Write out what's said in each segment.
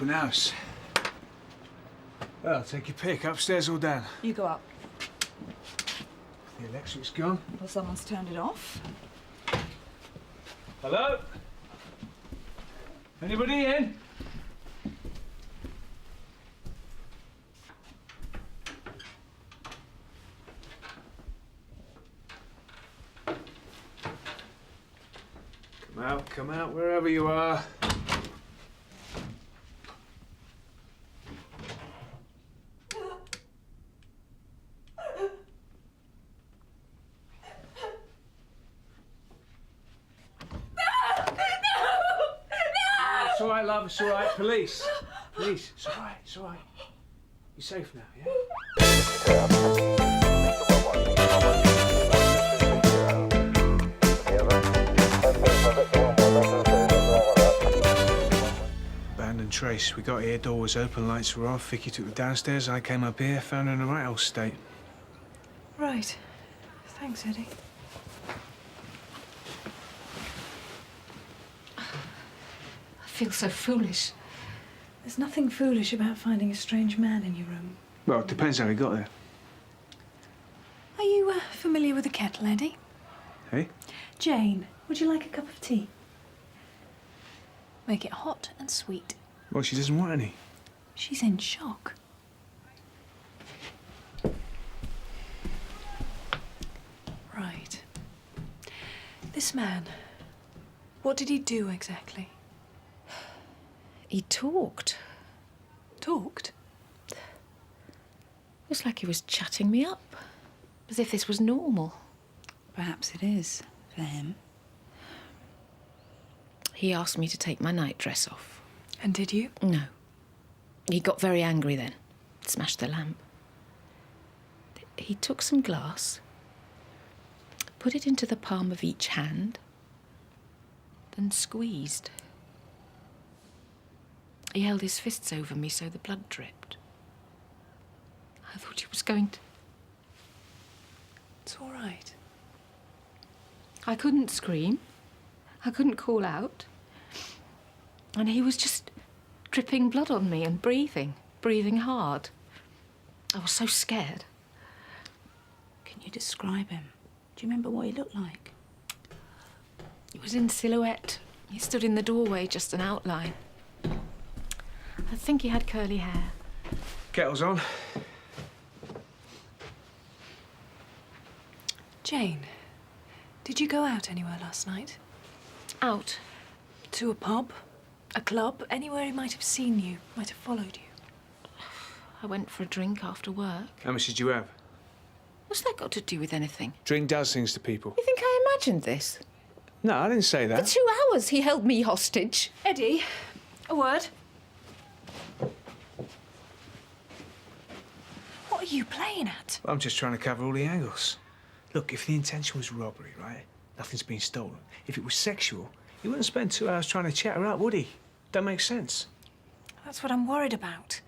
modern house. Well, take your pick, upstairs or down. You go up. The electric's gone. Well, someone's turned it off. Hello? Anybody in? Come out, wherever you are. It's all right, love, it's all right. Police. Police, it's all right, it's all right. You're safe now, yeah? Abandoned trace. We got here, door was open, lights were off. Vicky took the downstairs, I came up here, found her in the right old state. Right. Thanks, Eddie. I feel so foolish. There's nothing foolish about finding a strange man in your room. Well, it depends how he got there. Are you familiar with the kettle, Eddie? Hey? Jane, would you like a cup of tea? Make it hot and sweet. Well, she doesn't want any. She's in shock. Right. This man, what did he do exactly? He talked. Talked? It was like he was chatting me up, as if this was normal. Perhaps it is, for him. He asked me to take my nightdress off. And did you? No. He got very angry then, smashed the lamp. He took some glass, put it into the palm of each hand, then squeezed. He held his fists over me so the blood dripped. I thought he was going to... It's all right. I couldn't scream. I couldn't call out. And he was just dripping blood on me and breathing hard. I was so scared. Can you describe him? Do you remember what he looked like? He was in silhouette. He stood in the doorway, just an outline. I think he had curly hair. Kettle's on. Jane, did you go out anywhere last night? Out? To a pub? A club? Anywhere he might have seen you, might have followed you? I went for a drink after work. How much did you have? What's that got to do with anything? Drink does things to people. You think I imagined this? No, I didn't say that. For 2 hours he held me hostage. Eddie, a word. What are you playing at? I'm just trying to cover all the angles. Look, if the intention was robbery, right? Nothing's been stolen. If it was sexual, he wouldn't spend 2 hours trying to chat her up, would he? Don't make sense. That's what I'm worried about.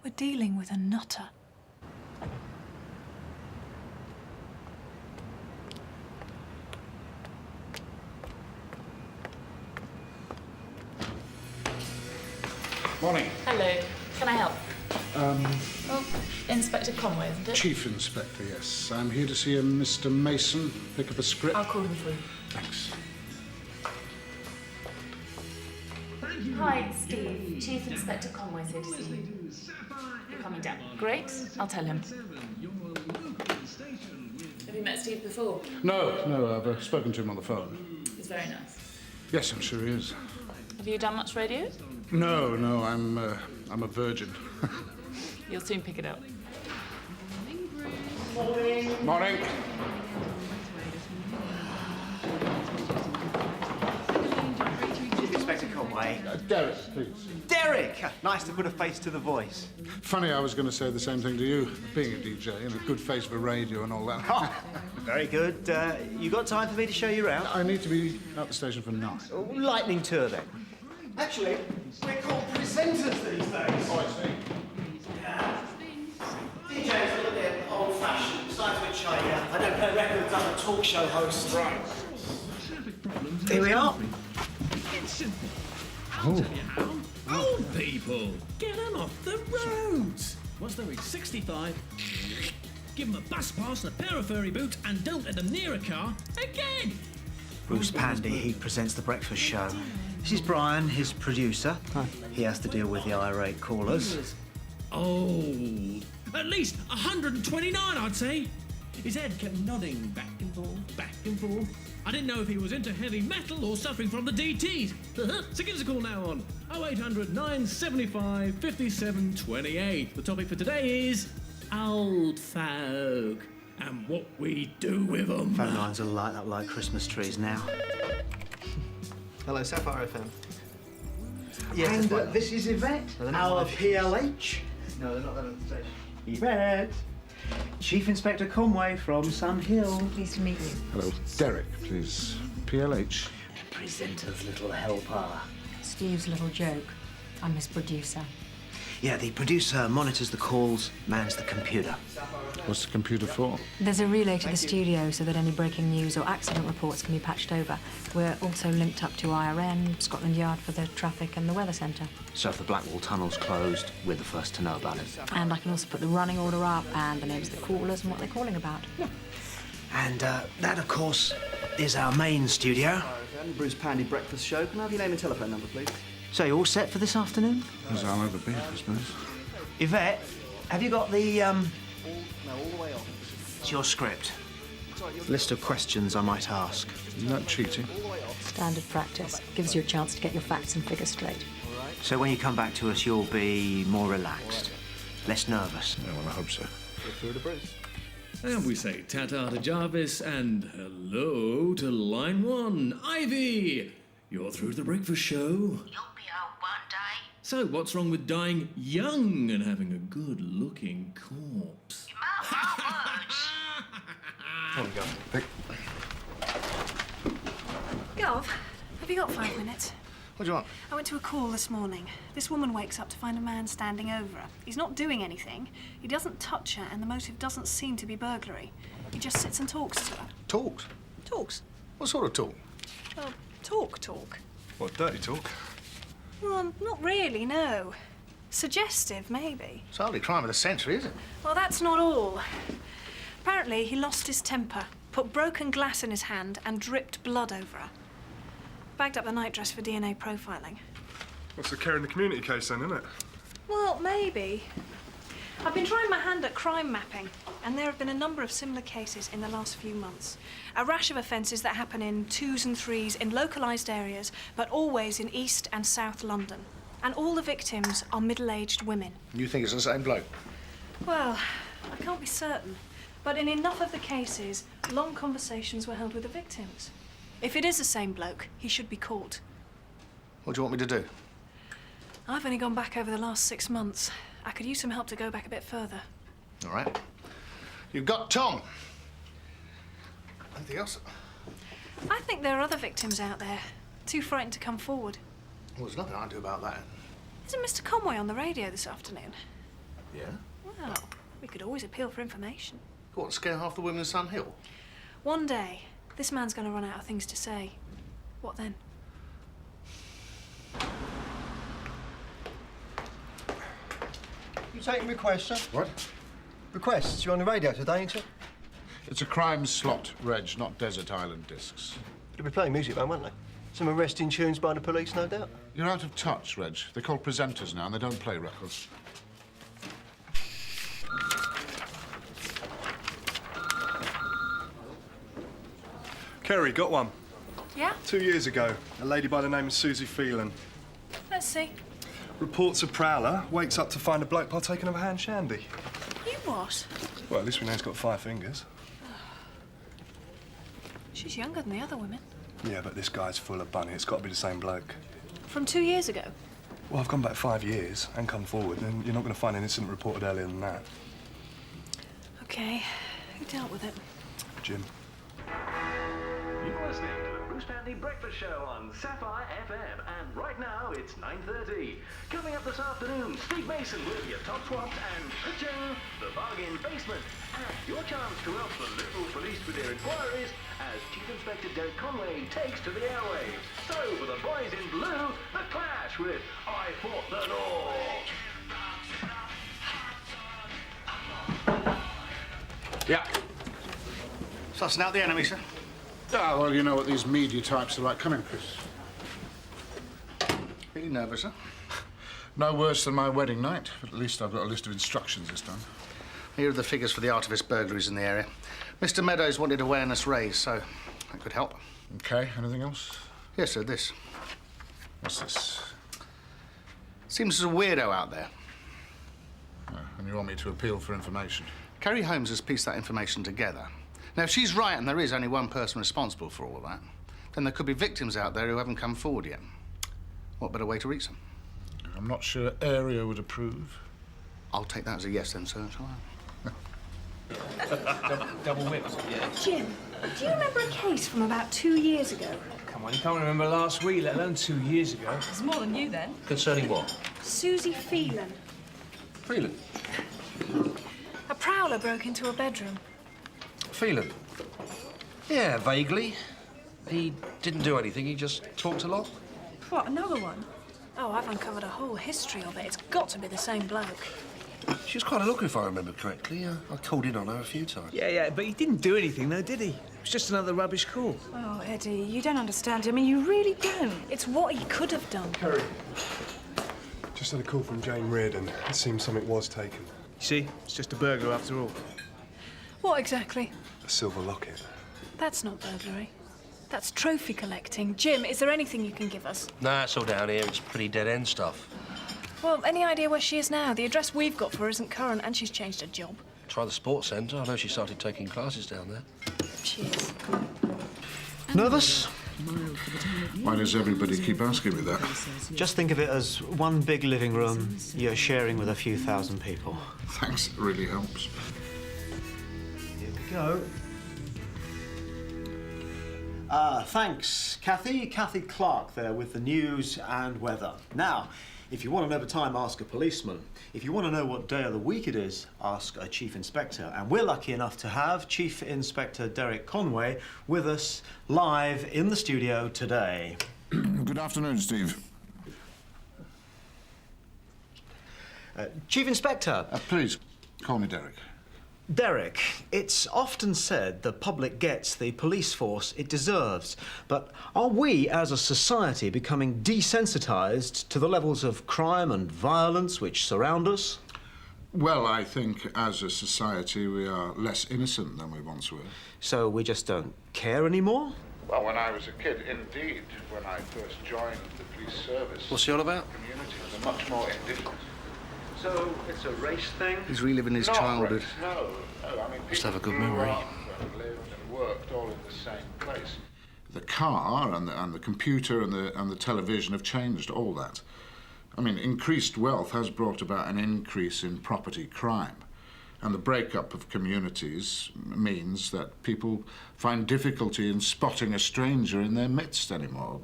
We're dealing with a nutter. Morning. Hello. Can I help? Oh, Inspector Conway, isn't it? Chief Inspector, yes. I'm here to see a Mr. Mason. Pick up a script. I'll call him for you. Thanks. Hi, Steve. Chief Inspector Conway's here to see you. You're coming down. Great. I'll tell him. Have you met Steve before? No, I've spoken to him on the phone. He's very nice. Yes, I'm sure he is. Have you done much radio? No, I'm a virgin. You'll soon pick it up. Morning. Chief Inspector Conway. Derek, please. Derek! Nice to put a face to the voice. Funny, I was going to say the same thing to you. Being a DJ and a good face for radio and all that. Oh, very good. You got time for me to show you around? I need to be at the station for 9. Oh, lightning tour, then. Actually, we're called presenters these days. Oh, I see. DJ's a little bit old-fashioned. Besides which I don't play records, I'm a talk show host. Right. Here we are. Oh. Old people people! Get them off the roads! Once they reach 65, give them a bus pass and a pair of furry boots and don't let them near a car again! Bruce Pandy, he presents the breakfast show. This is Brian, his producer. Hi. He has to deal with the irate callers. Oh, at least 129, I'd say. His head kept nodding back and forth, back and forth. I didn't know if he was into heavy metal or suffering from the DTs. So give us a call now on 0800 975 57 28. The topic for today is old folk and what we do with them. Phone lines are light up like Christmas trees now. Hello, Sapphire FM. Yes, and this is Yvette, our PLH. No, they're not that on the station. Yvette, Chief Inspector Conway from Sun Hill. Pleased to meet you. Hello, Derek, please. PLH. The presenter's little helper. Steve's little joke. I'm his producer. Yeah, the producer monitors the calls, mans the computer. What's the computer for? There's a relay to the studio so that any breaking news or accident reports can be patched over. We're also linked up to IRN, Scotland Yard for the traffic and the weather centre. So if the Blackwall Tunnel's closed, we're the first to know about it. And I can also put the running order up and the names of the callers and what they're calling about. Yeah. And that, of course, is our main studio. Bruce Pandy breakfast show. Can I have your name and telephone number, please? So you all set for this afternoon? As I'll ever be, I suppose. Yvette, have you got the, all the way off. It's your script. List of questions I might ask. Isn't that cheating? Standard practice. Gives you a chance to get your facts and figures straight. So when you come back to us, you'll be more relaxed, less nervous. Yeah, well, I hope so. Through to Bruce. And we say ta-ta to Jarvis and hello to line 1. Ivy, you're through to the breakfast show. You'll be out one day. So what's wrong with dying young and having a good-looking corpse? You mark my words. There we go. Gov, have you got 5 minutes? What do you want? I went to a call this morning. This woman wakes up to find a man standing over her. He's not doing anything. He doesn't touch her, and the motive doesn't seem to be burglary. He just sits and talks to her. Talks? Talks? What sort of talk? Well, talk. What, dirty talk? Well, not really, no. Suggestive, maybe. It's hardly crime of the century, is it? Well, that's not all. Apparently, he lost his temper, put broken glass in his hand, and dripped blood over her. Bagged up the nightdress for DNA profiling. What's the care in the community case then, isn't it? Well, maybe. I've been trying my hand at crime mapping, and there have been a number of similar cases in the last few months. A rash of offences that happen in 2s and 3s in localised areas, but always in East and South London. And all the victims are middle-aged women. You think it's the same bloke? Well, I can't be certain, but in enough of the cases, long conversations were held with the victims. If it is the same bloke, he should be caught. What do you want me to do? I've only gone back over the last 6 months. I could use some help to go back a bit further. All right. You've got Tom. Anything else? I think there are other victims out there, too frightened to come forward. Well, there's nothing I can do about that. Isn't Mr. Conway on the radio this afternoon? Yeah? Well, we could always appeal for information. What, scare half the women in Sun Hill? One day, this man's going to run out of things to say. What then? You taking requests, sir? What? Requests? You're on the radio today, ain't you? It's a crime slot, Reg, not desert island discs. They'll be playing music, though, won't they? Some arresting tunes by the police, no doubt. You're out of touch, Reg. They're called presenters now, and they don't play records. Kerry, got one. Yeah? 2 years ago, a lady by the name of Susie Phelan. Let's see. Reports a prowler, wakes up to find a bloke partaking of a hand shandy. You what? Well, at least we know he's got 5 fingers. She's younger than the other women. Yeah, but this guy's full of bunny. It's got to be the same bloke. From 2 years ago? Well, I've gone back 5 years and come forward, and you're not going to find an incident reported earlier than that. OK. Who dealt with it? Jim. You're listening to the Bruce Stanley Breakfast Show on Sapphire FM, and right now it's 9:30. Coming up this afternoon, Steve Mason with your top swaps and pitching the bargain basement, and your chance to help the Liverpool police with their inquiries as Chief Inspector Derek Conway takes to the airwaves. So for the boys in blue, The Clash with I Fought the Law. Yeah. Sussing out the enemy, sir. Ah, well, you know what these media types are like. Come in, Chris. Really nervous, sir? No worse than my wedding night, but at least I've got a list of instructions this time. Here are the figures for the artivist burglaries in the area. Mr. Meadows wanted awareness raised, so that could help. OK, anything else? Yes, sir, this. What's this? Seems there's a weirdo out there. Oh, and you want me to appeal for information? Kerry Holmes has pieced that information together. Now, if she's right and there is only one person responsible for all of that, then there could be victims out there who haven't come forward yet. What better way to reach them? I'm not sure area would approve. I'll take that as a yes then, sir, shall I? Double whips. Yeah. Jim, do you remember a case from about 2 years ago? Come on, you can't remember last week, let alone 2 years ago. It's more than you then. Concerning what? Susie Phelan. Phelan. A prowler broke into a bedroom. Phelan? Yeah, vaguely. He didn't do anything, he just talked a lot. What, another one? Oh, I've uncovered a whole history of it. It's got to be the same bloke. She was quite a looker, if I remember correctly. I called in on her a few times. Yeah, but he didn't do anything, though, did he? It was just another rubbish call. Oh, Eddie, you don't understand. I mean, you really don't. It's what he could have done. Kerry. Just had a call from Jane Reardon. It seems something was taken. You see, it's just a burglar after all. What exactly? A silver locket. That's not burglary. That's trophy collecting. Jim, is there anything you can give us? Nah, it's all down here. It's pretty dead-end stuff. Well, any idea where she is now? The address we've got for her isn't current, and she's changed her job. Try the sports centre. I know she started taking classes down there. She is. Nervous? Why does everybody keep asking me that? Just think of it as one big living room you're sharing with a few thousand people. Thanks, it really helps. Here we go. Thanks, Kathy. Kathy Clark there with the news and weather. Now, if you want to know the time, ask a policeman. If you want to know what day of the week it is, ask a chief inspector. And we're lucky enough to have Chief Inspector Derek Conway with us live in the studio today. Good afternoon, Steve. Chief Inspector. Please, call me Derek. Derek, it's often said the public gets the police force it deserves, but are we as a society becoming desensitised to the levels of crime and violence which surround us? Well, I think as a society we are less innocent than we once were. So we just don't care anymore? Well, when I was a kid, indeed, when I first joined the police service... What's he on about? ...community was much more indifferent. So it's a race thing? He's reliving his childhood. Race, no. I mean, Must have a good grew memory. up and lived and worked all in the same place. The car and the computer and the television have changed all that. I mean, increased wealth has brought about an increase in property crime. And the breakup of communities means that people find difficulty in spotting a stranger in their midst anymore,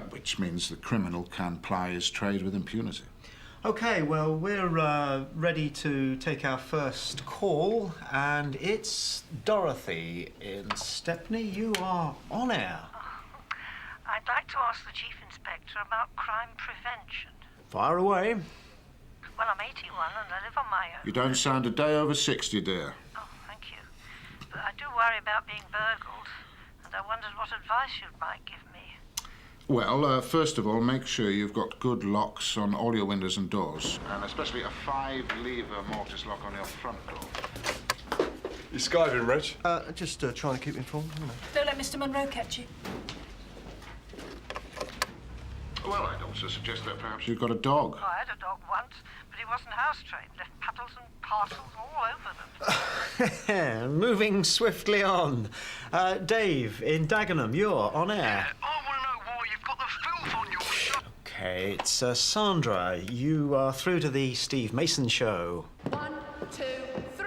which means the criminal can ply his trade with impunity. OK, well, we're ready to take our first call, and it's Dorothy in Stepney. You are on air. I'd like to ask the Chief Inspector about crime prevention. Fire away. Well, I'm 81 and I live on my own. You don't sound a day over 60, dear. Oh, thank you. But I do worry about being burgled, and I wondered what advice you might give me. Well, first of all, make sure you've got good locks on all your windows and doors. And especially a 5-lever mortise lock on your front door. You skiving, Reg? Just trying to keep informed, you know. Don't let Mr. Monroe catch you. Well, I'd also suggest that perhaps you've got a dog. Oh, I had a dog once, but he wasn't house-trained. Left paddles and parcels all over them. Moving swiftly on. Dave in Dagenham, you're on air. I want to know why you've got the filth on your shirt. OK, it's Sandra. You are through to the Steve Mason Show. 1, 2, 3.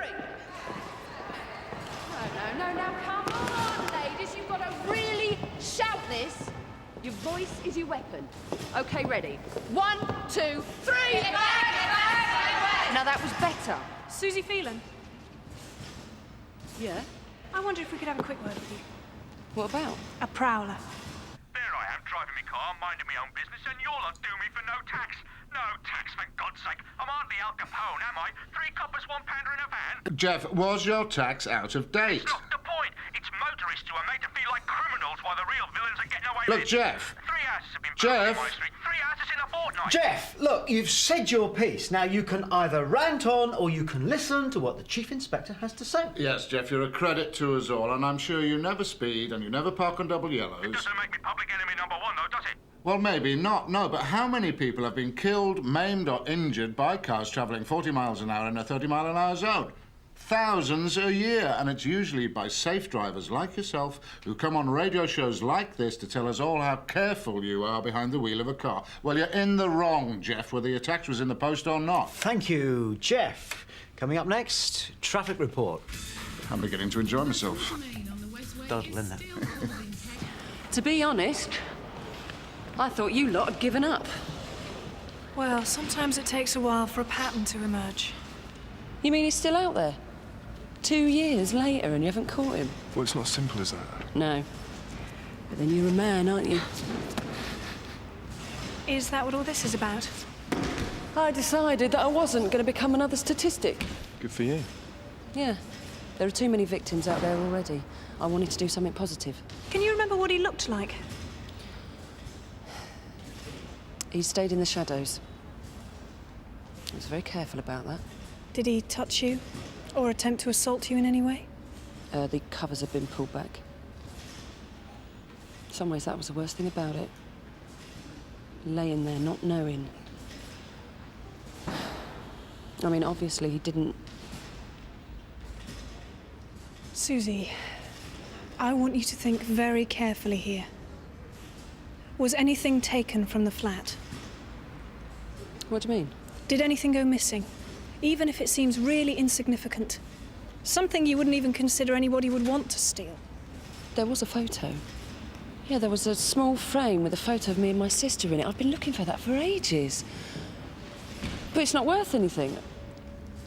No, come on, ladies. You've got to really shout voice is your weapon. OK, ready. 1, 2, 3! Now that was better. Susie Phelan, Yeah? I wonder if we could have a quick word with you. What about? A prowler. There I am, driving my car, minding my own business, and you're not doing me for no tax. No tax, for God's sake. I'm hardly Al Capone, am I? 3 coppers, 1 pounder in a van. Jeff, was your tax out of date? It's not the point. It's motorists who are made to feel like criminals while the real villains are getting away Look, with it. Jeff. 3 houses have been Jeff. burnt on my street. 3 houses in a fortnight. Jeff, look, you've said your piece. Now you can either rant on or you can listen to what the Chief Inspector has to say. Yes, Jeff, you're a credit to us all, and I'm sure you never speed and you never park on double yellows. It doesn't make me public enemy number 1, though, does it? Well, maybe not, no, but how many people have been killed, maimed or injured by cars travelling 40 miles an hour in a 30-mile-an-hour zone? Thousands a year, and it's usually by safe drivers like yourself who come on radio shows like this to tell us all how careful you are behind the wheel of a car. Well, you're in the wrong, Jeff, whether your tax was in the post or not. Thank you, Jeff. Coming up next, traffic report. I'm beginning to enjoy myself. Doddle, isn't it? To be honest, I thought you lot had given up. Well, sometimes it takes a while for a pattern to emerge. You mean he's still out there? 2 years later and you haven't caught him? Well, it's not as simple as that. No. But then you're a man, aren't you? Is that what all this is about? I decided that I wasn't going to become another statistic. Good for you. Yeah. There are too many victims out there already. I wanted to do something positive. Can you remember what he looked like? He stayed in the shadows. I was very careful about that. Did he touch you? Or attempt to assault you in any way? The covers have been pulled back. In some ways, that was the worst thing about it. Laying there, not knowing. I mean, obviously, he didn't... Susie, I want you to think very carefully here. Was anything taken from the flat? What do you mean? Did anything go missing? Even if it seems really insignificant. Something you wouldn't even consider anybody would want to steal. There was a photo. Yeah, there was a small frame with a photo of me and my sister in it. I've been looking for that for ages. But it's not worth anything.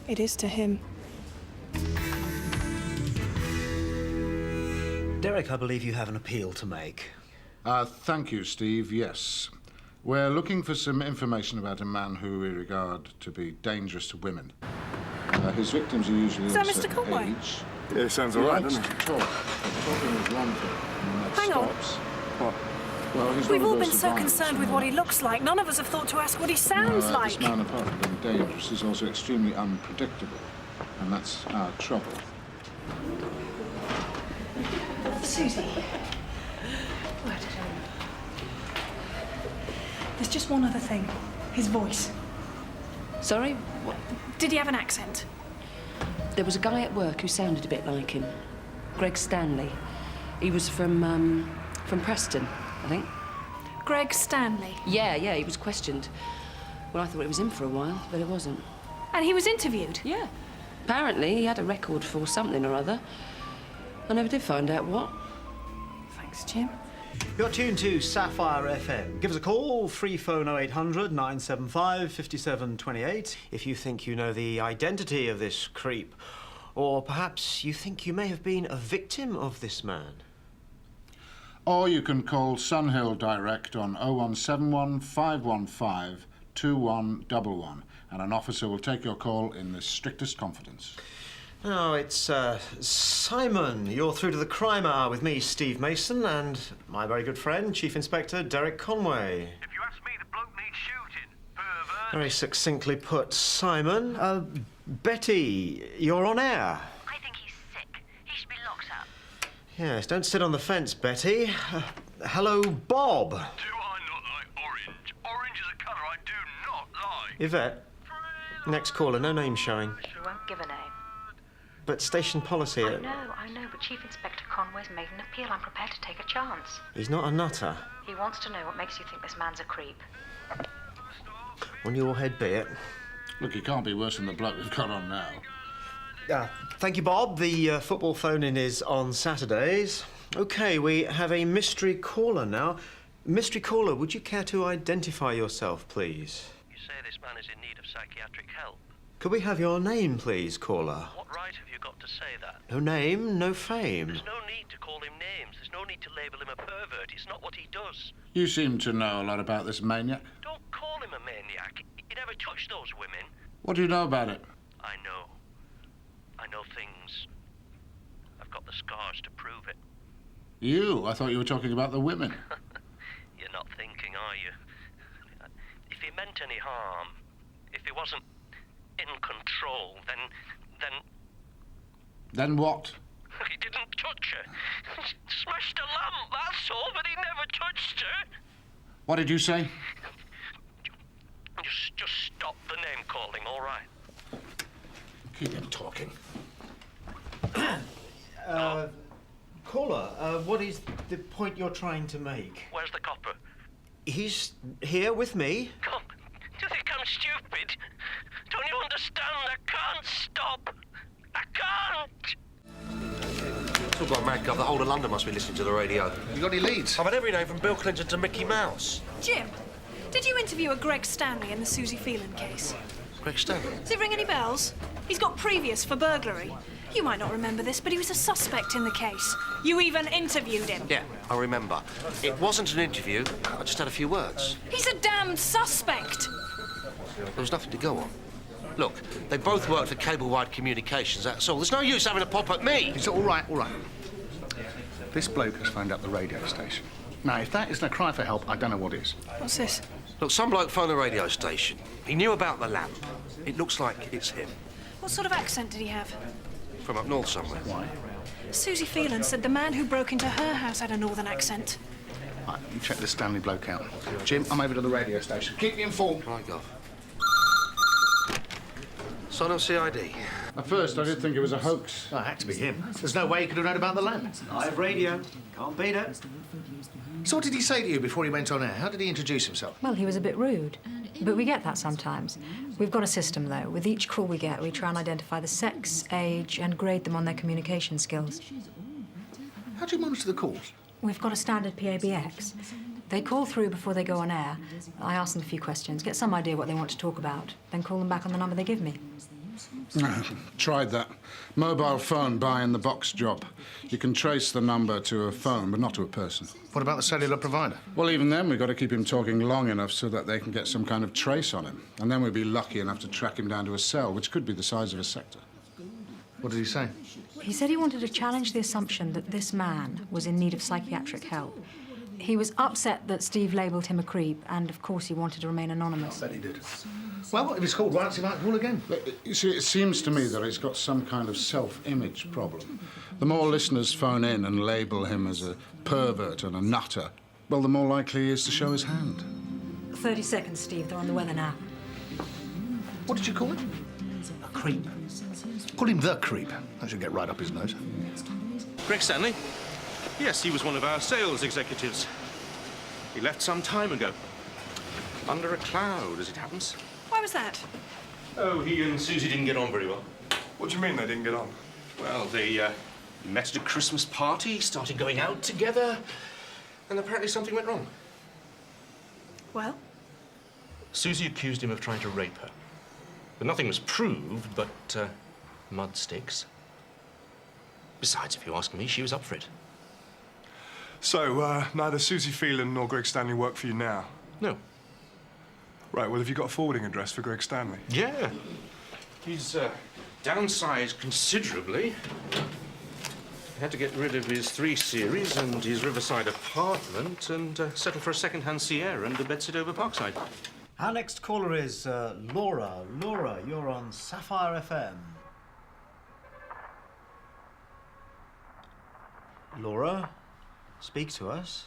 It is to him. Derek, I believe you have an appeal to make. Thank you, Steve, yes. We're looking for some information about a man who we regard to be dangerous to women. His victims are usually Is that also Mr. Conway? age. Yeah, it sounds all right, He likes doesn't it? to talk. Talking is one thing, and that Hang on. stops. What? Well, he's We've one all of been those so survivors, concerned you with know. what he looks like. None of us have thought to ask what he sounds This like. man, apart from being dangerous, is also extremely unpredictable, and that's our trouble. Susie. Word. There's just one other thing. His voice. Sorry? What? Did he have an accent? There was a guy at work who sounded a bit like him. Greg Stanley. He was from Preston, I think. Greg Stanley. Yeah, he was questioned. Well, I thought it was him for a while, but it wasn't. And he was interviewed? Yeah. Apparently, he had a record for something or other. I never did find out what. Thanks, Jim. You're tuned to Sapphire FM. Give us a call, free phone 0800 975 5728, if you think you know the identity of this creep. Or perhaps you think you may have been a victim of this man. Or you can call Sunhill direct on 0171 515 2111, and an officer will take your call in the strictest confidence. Now, it's Simon. You're through to the Crime Hour with me, Steve Mason, and my very good friend, Chief Inspector Derek Conway. If you ask me, the bloke needs shooting. Pervert. Very succinctly put, Simon. Betty, you're on air. I think he's sick. He should be locked up. Yes, don't sit on the fence, Betty. Hello, Bob. Do I not like orange? Orange is a colour I do not like. Yvette. Next caller, no name showing. You won't give a name. But station policy... I know, but Chief Inspector Conway's made an appeal. I'm prepared to take a chance. He's not a nutter. He wants to know what makes you think this man's a creep. On your head be it. Look, he can't be worse than the bloke we've got on now. Thank you, Bob. The football phone-in is on Saturdays. OK, we have a mystery caller now. Mystery caller, would you care to identify yourself, please? You say this man is in need of psychiatric help. Could we have your name, please, caller? What right have you got to say that? No name, no fame. There's no need to call him names. There's no need to label him a pervert. It's not what he does. You seem to know a lot about this maniac. Don't call him a maniac. He never touched those women. What do you know about it? I know. I know things. I've got the scars to prove it. You? I thought you were talking about the women. You're not thinking, are you? If he meant any harm, if he wasn't in control, then... Then what? He didn't touch her. Smashed a lamp, that's all, but he never touched her. What did you say? Just stop the name calling, all right? Keep him talking. Caller, what is the point you're trying to make? Where's the copper? He's here with me. Come, do you think I'm stupid? Don't you understand? I can't stop. I can't. Talk like mad, Gov. The whole of London must be listening to the radio. You got any leads? I've had every name from Bill Clinton to Mickey Mouse. Jim, did you interview a Greg Stanley in the Susie Phelan case? Greg Stanley? Does it ring any bells? He's got previous for burglary. You might not remember this, but he was a suspect in the case. You even interviewed him. Yeah, I remember. It wasn't an interview. I just had a few words. He's a damned suspect. There was nothing to go on. Look, they both worked for Cable-Wide Communications, that's all. There's no use having a pop at me. It's all right, all right. This bloke has phoned up the radio station. Now, if that isn't a cry for help, I don't know what is. What's this? Look, some bloke phoned the radio station. He knew about the lamp. It looks like it's him. What sort of accent did he have? From up north somewhere. Why? Susie Phelan said the man who broke into her house had a northern accent. Right, you check this Stanley bloke out. Jim, I'm over to the radio station. Keep me informed. Right, Gov. Son of CID. At first, I did think it was a hoax. Oh, it had to be him. There's no way he could have known about the lamp. Live radio. Can't beat it. So what did he say to you before he went on air? How did he introduce himself? Well, he was a bit rude. But we get that sometimes. We've got a system, though. With each call we get, we try and identify the sex, age, and grade them on their communication skills. How do you monitor the calls? We've got a standard PABX. They call through before they go on air. I ask them a few questions, get some idea what they want to talk about, then call them back on the number they give me. Tried that. Mobile phone buy-in-the-box job. You can trace the number to a phone, but not to a person. What about the cellular provider? Well, even then, we've got to keep him talking long enough so that they can get some kind of trace on him. And then we'd be lucky enough to track him down to a cell, which could be the size of a sector. What did he say? He said he wanted to challenge the assumption that this man was in need of psychiatric help. He was upset that Steve labelled him a creep, and of course he wanted to remain anonymous. I bet he did. Well, if he's called once, he might call again. You see, it seems to me that he's got some kind of self-image problem. The more listeners phone in and label him as a pervert and a nutter, well, the more likely he is to show his hand. 30 seconds, Steve. They're on the weather now. What did you call him? A creep. Call him the creep. That should get right up his nose. Greg Stanley? Yes, he was one of our sales executives. He left some time ago. Under a cloud, as it happens. Why was that? Oh, he and Susie didn't get on very well. What do you mean they didn't get on? Well, they met at a Christmas party, started going out together, and apparently something went wrong. Well? Susie accused him of trying to rape her. But nothing was proved but mud sticks. Besides, if you ask me, she was up for it. So, neither Susie Phelan nor Greg Stanley work for you now? No. Right, well, have you got a forwarding address for Greg Stanley? Yeah. He's downsized considerably. He had to get rid of his 3 Series and his Riverside apartment and settle for a second-hand Sierra and a bedsit over Parkside. Our next caller is Laura. Laura, you're on Sapphire FM. Laura, speak to us.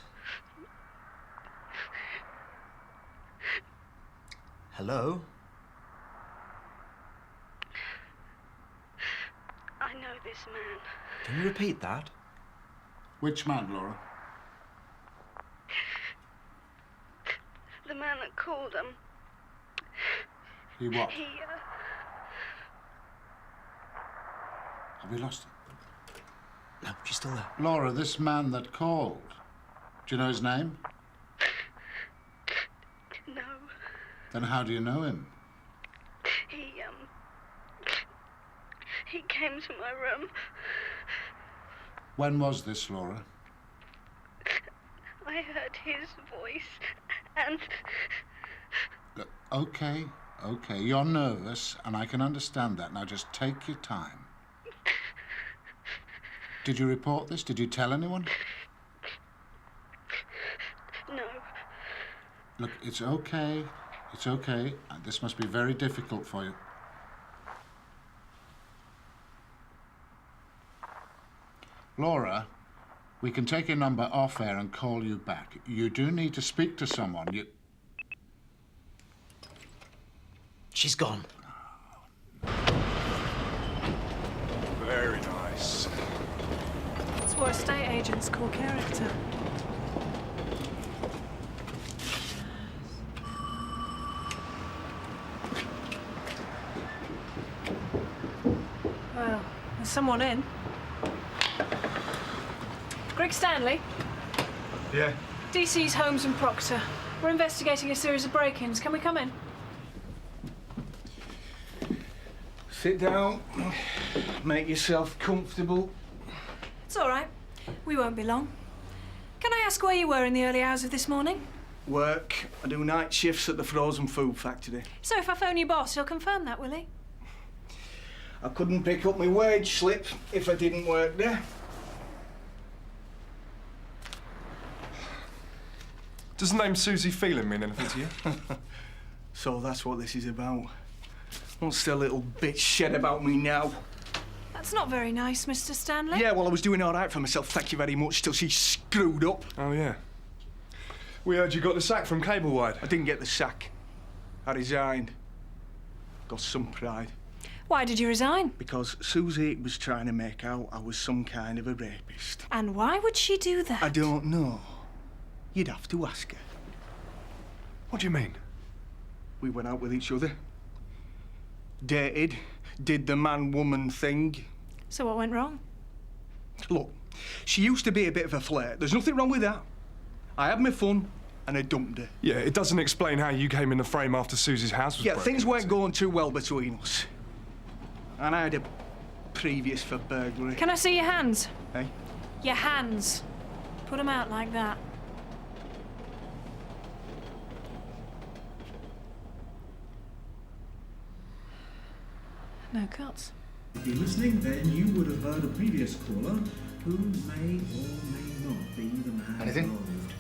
Hello? I know this man. Can you repeat that? Which man, Laura? The man that called him. He what? He, Have we lost him? No, she's still there. Laura, this man that called, do you know his name? Then how do you know him? He came to my room. When was this, Laura? I heard his voice, and... Look, okay. You're nervous, and I can understand that. Now just take your time. Did you report this? Did you tell anyone? No. Look, it's okay. It's okay. This must be very difficult for you. Laura, we can take your number off air and call you back. You do need to speak to someone. She's gone. Very nice. That's what estate agents call character. Well, there's someone in. Greg Stanley? Yeah? DC's Holmes and Proctor. We're investigating a series of break-ins. Can we come in? Sit down. Make yourself comfortable. It's all right. We won't be long. Can I ask where you were in the early hours of this morning? Work. I do night shifts at the frozen food factory. So if I phone your boss, he'll confirm that, will he? I couldn't pick up my wage slip if I didn't work there. Does the name Susie Phelan mean anything to you? So that's what this is about. What's the little bitch said about me now? That's not very nice, Mr. Stanley. Yeah, well, I was doing all right for myself, thank you very much, till she screwed up. Oh, yeah. We heard you got the sack from Cablewide. I didn't get the sack. I resigned. Got some pride. Why did you resign? Because Susie was trying to make out I was some kind of a rapist. And why would she do that? I don't know. You'd have to ask her. What do you mean? We went out with each other. Dated. Did the man-woman thing. So what went wrong? Look, she used to be a bit of a flirt. There's nothing wrong with that. I had my fun and I dumped her. Yeah, it doesn't explain how you came in the frame after Susie's house was broken. Things weren't going too well between us. And I had a previous for burglary. Can I see your hands? Hey? Your hands. Put them out like that. No cuts. If you're listening, then you would have heard a previous caller who may or may not be the man Anything? involved.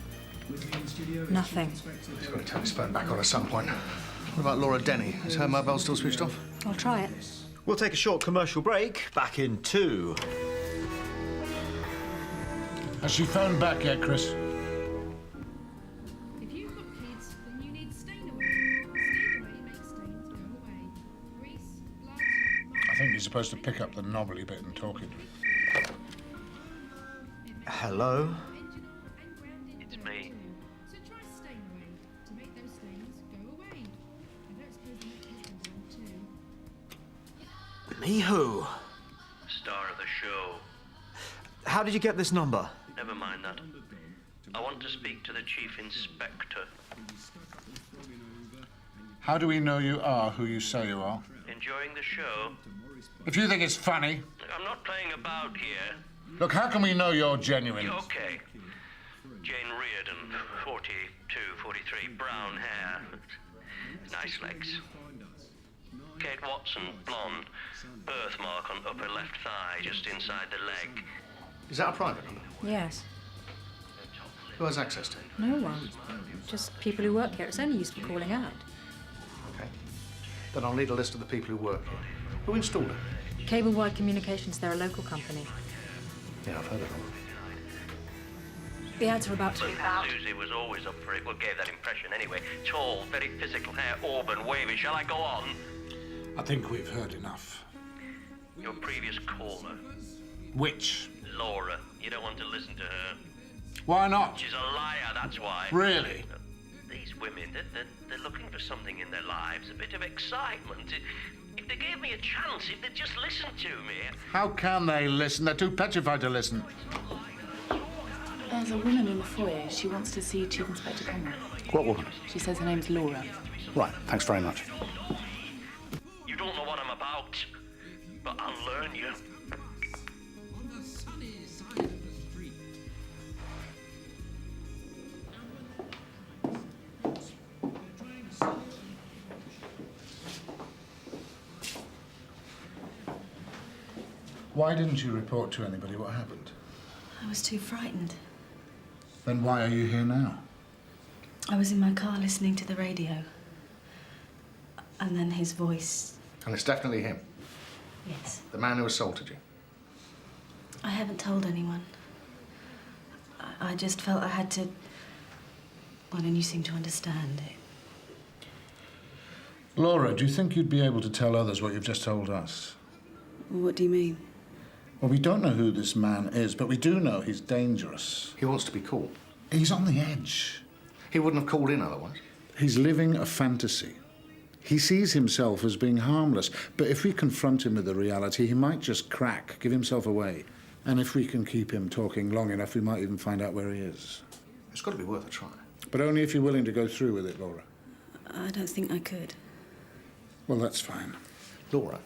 With me in the studio, Nothing. He's got to turn his phone back on at some point. What about Laura Denny? Is her mobile still switched off? I'll try it. We'll take a short commercial break. Back in 2. Has she phoned back yet, Chris? If you've got kids, then you need Stain Away. Stain Away makes stains go away. Grease, blood, I think you're supposed to pick up the knobbly bit and talk it. Hello? It's me. So try Stain Away to make those stains go away. I don't suppose the next husband's one too. Me who? Star of the show. How did you get this number? Never mind that. I want to speak to the Chief Inspector. How do we know you are who you say you are? Enjoying the show? If you think it's funny... I'm not playing about here. Look, how can we know you're genuine? Okay. Jane Reardon, 42, 43, brown hair. Nice legs. Kate Watson, blonde. Birthmark on upper left thigh, just inside the leg. Is that a private number? Yes. Who has access to it? No one. Just people who work here. It's only used for calling out. Okay. Then I'll need a list of the people who work here. Who installed it? Cablewide Communications, they're a local company. Yeah, I've heard of them. The ads are about to be out. Susie was always up for it. Well, gave that impression anyway. Tall, very physical hair, auburn, wavy. Shall I go on? I think we've heard enough. Your previous caller. Which? Laura. You don't want to listen to her. Why not? She's a liar, that's why. Really? These women, they're looking for something in their lives, a bit of excitement. If they gave me a chance, if they'd just listen to me... How can they listen? They're too petrified to listen. There's a woman in the foyer. She wants to see Chief Inspector Conway. What woman? She says her name's Laura. Right, thanks very much. You don't know what I'm about, but I'll learn you. On the sunny side of the street. Why didn't you report to anybody what happened? I was too frightened. Then why are you here now? I was in my car listening to the radio. And then his voice. And it's definitely him. Yes. The man who assaulted you. I haven't told anyone. I just felt I had to. Well, and you seem to understand it. Laura, do you think you'd be able to tell others what you've just told us? What do you mean? Well, we don't know who this man is, but we do know he's dangerous. He wants to be caught. He's on the edge. He wouldn't have called in otherwise. He's living a fantasy. He sees himself as being harmless, but if we confront him with the reality, he might just crack, give himself away. And if we can keep him talking long enough, we might even find out where he is. It's got to be worth a try. But only if you're willing to go through with it, Laura. I don't think I could. Well, that's fine. Laura,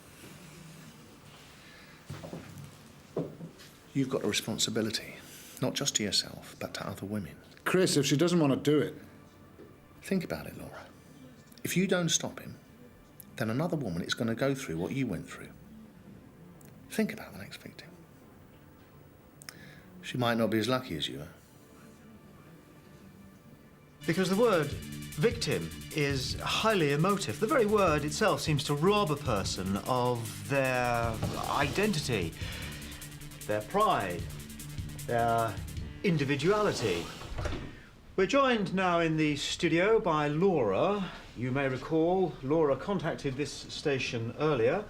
you've got a responsibility, not just to yourself, but to other women. Chris, if she doesn't want to do it... Think about it, Laura. If you don't stop him, then another woman is going to go through what you went through. Think about the next victim. She might not be as lucky as you are. Because the word victim is highly emotive. The very word itself seems to rob a person of their identity, their pride, their individuality. We're joined now in the studio by Laura. You may recall Laura contacted this station earlier.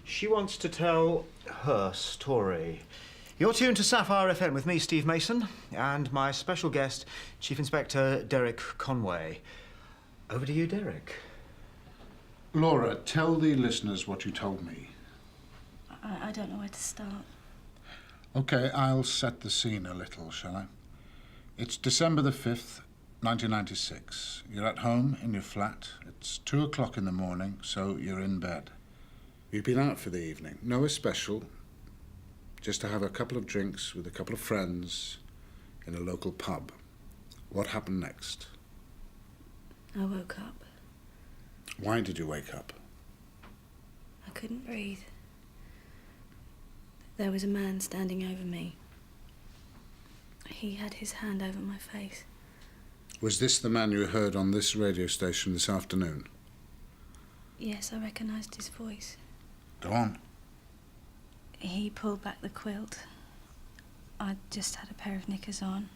She wants to tell her story. You're tuned to Sapphire FM with me, Steve Mason, and my special guest, Chief Inspector Derek Conway. Over to you, Derek. Laura, tell the listeners what you told me. I don't know where to start. OK, I'll set the scene a little, shall I? It's December the 5th, 1996. You're at home in your flat. It's 2 o'clock in the morning, so you're in bed. You've been out for the evening. No especial. Just to have a couple of drinks with a couple of friends in a local pub. What happened next? I woke up. Why did you wake up? I couldn't breathe. There was a man standing over me. He had his hand over my face. Was this the man you heard on this radio station this afternoon? Yes, I recognised his voice. Go on. He pulled back the quilt. I just had a pair of knickers on.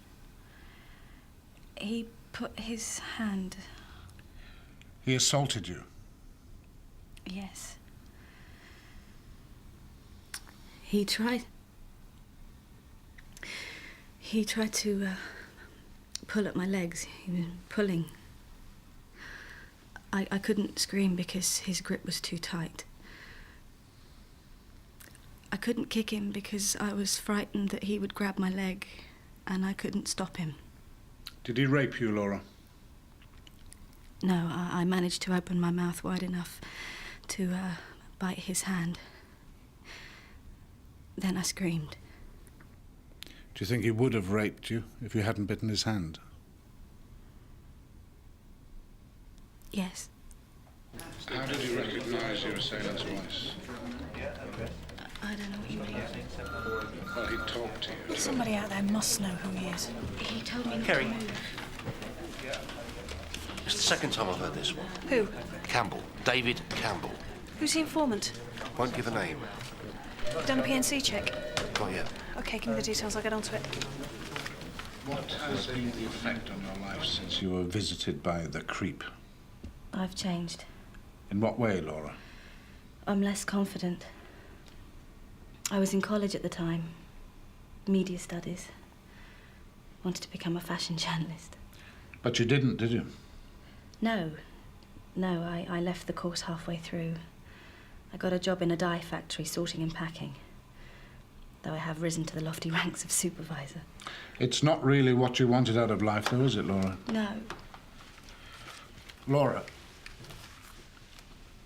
He put his hand... He assaulted you? Yes. He tried to pull at my legs. He was pulling. I couldn't scream because his grip was too tight. I couldn't kick him because I was frightened that he would grab my leg, and I couldn't stop him. Did he rape you, Laura? No, I managed to open my mouth wide enough to bite his hand. Then I screamed. Do you think he would have raped you if you hadn't bitten his hand? Yes. How did you recognise your assailant's voice? I don't know what you mean. Well, he talked to you. Somebody out there must know who he is. He told me not Kerry. to move. It's the second time I've heard this one. Who? Campbell. David Campbell. Who's the informant? Won't give a name. Done a PNC check? Not yet. OK, give me the details, I'll get onto it. What has been the effect on your life since you were visited by the creep? I've changed. In what way, Laura? I'm less confident. I was in college at the time. Media studies. Wanted to become a fashion journalist. But you didn't, did you? No. No, I left the course halfway through. I got a job in a dye factory, sorting and packing. Though I have risen to the lofty ranks of supervisor. It's not really what you wanted out of life, though, is it, Laura? No. Laura,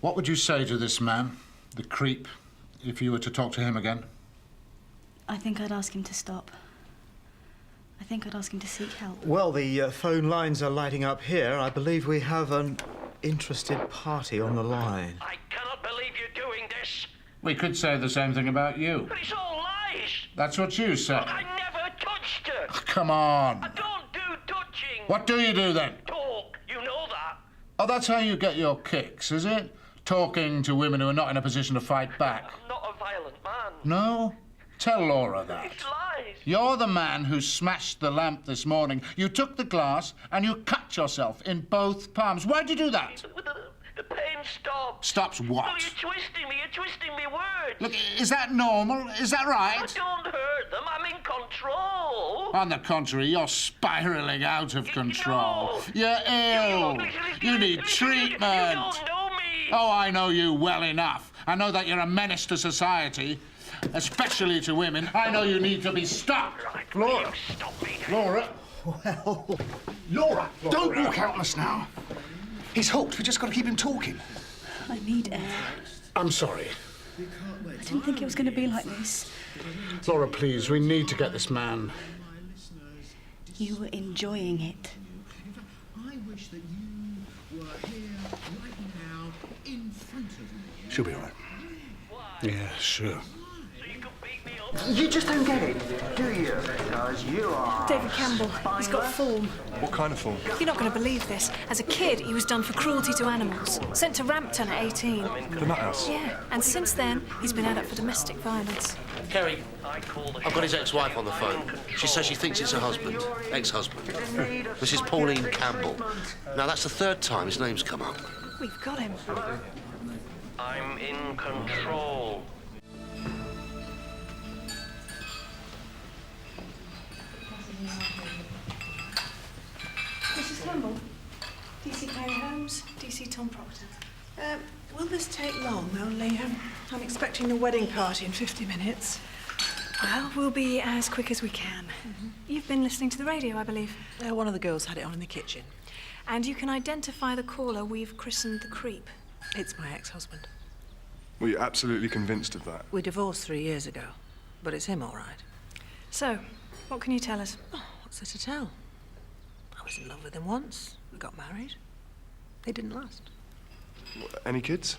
What would you say to this man, the creep, if you were to talk to him again? I think I'd ask him to stop. I think I'd ask him to seek help. Well, the phone lines are lighting up here. I believe we have an interested party on the line. I cannot believe you're doing this. We could say the same thing about you. But it's all lies. That's what you said. I never touched her. Oh, come on. I don't do touching. What do you do then? Talk. You know that. Oh, that's how you get your kicks, is it? Talking to women who are not in a position to fight back. I'm not a violent man. No? Tell Laura that. It's lies. You're the man who smashed the lamp this morning. You took the glass and you cut yourself in both palms. Why'd you do that? The pain stops. Stops what? No, you're twisting me words. Look, is that normal? Is that right? I don't hurt them. I'm in control. On the contrary, you're spiralling out of control. You're ill. You need treatment. You don't know me. Oh, I know you well enough. I know that you're a menace to society, especially to women. I know you need to be stopped. Right, Laura. Stop me. Laura. Well, Laura, don't walk out on us now. He's hooked. We've just got to keep him talking. I need air. I'm sorry. I didn't think it was going to be like this. Laura, please, we need to get this man. You were enjoying it. I wish that you were here right now in front of me. She'll be all right. Yeah, sure. You just don't get it, do you? Because you are... David Campbell. He's got form. What kind of form? You're not going to believe this. As a kid, he was done for cruelty to animals. Sent to Rampton at 18. The nut house? Yeah, and since then, he's been out for domestic violence. Kerry, I've got his ex-wife on the phone. She says she thinks it's her husband, ex-husband. Mrs. Pauline Campbell. Now, that's the third time his name's come up. We've got him. I'm in control. Mrs. Campbell, DC Carey Holmes, DC Tom Proctor. Will this take long? Only, I'm expecting the wedding party in 50 minutes. Well, we'll be as quick as we can. You've been listening to the radio, I believe. One of the girls had it on in the kitchen. And you can identify the caller we've christened the creep. It's my ex-husband. Were you absolutely convinced of that? We divorced 3 years ago, but it's him all right. So, what can you tell us? Oh, what's there to tell? I was in love with him once. We got married. It didn't last. Any kids?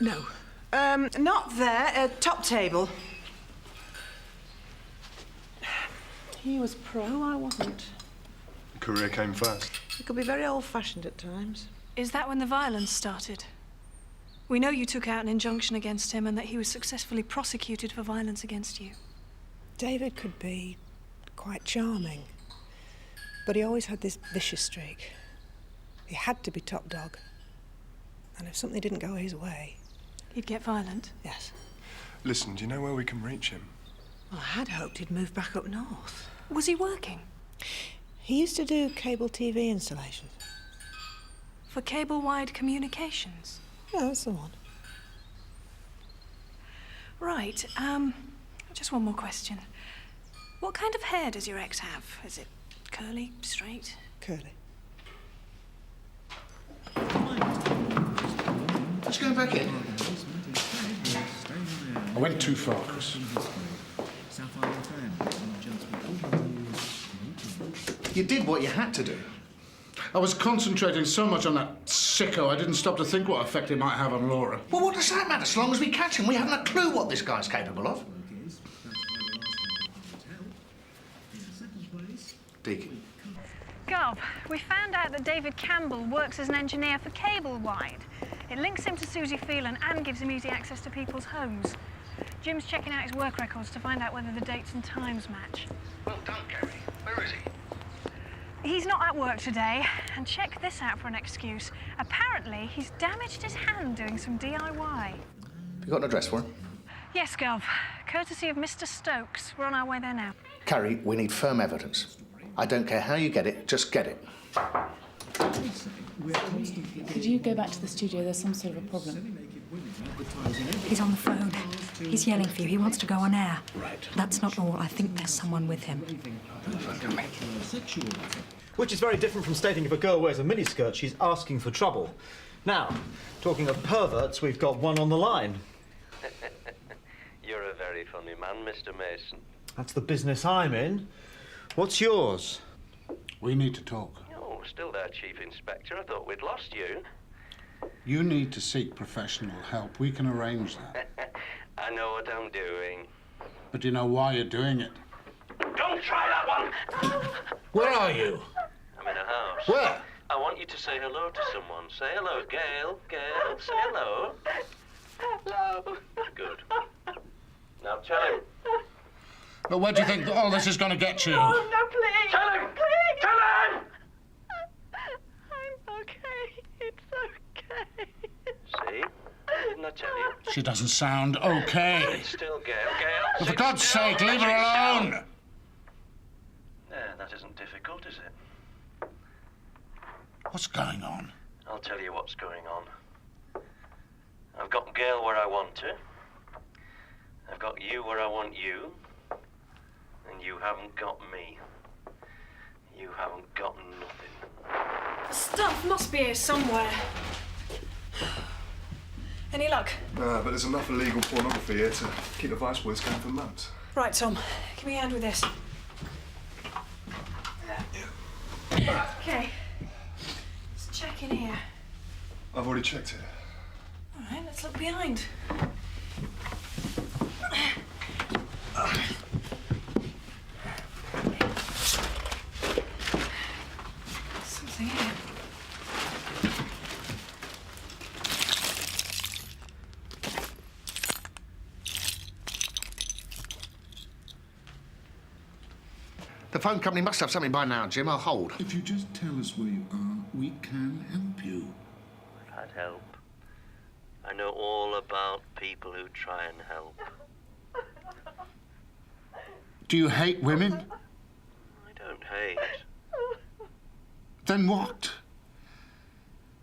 No. Not there. Top table. He was pro, I wasn't. Career came first. He could be very old-fashioned at times. Is that when the violence started? We know you took out an injunction against him and that he was successfully prosecuted for violence against you. David could be quite charming, but he always had this vicious streak. He had to be top dog. And if something didn't go his way... He'd get violent? Yes. Listen, do you know where we can reach him? Well, I had hoped he'd move back up north. Was he working? He used to do cable TV installations. For cable-wide communications? Yeah, that's the one. Right, just one more question. What kind of hair does your ex have? Is it curly, straight? Curly. Let's go back in. I went too far, Chris. You did what you had to do. I was concentrating so much on that sicko, I didn't stop to think what effect it might have on Laura. Well, what does that matter? As long as we catch him, we haven't a clue what this guy's capable of. Deakin. Gov, we found out that David Campbell works as an engineer for Cable-Wide. It links him to Susie Phelan and gives him easy access to people's homes. Jim's checking out his work records to find out whether the dates and times match. Well done, Kerry. Where is he? He's not at work today, and check this out for an excuse. Apparently, he's damaged his hand doing some DIY. Have you got an address for him? Yes, Gov. Courtesy of Mr. Stokes. We're on our way there now. Carrie, we need firm evidence. I don't care how you get it, just get it. Could you go back to the studio? There's some sort of a problem. He's on the phone. He's yelling for you. He wants to go on air. Right. That's not all. I think there's someone with him. Which is very different from stating if a girl wears a miniskirt, she's asking for trouble. Now, talking of perverts, we've got one on the line. You're a very funny man, Mr. Mason. That's the business I'm in. What's yours? We need to talk. Oh, still there, Chief Inspector. I thought we'd lost you. You need to seek professional help. We can arrange that. I know what I'm doing. But do you know why you're doing it? Don't try that one! Where are you? I'm in a house. Where? I want you to say hello to someone. Say hello, Gail. Gail, say hello. Hello. Good. Now tell him. But where do you think all this is going to get you? Oh, no, please. Tell him! Please. Tell him! I'm okay. It's okay. See? Didn't I tell you? She doesn't sound okay. It's still Gail. Gail, For God's sake, leave her alone! There, that isn't difficult, is it? What's going on? I'll tell you what's going on. I've got Gail where I want her. I've got you where I want you. And you haven't got me. You haven't got nothing. The stuff must be here somewhere. Any luck? But there's enough illegal pornography here to keep the Vice Boys going for months. Right, Tom. Give me a hand with this. Okay. Let's check in here. I've already checked it. All right, let's look behind. Something here. The phone company must have something by now, Jim. I'll hold. If you just tell us where you are, we can help you. I'd help. I know all about people who try and help. Do you hate women? I don't hate. Then what?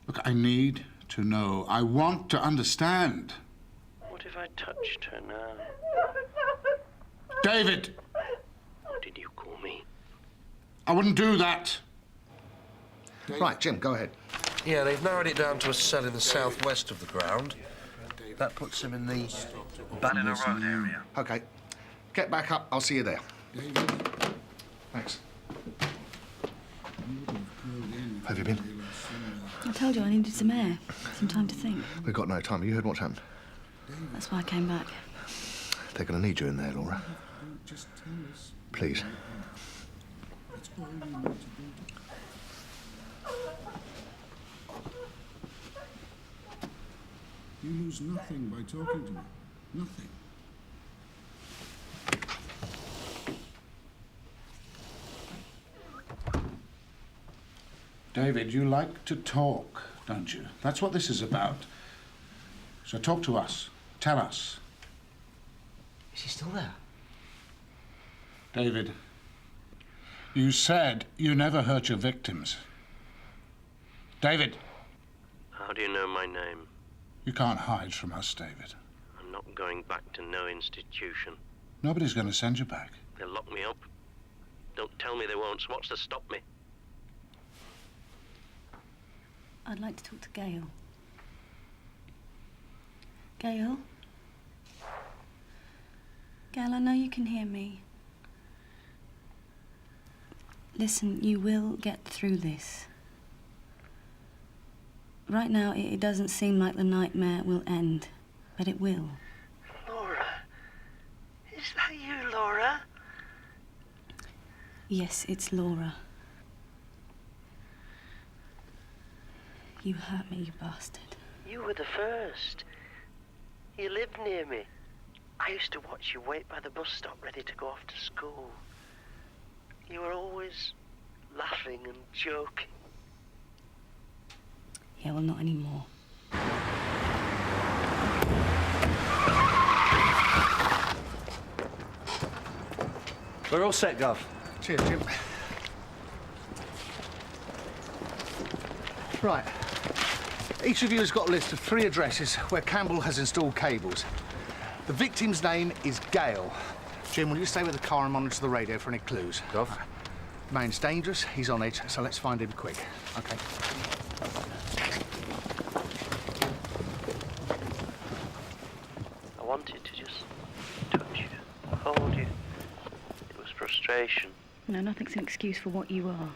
Look, I need to know. I want to understand. What if I touched her now? David! What did you call me? I wouldn't do that. Right, Jim, go ahead. Yeah, they've narrowed it down to a cell in the southwest of the ground. That puts him in the Banner Road area. OK. Get back up. I'll see you there. Thanks. Have you been? I told you I needed some air, some time to think. We've got no time. Have you heard what's happened? That's why I came back. They're going to need you in there, Laura. Please. You lose nothing by talking to me. Nothing. David, you like to talk, don't you? That's what this is about. So talk to us. Tell us. Is he still there? David, you said you never hurt your victims. David! How do you know my name? You can't hide from us, David. I'm not going back to no institution. Nobody's going to send you back. They'll lock me up. Don't tell me they won't. So what's to stop me? I'd like to talk to Gail. Gail? Gail, I know you can hear me. Listen, you will get through this. Right now, it doesn't seem like the nightmare will end, but it will. Laura? Is that you, Laura? Yes, it's Laura. You hurt me, you bastard. You were the first. You lived near me. I used to watch you wait by the bus stop ready to go off to school. You were always laughing and joking. Yeah, well, not anymore. We're all set, Gov. Cheers, Jim. Right. Each of you has got a list of 3 addresses where Campbell has installed cables. The victim's name is Gail. Jim, will you stay with the car and monitor the radio for any clues? Gov. Man's dangerous, he's on edge, so let's find him quick. OK. wanted to just touch you, hold you. It was frustration. No, nothing's an excuse for what you are.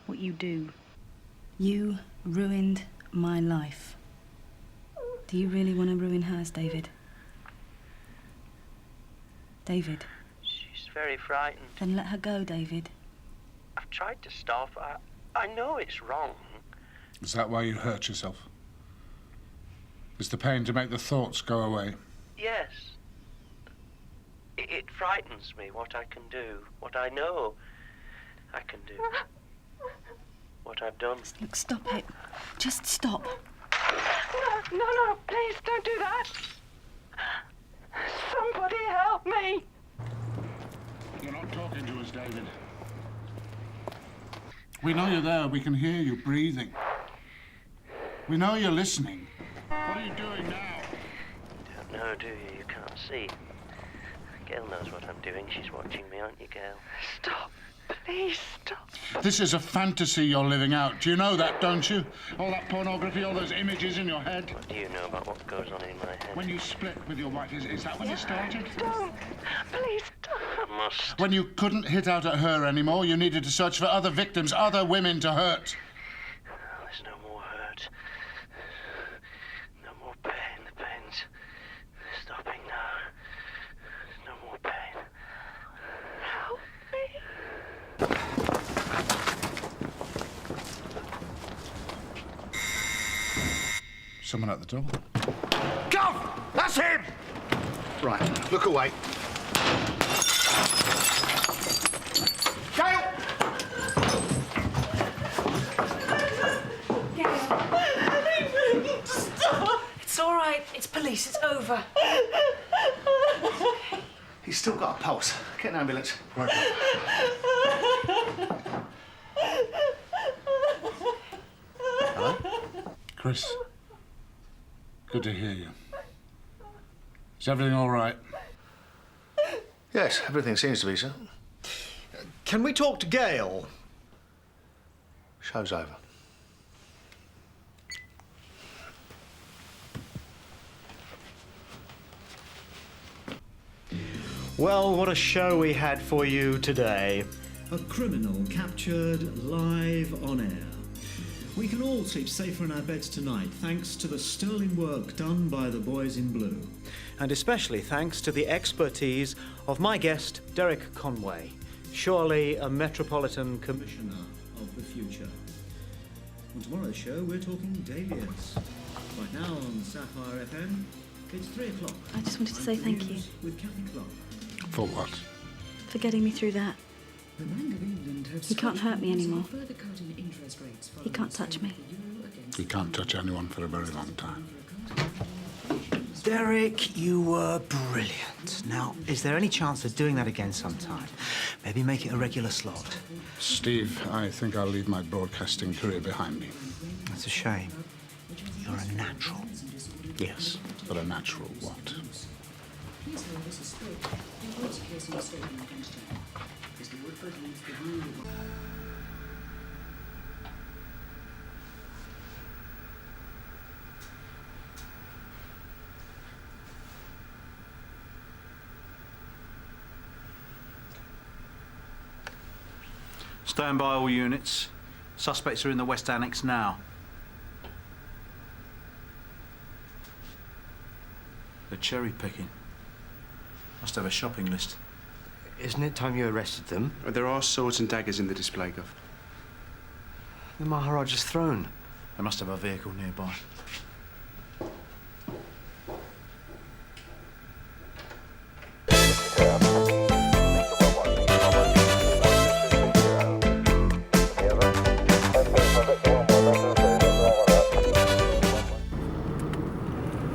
What you do. You ruined my life. Do you really want to ruin hers, David? David? She's very frightened. Then let her go, David. I've tried to stop. I know it's wrong. Is that why you hurt yourself? Is the pain to make the thoughts go away? Yes. It frightens me what I can do, what I know I can do. What I've done. Look, stop it. Just stop. No, please don't do that. Somebody help me. You're not talking to us, David. We know you're there. We can hear you breathing. We know you're listening. What are you doing now? You don't know, do you? You can't see. Gail knows what I'm doing. She's watching me, aren't you, Gail? Stop. Please stop. This is a fantasy you're living out. Do you know that, don't you? All that pornography, all those images in your head. What do you know about what goes on in my head? When you split with your wife, is that when it started? Don't. Please don't. I must. When you couldn't hit out at her anymore, you needed to search for other victims, other women to hurt. There's no more hurt. No more pain. The pain's stopping now. No more pain. Help me. Someone at the door. Gov! That's him! Right, look away. Gail! It's all right. It's police. It's over. He's still got a pulse. Get an ambulance. Right. Hello? Chris, good to hear you. Is everything all right? Yes, everything seems to be, sir. Can we talk to Gail? Show's over. Well, what a show we had for you today. A criminal captured live on air. We can all sleep safer in our beds tonight thanks to the sterling work done by the boys in blue. And especially thanks to the expertise of my guest, Derek Conway, surely a Metropolitan Commissioner Of the future. On tomorrow's show, we're talking dahlias. Right now on Sapphire FM, it's 3 o'clock. I just wanted to say thank you. With Kathy Clark. For what? For getting me through that. The Bank of England have He can't hurt me anymore. further cut in interest rates He can't touch me. He can't touch anyone for a very long time. Derek, you were brilliant. Now, is there any chance of doing that again sometime? Maybe make it a regular slot. Steve, I think I'll leave my broadcasting career behind me. That's a shame. You're a natural. Yes, but a natural what? Please hold this as spoke. In which case you statement against him. Mr. Woodford leads the rule. Stand by all units. Suspects are in the West Annex now. They're cherry picking. Must have a shopping list. Isn't it time you arrested them? There are swords and daggers in the display, Gov. The Maharaja's throne. They must have a vehicle nearby.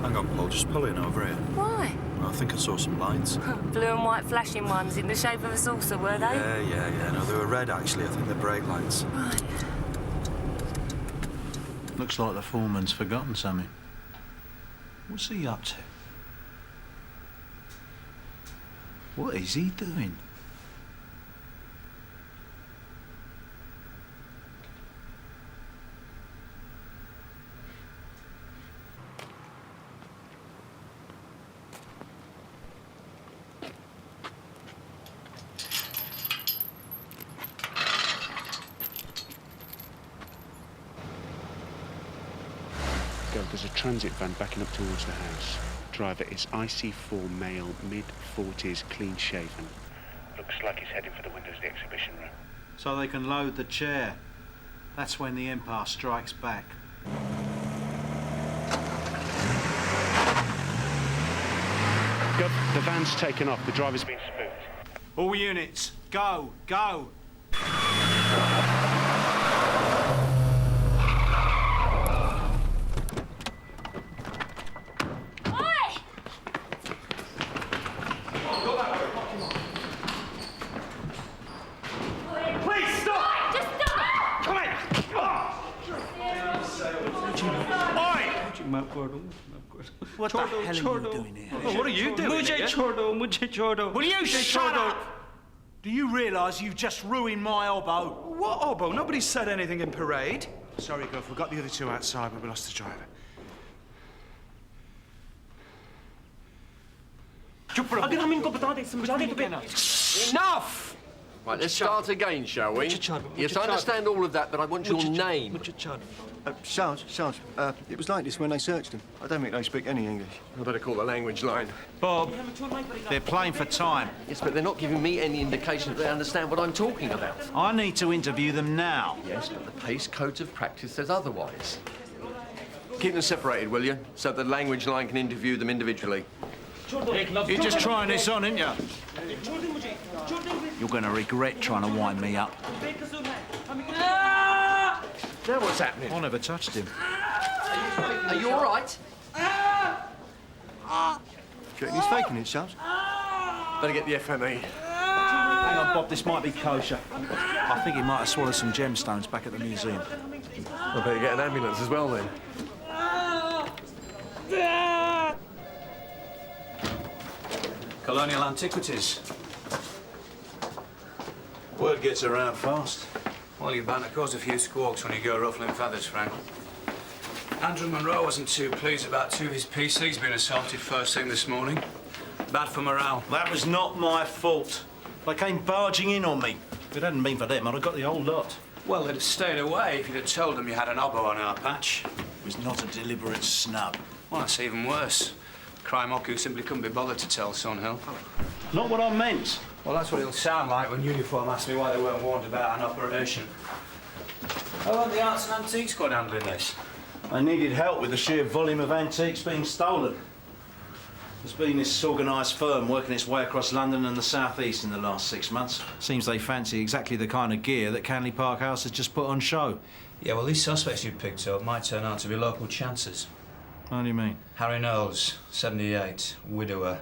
Hang on, Paul, just pull in over here. Why? I think I saw some lights. Blue and white flashing ones in the shape of a saucer, were they? Yeah. No, they were red, actually. I think they're brake lights. Right. Looks like the foreman's forgotten something. What's he up to? What is he doing? There's a transit van backing up towards the house. Driver is IC4 male, mid-40s, clean-shaven. Looks like he's heading for the windows of the exhibition room. So they can load the chair. That's when the Empire strikes back. Gov, the van's taken off. The driver's been spooked. All units, go, go! What the hell are you doing here? What are you doing here? Will you shut up? Do you realise you've just ruined my oboe? What oboe? Nobody said anything in parade. Sorry, Gov, we've got the other two outside, but we lost the driver. Enough! Right, let's start again, shall we? Yes, I understand all of that, but I want your name. Sarge, it was like this when they searched him. I don't think they speak any English. I better call the language line. Bob, they're playing for time. Yes, but they're not giving me any indication that they understand what I'm talking about. I need to interview them now. Yes, but the Pace Code of Practice says otherwise. Keep them separated, will you? So the language line can interview them individually. You're just trying this on, aren't you? You're going to regret trying to wind me up. Now what's happening? I never touched him. Are you all right? Do you reckon he's faking it, Sarge? Better get the FME. Hang on, Bob, this might be kosher. I think he might have swallowed some gemstones back at the museum. I better get an ambulance as well, then. Colonial antiquities. Word gets around fast. Well, you're bound to cause a few squawks when you go ruffling feathers, Frank. Andrew Monroe wasn't too pleased about two of his PCs being assaulted first thing this morning. Bad for morale. That was not my fault. They came barging in on me. If it hadn't been for them, I'd have got the whole lot. Well, they'd have stayed away if you'd have told them you had an oboe on our patch. It was not a deliberate snub. Well, that's even worse. Crime Oku simply couldn't be bothered to tell Sunhill. Not what I meant. Well, that's what it'll sound like when Uniform asks me why they weren't warned about an operation. How are the Arts and Antiques Squad handling this? I needed help with the sheer volume of antiques being stolen. There's been this organised firm working its way across London and the South East in the last 6 months. Seems they fancy exactly the kind of gear that Canley Park House has just put on show. Yeah, well, these suspects you picked up might turn out to be local chances. How do you mean? Harry Knowles, 78, widower,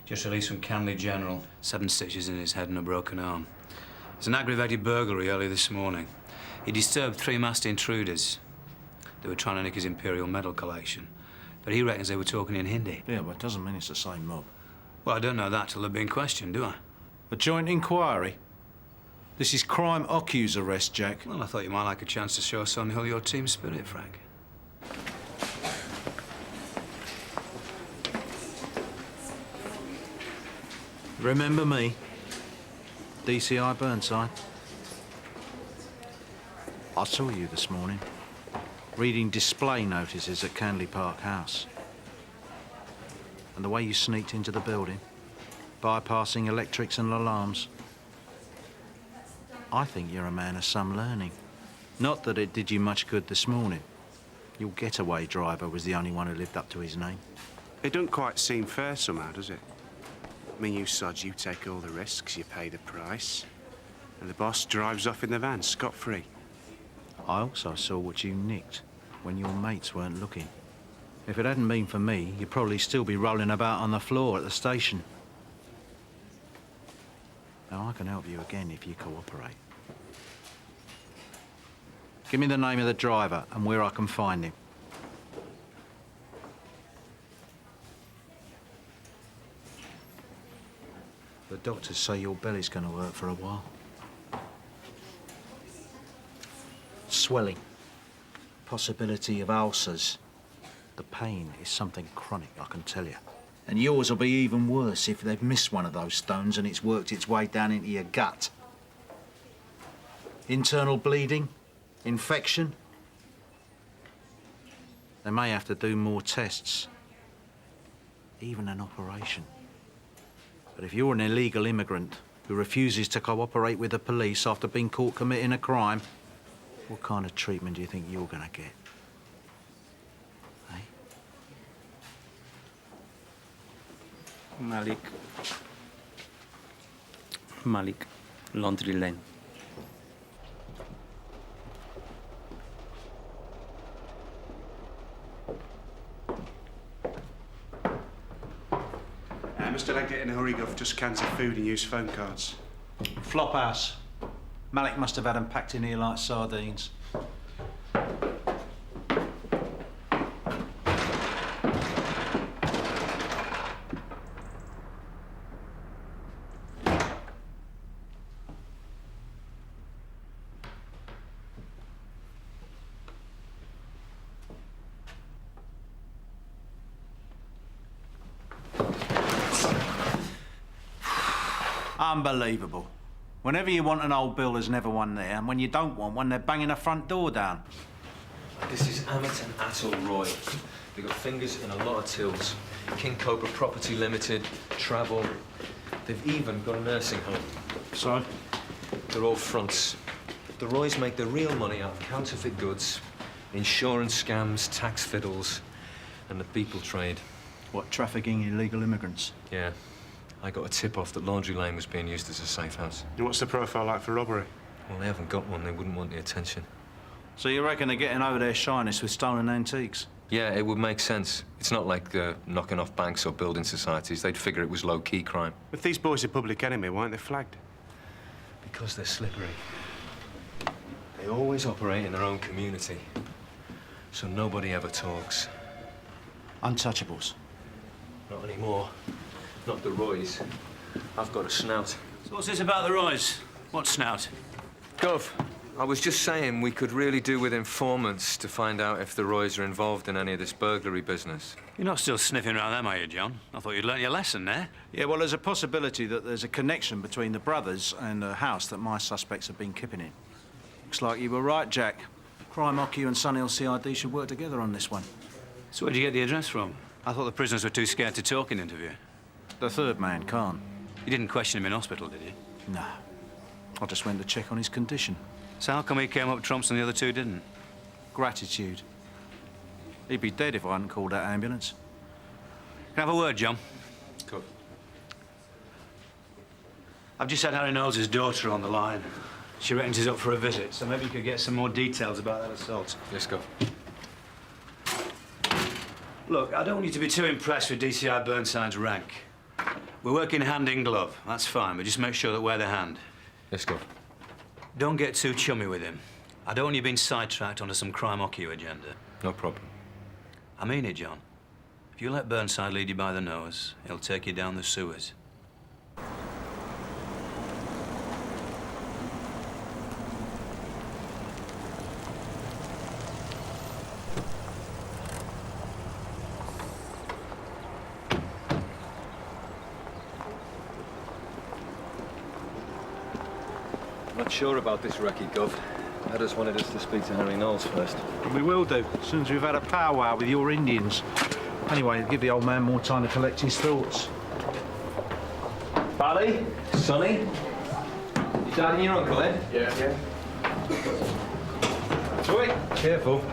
just released from Canley General. 7 stitches in his head and a broken arm. It's an aggravated burglary early this morning. He disturbed 3 masked intruders. They were trying to nick his Imperial Medal collection. But he reckons they were talking in Hindi. Yeah, but it doesn't mean it's the same mob. Well, I don't know that till they're being questioned, do I? A joint inquiry? This is Crime Oku's arrest, Jack. Well, I thought you might like a chance to show Sunhill your team spirit, Frank. Remember me? DCI Burnside. I saw you this morning, reading display notices at Canley Park House. And the way you sneaked into the building, bypassing electrics and alarms. I think you're a man of some learning. Not that it did you much good this morning. Your getaway driver was the only one who lived up to his name. It doesn't quite seem fair somehow, does it? I mean, you sods, you take all the risks, you pay the price, and the boss drives off in the van, scot-free. I also saw what you nicked when your mates weren't looking. If it hadn't been for me, you'd probably still be rolling about on the floor at the station. Now, I can help you again if you cooperate. Give me the name of the driver and where I can find him. The doctors say your belly's going to hurt for a while. Swelling. Possibility of ulcers. The pain is something chronic, I can tell you. And yours will be even worse if they've missed one of those stones and it's worked its way down into your gut. Internal bleeding, infection. They may have to do more tests. Even an operation. But if you're an illegal immigrant who refuses to cooperate with the police after being caught committing a crime, what kind of treatment do you think you're going to get? Malik, Laundry Lane. Mr. Leggett in a hurry, Gov. Just cans of food and use phone cards. Flophouse. Malik must have had them packed in here like sardines. Unbelievable. Whenever you want an old bill, there's never one there, and when you don't want one, they're banging the front door down. This is Amerton Atoll Royal. They've got fingers in a lot of tills. King Cobra Property Limited, travel. They've even got a nursing home. So? They're all fronts. The Roys make the real money out of counterfeit goods, insurance scams, tax fiddles, and the people trade. What, trafficking illegal immigrants? Yeah. I got a tip-off that Laundry Lane was being used as a safe house. And what's the profile like for robbery? Well, they haven't got one. They wouldn't want the attention. So you reckon they're getting over their shyness with stolen antiques? Yeah, it would make sense. It's not like knocking off banks or building societies. They'd figure it was low-key crime. If these boys are public enemy, why aren't they flagged? Because they're slippery. They always operate in their own community. So nobody ever talks. Untouchables? Not anymore. Not the Roys. I've got a snout. So what's this about the Roys? What snout? Gov, I was just saying we could really do with informants to find out if the Roys are involved in any of this burglary business. You're not still sniffing around them, are you, John? I thought you'd learnt your lesson there. Yeah, well, there's a possibility that there's a connection between the brothers and the house that my suspects have been kipping in. Looks like you were right, Jack. Crime Occu and Sunhill CID should work together on this one. So where'd you get the address from? I thought the prisoners were too scared to talk in interview. The third man can't. You didn't question him in hospital, did you? No. I just went to check on his condition. So how come he came up trumps and the other two didn't? Gratitude. He'd be dead if I hadn't called that ambulance. Can I have a word, John? Good. I've just had Harry Knowles' daughter on the line. She reckons he's up for a visit, so maybe you could get some more details about that assault. Let's go. Look, I don't want you to be too impressed with DCI Burnside's rank. We're working hand in glove. That's fine, but just make sure that we're the hand. Let's go. Don't get too chummy with him. I don't want you being sidetracked onto some crime occu agenda. No problem. I mean it, John. If you let Burnside lead you by the nose, he'll take you down the sewers. Not sure about this recce, Gov. Meadows wanted us to speak to Harry Knowles first. We will do, as soon as we've had a powwow with your Indians. Anyway, give the old man more time to collect his thoughts. Bally? Sonny? You dad and your uncle, eh? Yeah. Sweet. Careful.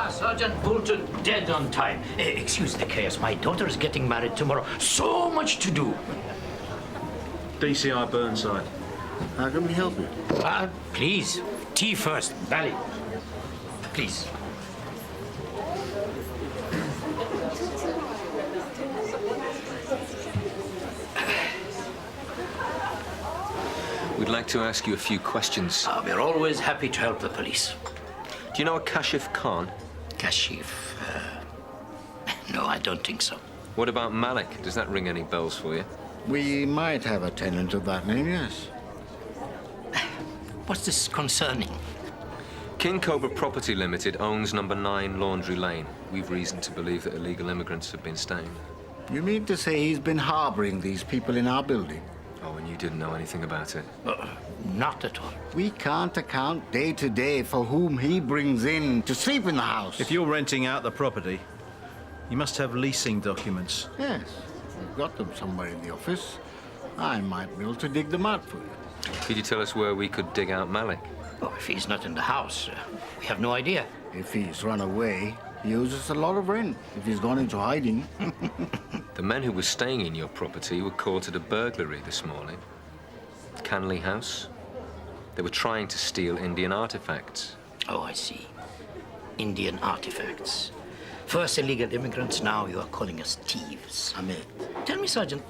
Sergeant Boulton, dead on time. Excuse the chaos. My daughter is getting married tomorrow. So much to do. DCI Burnside. How can we help you? Please. Tea first. Bally. Please. We'd like to ask you a few questions. We're always happy to help the police. Do you know a Kashif Khan? Kashif? No, I don't think so. What about Malik? Does that ring any bells for you? We might have a tenant of that name, yes. What's this concerning? King Cobra Property Limited owns number 9 Laundry Lane. We've reason to believe that illegal immigrants have been staying. You mean to say he's been harboring these people in our building? Oh, and you didn't know anything about it? Not at all. We can't account day to day for whom he brings in to sleep in the house. If you're renting out the property, you must have leasing documents. Yes, we've got them somewhere in the office. I might be able to dig them out for you. Could you tell us where we could dig out Malik? Oh, if he's not in the house, we have no idea. If he's run away, he owes us a lot of rent. If he's gone into hiding... The men who were staying in your property were caught at a burglary this morning. Canley House. They were trying to steal Indian artifacts. Oh, I see. Indian artifacts. First illegal immigrants, now you are calling us thieves. Ahmed. Tell me, Sergeant,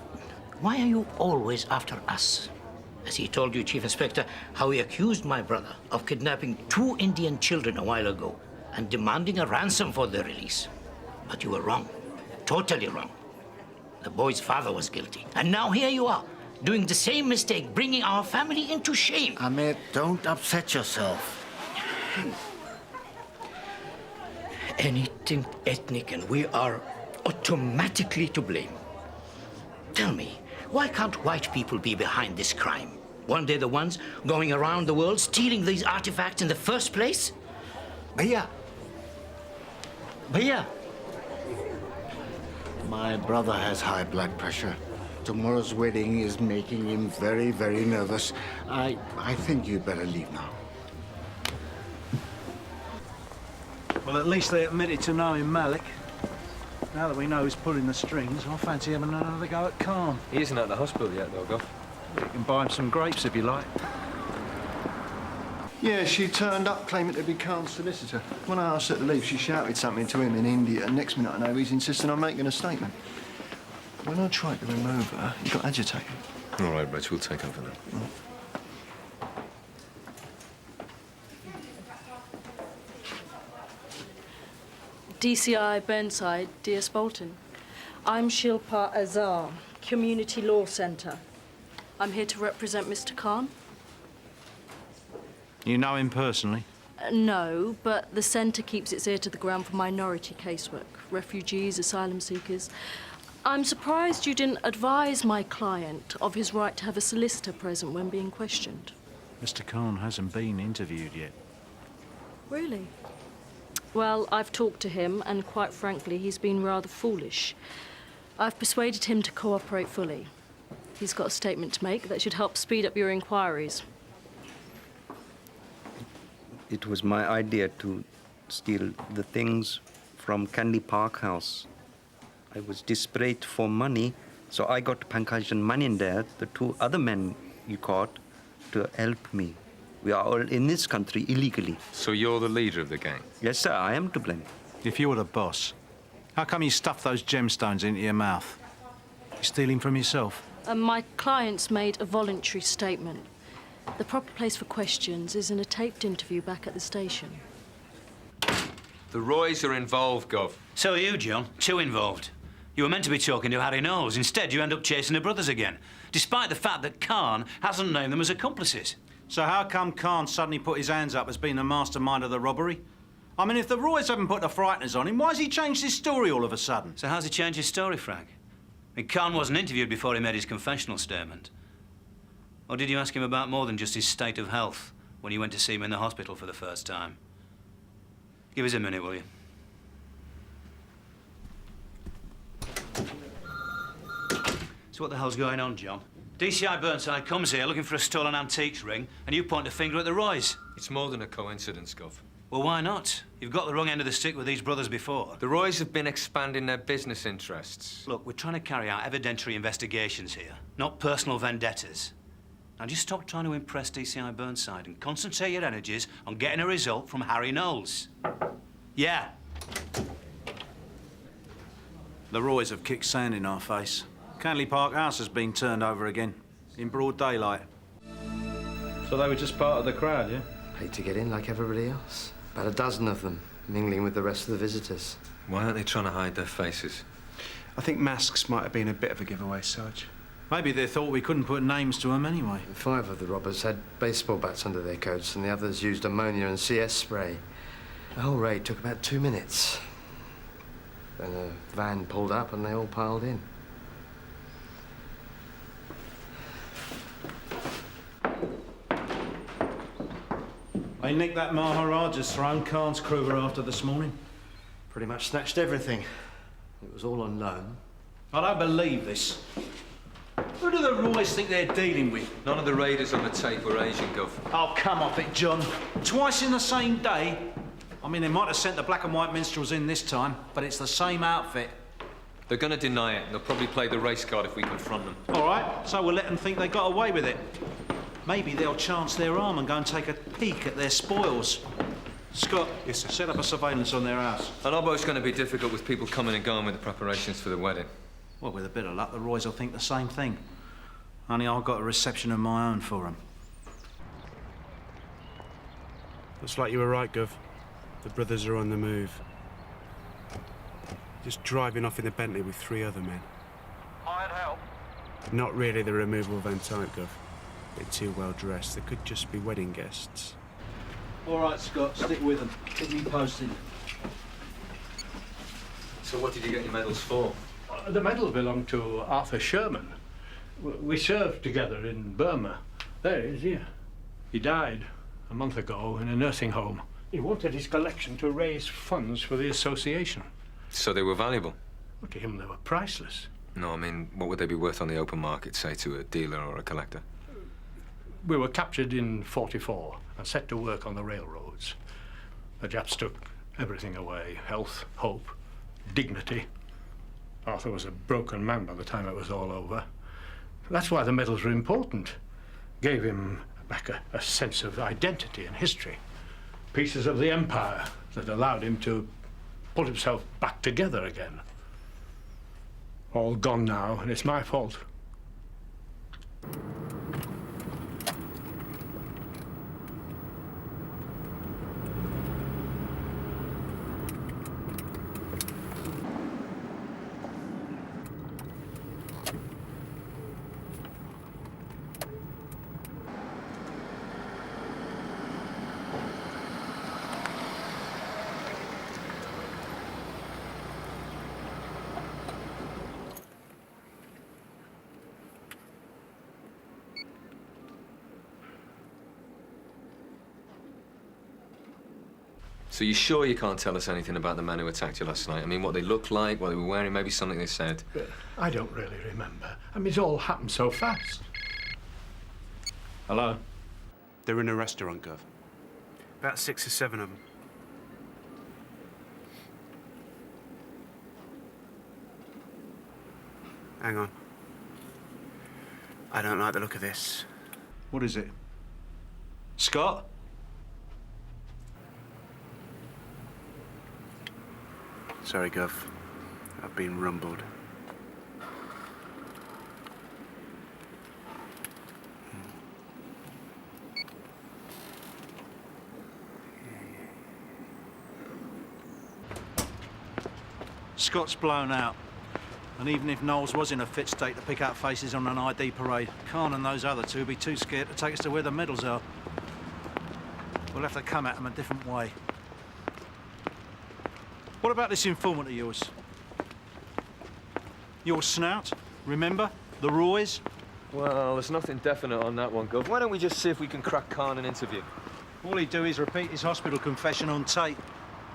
why are you always after us? As he told you, Chief Inspector, how he accused my brother of kidnapping 2 Indian children a while ago and demanding a ransom for their release. But you were wrong. Totally wrong. The boy's father was guilty. And now here you are, doing the same mistake, bringing our family into shame. Ahmed, don't upset yourself. Anything ethnic and we are automatically to blame. Tell me, why can't white people be behind this crime? Weren't they the ones going around the world stealing these artifacts in the first place? Bhaiya. Bhaiya. My brother has high blood pressure. Tomorrow's wedding is making him very, very nervous. I think you'd better leave now. Well, at least they admitted to knowing Malik. Now that we know who's pulling the strings, I fancy having another go at Khan. He isn't at the hospital yet, though, Goff. You can buy him some grapes if you like. Yeah, she turned up claiming to be Khan's solicitor. When I asked her to leave, she shouted something to him in India, and next minute I know he's insisting on making a statement. When I tried to remove her, he got agitated. All right, Reg, we'll take over then. DCI Burnside, DS Boulton. I'm Shilpa Azar, Community Law Centre. I'm here to represent Mr. Khan. You know him personally? No, but the centre keeps its ear to the ground for minority casework, refugees, asylum seekers. I'm surprised you didn't advise my client of his right to have a solicitor present when being questioned. Mr. Khan hasn't been interviewed yet. Really? Well, I've talked to him, and quite frankly, he's been rather foolish. I've persuaded him to cooperate fully. He's got a statement to make that should help speed up your inquiries. It was my idea to steal the things from Candy Park House. I was desperate for money, so I got Pankaj and Maninder, the 2 other men you caught, to help me. We are all in this country illegally. So you're the leader of the gang? Yes, sir, I am to blame. If you were the boss, how come you stuffed those gemstones into your mouth? You stealing from yourself? My client's made a voluntary statement. The proper place for questions is in a taped interview back at the station. The Roys are involved, Gov. So are you, John. 2 involved. You were meant to be talking to Harry Knowles. Instead, you end up chasing the brothers again, despite the fact that Khan hasn't named them as accomplices. So how come Khan suddenly put his hands up as being the mastermind of the robbery? I mean, if the Roys haven't put the frighteners on him, why has he changed his story all of a sudden? So how's he changed his story, Frank? I mean, Khan wasn't interviewed before he made his confessional statement. Or did you ask him about more than just his state of health when you went to see him in the hospital for the first time? Give us a minute, will you? So what the hell's going on, John? DCI Burnside comes here looking for a stolen antiques ring, and you point a finger at the Roys. It's more than a coincidence, Gov. Well, why not? You've got the wrong end of the stick with these brothers before. The Roys have been expanding their business interests. Look, we're trying to carry out evidentiary investigations here, not personal vendettas. Now just stop trying to impress DCI Burnside and concentrate your energies on getting a result from Harry Knowles. Yeah. The Roys have kicked sand in our face. Canley Park House has been turned over again, in broad daylight. So they were just part of the crowd, yeah? Paid to get in like everybody else. About a dozen of them, mingling with the rest of the visitors. Why aren't they trying to hide their faces? I think masks might have been a bit of a giveaway, Sarge. Maybe they thought we couldn't put names to them anyway. 5 of the robbers had baseball bats under their coats, and the others used ammonia and CS spray. The whole raid took about 2 minutes. Then a van pulled up and they all piled in. They nicked that Maharaja's throne Khan's crew were after this morning. Pretty much snatched everything. It was all on loan. I don't believe this. Who do the Roys think they're dealing with? None of the raiders on the tape were Asian, Gov. Oh, come off it, John. Twice in the same day? I mean, they might have sent the black and white minstrels in this time, but it's the same outfit. They're going to deny it, and they'll probably play the race card if we confront them. All right, so we'll let them think they got away with it. Maybe they'll chance their arm and go and take a peek at their spoils. Scott, yes, sir. Set up a surveillance on their house. And our boat's going to be difficult with people coming and going with the preparations for the wedding. Well, with a bit of luck, the Roys will think the same thing. Only I've got a reception of my own for them. Looks like you were right, Gov. The brothers are on the move. Just driving off in the Bentley with 3 other men. Hired help? Not really the removal van type, Gov. They're too well dressed. They could just be wedding guests. All right, Scott, stick with them. Keep me posted. So what did you get your medals for? The medal belonged to Arthur Sherman. We served together in Burma. There he is, here. He died a month ago in a nursing home. He wanted his collection to raise funds for the association. So they were valuable? Well, to him, they were priceless. No, I mean, what would they be worth on the open market, say, to a dealer or a collector? We were captured in '44 and set to work on the railroads. The Japs took everything away: health, hope, dignity. Arthur was a broken man by the time it was all over. That's why the medals were important. Gave him back a sense of identity and history. Pieces of the empire that allowed him to pull himself back together again. All gone now, and it's my fault. So you sure you can't tell us anything about the men who attacked you last night? I mean, what they looked like, what they were wearing, maybe something they said? I don't really remember. I mean, it's all happened so fast. Hello? They're in a restaurant, Gov. About 6 or 7 of them. Hang on. I don't like the look of this. What is it? Scott? Sorry, Gov. I've been rumbled. Scott's blown out. And even if Knowles was in a fit state to pick out faces on an ID parade, Khan and those other two would be too scared to take us to where the medals are. We'll have to come at them a different way. What about this informant of yours? Your snout, remember? The Roys? Well, there's nothing definite on that one, Gov. Why don't we just see if we can crack Khan an interview? All he'd do is repeat his hospital confession on tape.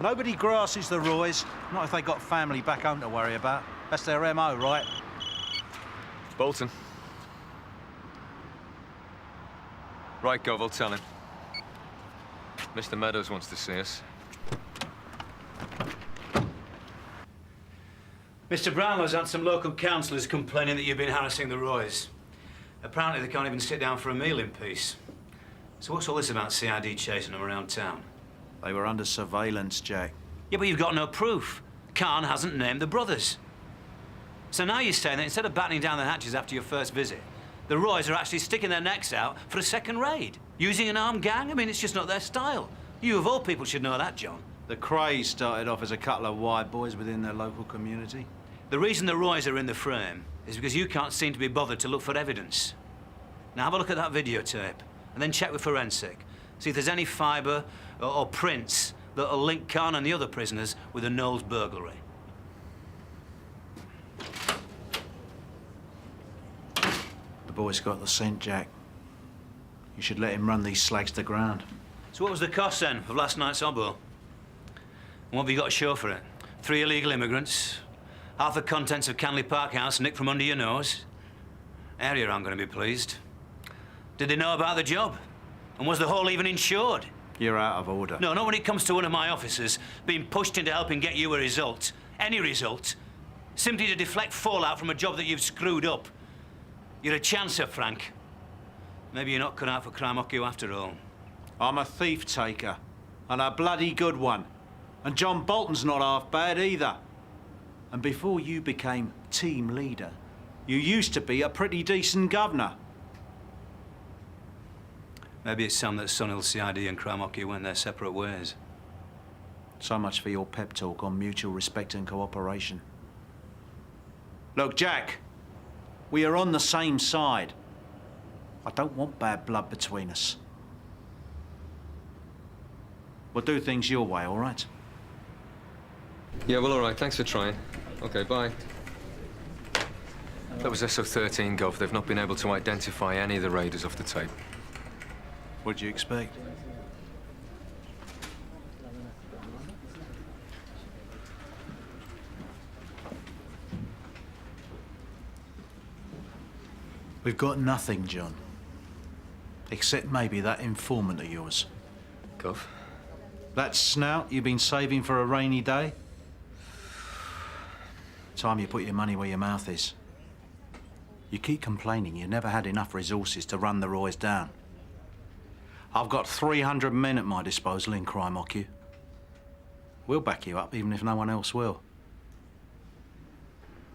Nobody grasses the Roys, not if they got family back home to worry about. That's their MO, right? Boulton. Right, Gov, I'll tell him. Mr. Meadows wants to see us. Mr. Brownlow's had some local councillors complaining that you've been harassing the Roys. Apparently they can't even sit down for a meal in peace. So what's all this about CID chasing them around town? They were under surveillance, Jack. Yeah, but you've got no proof. Khan hasn't named the brothers. So now you're saying that instead of battening down the hatches after your first visit, the Roys are actually sticking their necks out for a second raid? Using an armed gang? I mean, it's just not their style. You, of all people, should know that, John. The Crays started off as a couple of white boys within their local community. The reason the Roys are in the frame is because you can't seem to be bothered to look for evidence. Now have a look at that videotape, and then check with forensic. See if there's any fibre or prints that'll link Khan and the other prisoners with the Knowles burglary. The boy's got the scent, Jack. You should let him run these slags to ground. So what was the cost, then, of last night's oboe? And what have you got to show for it? 3 illegal immigrants, half the contents of Canley Park House nicked from under your nose. Area aren't going to be pleased. Did they know about the job? And was the hole even insured? You're out of order. No, not when it comes to one of my officers being pushed into helping get you a result. Any result. Simply to deflect fallout from a job that you've screwed up. You're a chancer, Frank. Maybe you're not cut out for crime occu after all. I'm a thief taker. And a bloody good one. And John Boulton's not half bad either. And before you became team leader, you used to be a pretty decent governor. Maybe it's some that Sunil CID and crime occu went their separate ways. So much for your pep talk on mutual respect and cooperation. Look, Jack, we are on the same side. I don't want bad blood between us. We'll do things your way, all right? Yeah, well, all right. Thanks for trying. OK, bye. That was SO13, Gov. They've not been able to identify any of the raiders off the tape. What'd you expect? We've got nothing, John. Except maybe that informant of yours. Gov? That snout you've been saving for a rainy day? Time you put your money where your mouth is. You keep complaining you never had enough resources to run the Roys down. I've got 300 men at my disposal in crime occu. We'll back you up even if no one else will.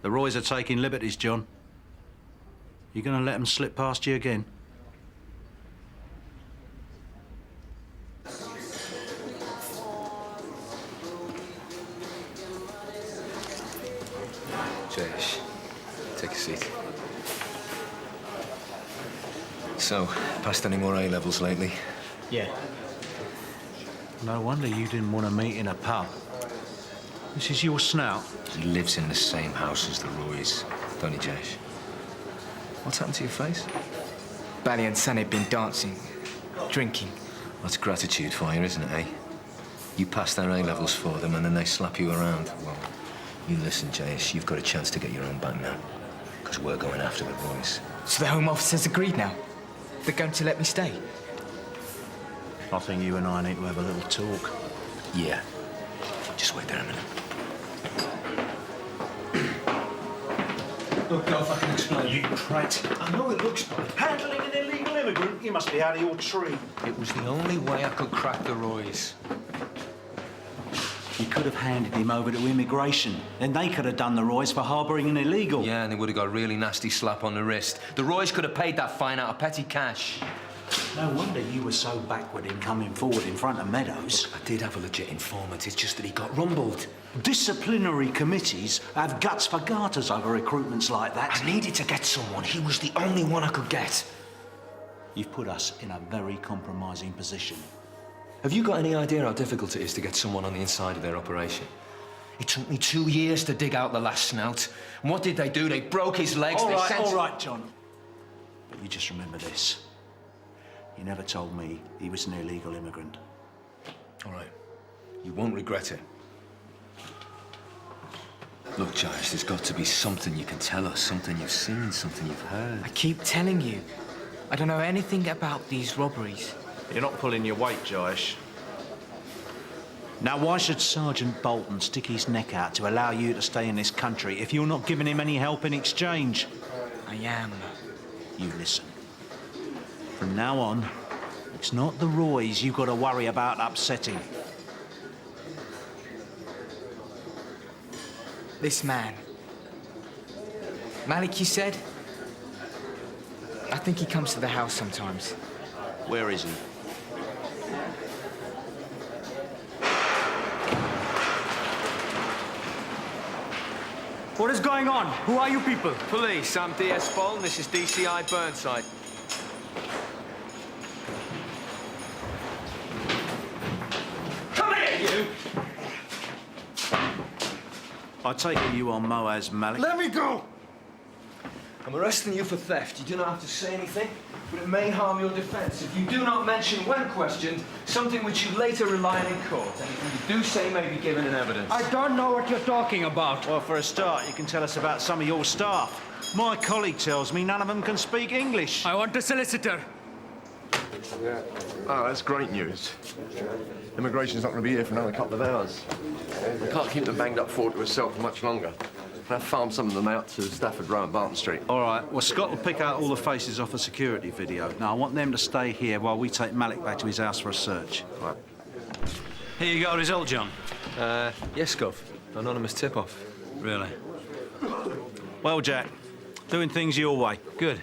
The Roys are taking liberties, John. You gonna let them slip past you again? Jayesh, take a seat. So, passed any more A-levels lately? Yeah. No wonder you didn't want to meet in a pub. This is your snout? He lives in the same house as the Roys, don't he, Jayesh? What's happened to your face? Bally and Sonny have been dancing, drinking. That's gratitude for you, isn't it, eh? You pass their A-levels for them and then they slap you around. Well, you listen, Jayesh, you've got a chance to get your own back now. Because we're going after the Roys. So the Home Office has agreed now? They're going to let me stay? I think you and I need to have a little talk. Yeah. Just wait there a minute. Look, Gov, I can explain. You prat. I know it looks bad. Handling an illegal immigrant? You must be out of your tree. It was the only way I could crack the Roys. You could have handed him over to immigration. Then they could have done the Roys for harbouring an illegal. Yeah, and they would have got a really nasty slap on the wrist. The Roys could have paid that fine out of petty cash. No wonder you were so backward in coming forward in front of Meadows. Look, I did have a legit informant. It's just that he got rumbled. Disciplinary committees have guts for garters over recruitments like that. I needed to get someone. He was the only one I could get. You've put us in a very compromising position. Have you got any idea how difficult it is to get someone on the inside of their operation? It took me 2 years to dig out the last snout. And what did they do? They broke his legs. All right, John. But you just remember this. You never told me he was an illegal immigrant. All right. You won't regret it. Look, Jayesh, there's got to be something you can tell us, something you've seen, something you've heard. I keep telling you, I don't know anything about these robberies. You're not pulling your weight, Jayesh. Now, why should Sergeant Boulton stick his neck out to allow you to stay in this country if you're not giving him any help in exchange? I am. You listen. From now on, it's not the Roys you've got to worry about upsetting. This man. Malik, you said? I think he comes to the house sometimes. Where is he? What is going on? Who are you people? Police, I'm DS Boulton. This is DCI Burnside. Come here, you! I take it you are Moaz Malik. Let me go! I'm arresting you for theft. You do not have to say anything, but it may harm your defence if you do not mention, when questioned, something which you later rely on in court. Anything you do say may be given in evidence. I don't know what you're talking about. Well, for a start, you can tell us about some of your staff. My colleague tells me none of them can speak English. I want a solicitor. Oh, that's great news. Immigration's not going to be here for another couple of hours. We can't keep the banged-up fort to itself for much longer. I'll farm some of them out to Stafford Row and Barton Street. All right, well, Scott will pick out all the faces off a security video. Now, I want them to stay here while we take Malik back to his house for a search. Right. Here you got a result, John? Yes, Gov. Anonymous tip-off. Really? Well, Jack, doing things your way. Good.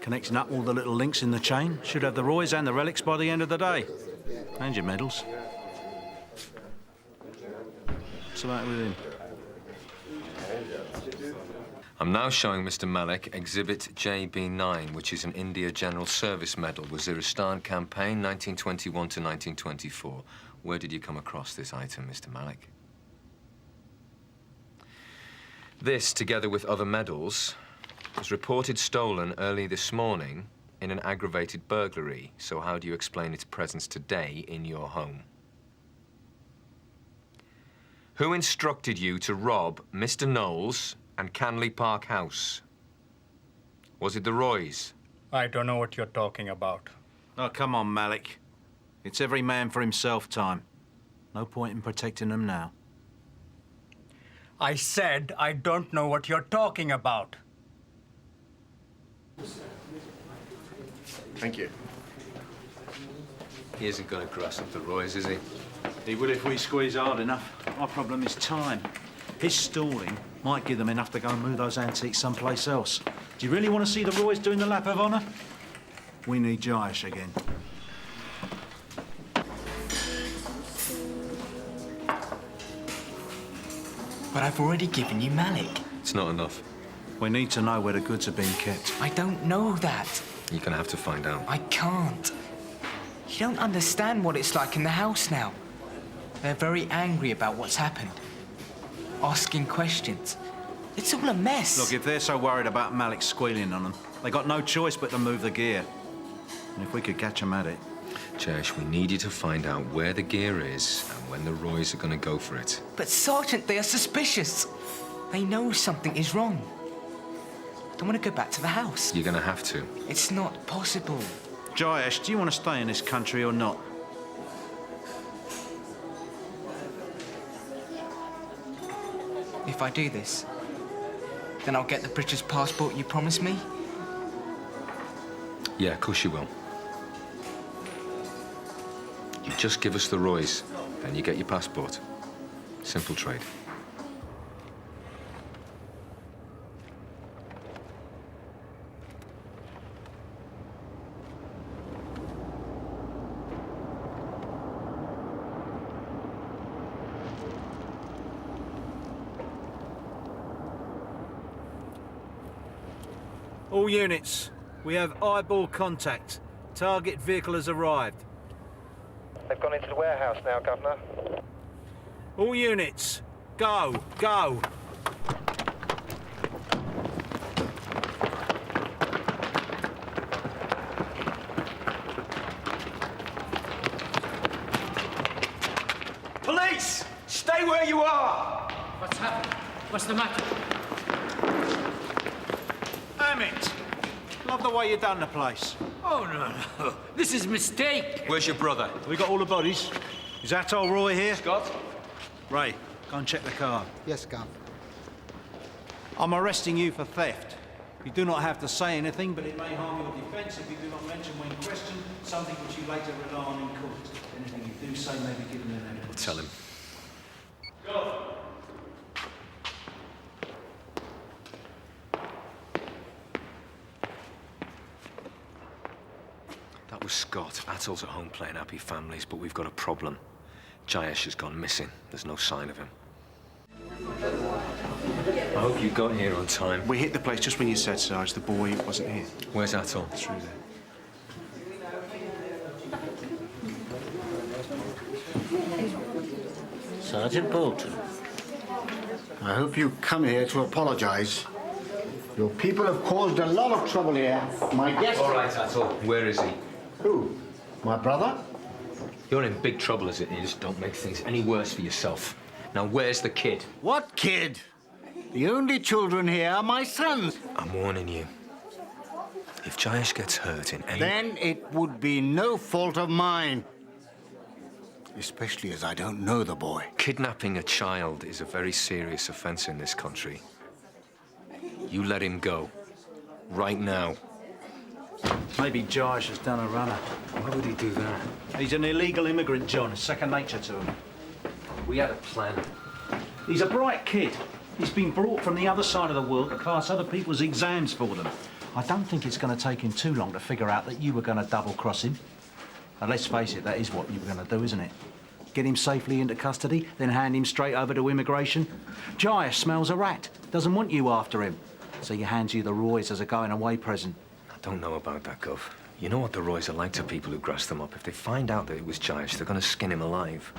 Connecting up all the little links in the chain. Should have the Roys and the relics by the end of the day. And your medals. What's the matter with him? I'm now showing Mr. Malik Exhibit JB9, which is an India General Service Medal, Waziristan Campaign, 1921 to 1924. Where did you come across this item, Mr. Malik? This, together with other medals, was reported stolen early this morning in an aggravated burglary. So how do you explain its presence today in your home? Who instructed you to rob Mr. Knowles and Canley Park House? Was it the Roys? I don't know what you're talking about. Oh, come on, Malik. It's every man for himself time. No point in protecting them now. I said I don't know what you're talking about. Thank you. He isn't going to grass up the Roys, is he? He will if we squeeze hard enough. Our problem is time. His stalling might give them enough to go and move those antiques someplace else. Do you really want to see the Roys doing the lap of honour? We need Jayesh again. But I've already given you Malik. It's not enough. We need to know where the goods are being kept. I don't know that. You're going to have to find out. I can't. You don't understand what it's like in the house now. They're very angry about what's happened. Asking questions. It's all a mess. Look, if they're so worried about Malik squealing on them, they got no choice but to move the gear. And if we could catch them at it... Jayesh, we need you to find out where the gear is and when the Roys are going to go for it. But, Sergeant, they are suspicious. They know something is wrong. I don't want to go back to the house. You're going to have to. It's not possible. Jayesh, do you want to stay in this country or not? If I do this, then I'll get the British passport you promised me? Yeah, of course you will. You just give us the Roys, then you get your passport. Simple trade. All units, we have eyeball contact. Target vehicle has arrived. They've gone into the warehouse now, Governor. All units, go, go. Police! Stay where you are! What's happened? What's the matter? Damn it! Love the way you done the place. Oh, no. This is a mistake. Where's your brother? We got all the bodies. Is Atoll Roy here? Scott? Ray, go and check the car. Yes, Gov. I'm arresting you for theft. You do not have to say anything, but it may harm your defence if you do not mention when questioned something which you later rely on in court. Anything you do say may be given in evidence. Tell him. Go. That was Scott. Atol's at home playing happy families, but we've got a problem. Jayesh has gone missing. There's no sign of him. I hope you got here on time. We hit the place just when you said, Sarge. The boy wasn't here. Where's Atoll? Through there. Sergeant Boulton, I hope you come here to apologise. Your people have caused a lot of trouble here. My guest... All right, Atul. Where is he? Who? My brother? You're in big trouble, is it? You just don't make things any worse for yourself. Now, where's the kid? What kid? The only children here are my sons. I'm warning you. If Jayesh gets hurt in any... Then it would be no fault of mine. Especially as I don't know the boy. Kidnapping a child is a very serious offence in this country. You let him go. Right now. Maybe Jayesh has done a runner. Why would he do that? He's an illegal immigrant, John. It's second nature to him. We had a plan. He's a bright kid. He's been brought from the other side of the world to pass other people's exams for them. I don't think it's going to take him too long to figure out that you were going to double-cross him. And let's face it, that is what you were going to do, isn't it? Get him safely into custody, then hand him straight over to immigration. Jayesh smells a rat, doesn't want you after him. So he hands you the Roys as a going-away present. I don't know about that, Gov. You know what the Roys are like to people who grass them up. If they find out that it was Jayesh, they're going to skin him alive.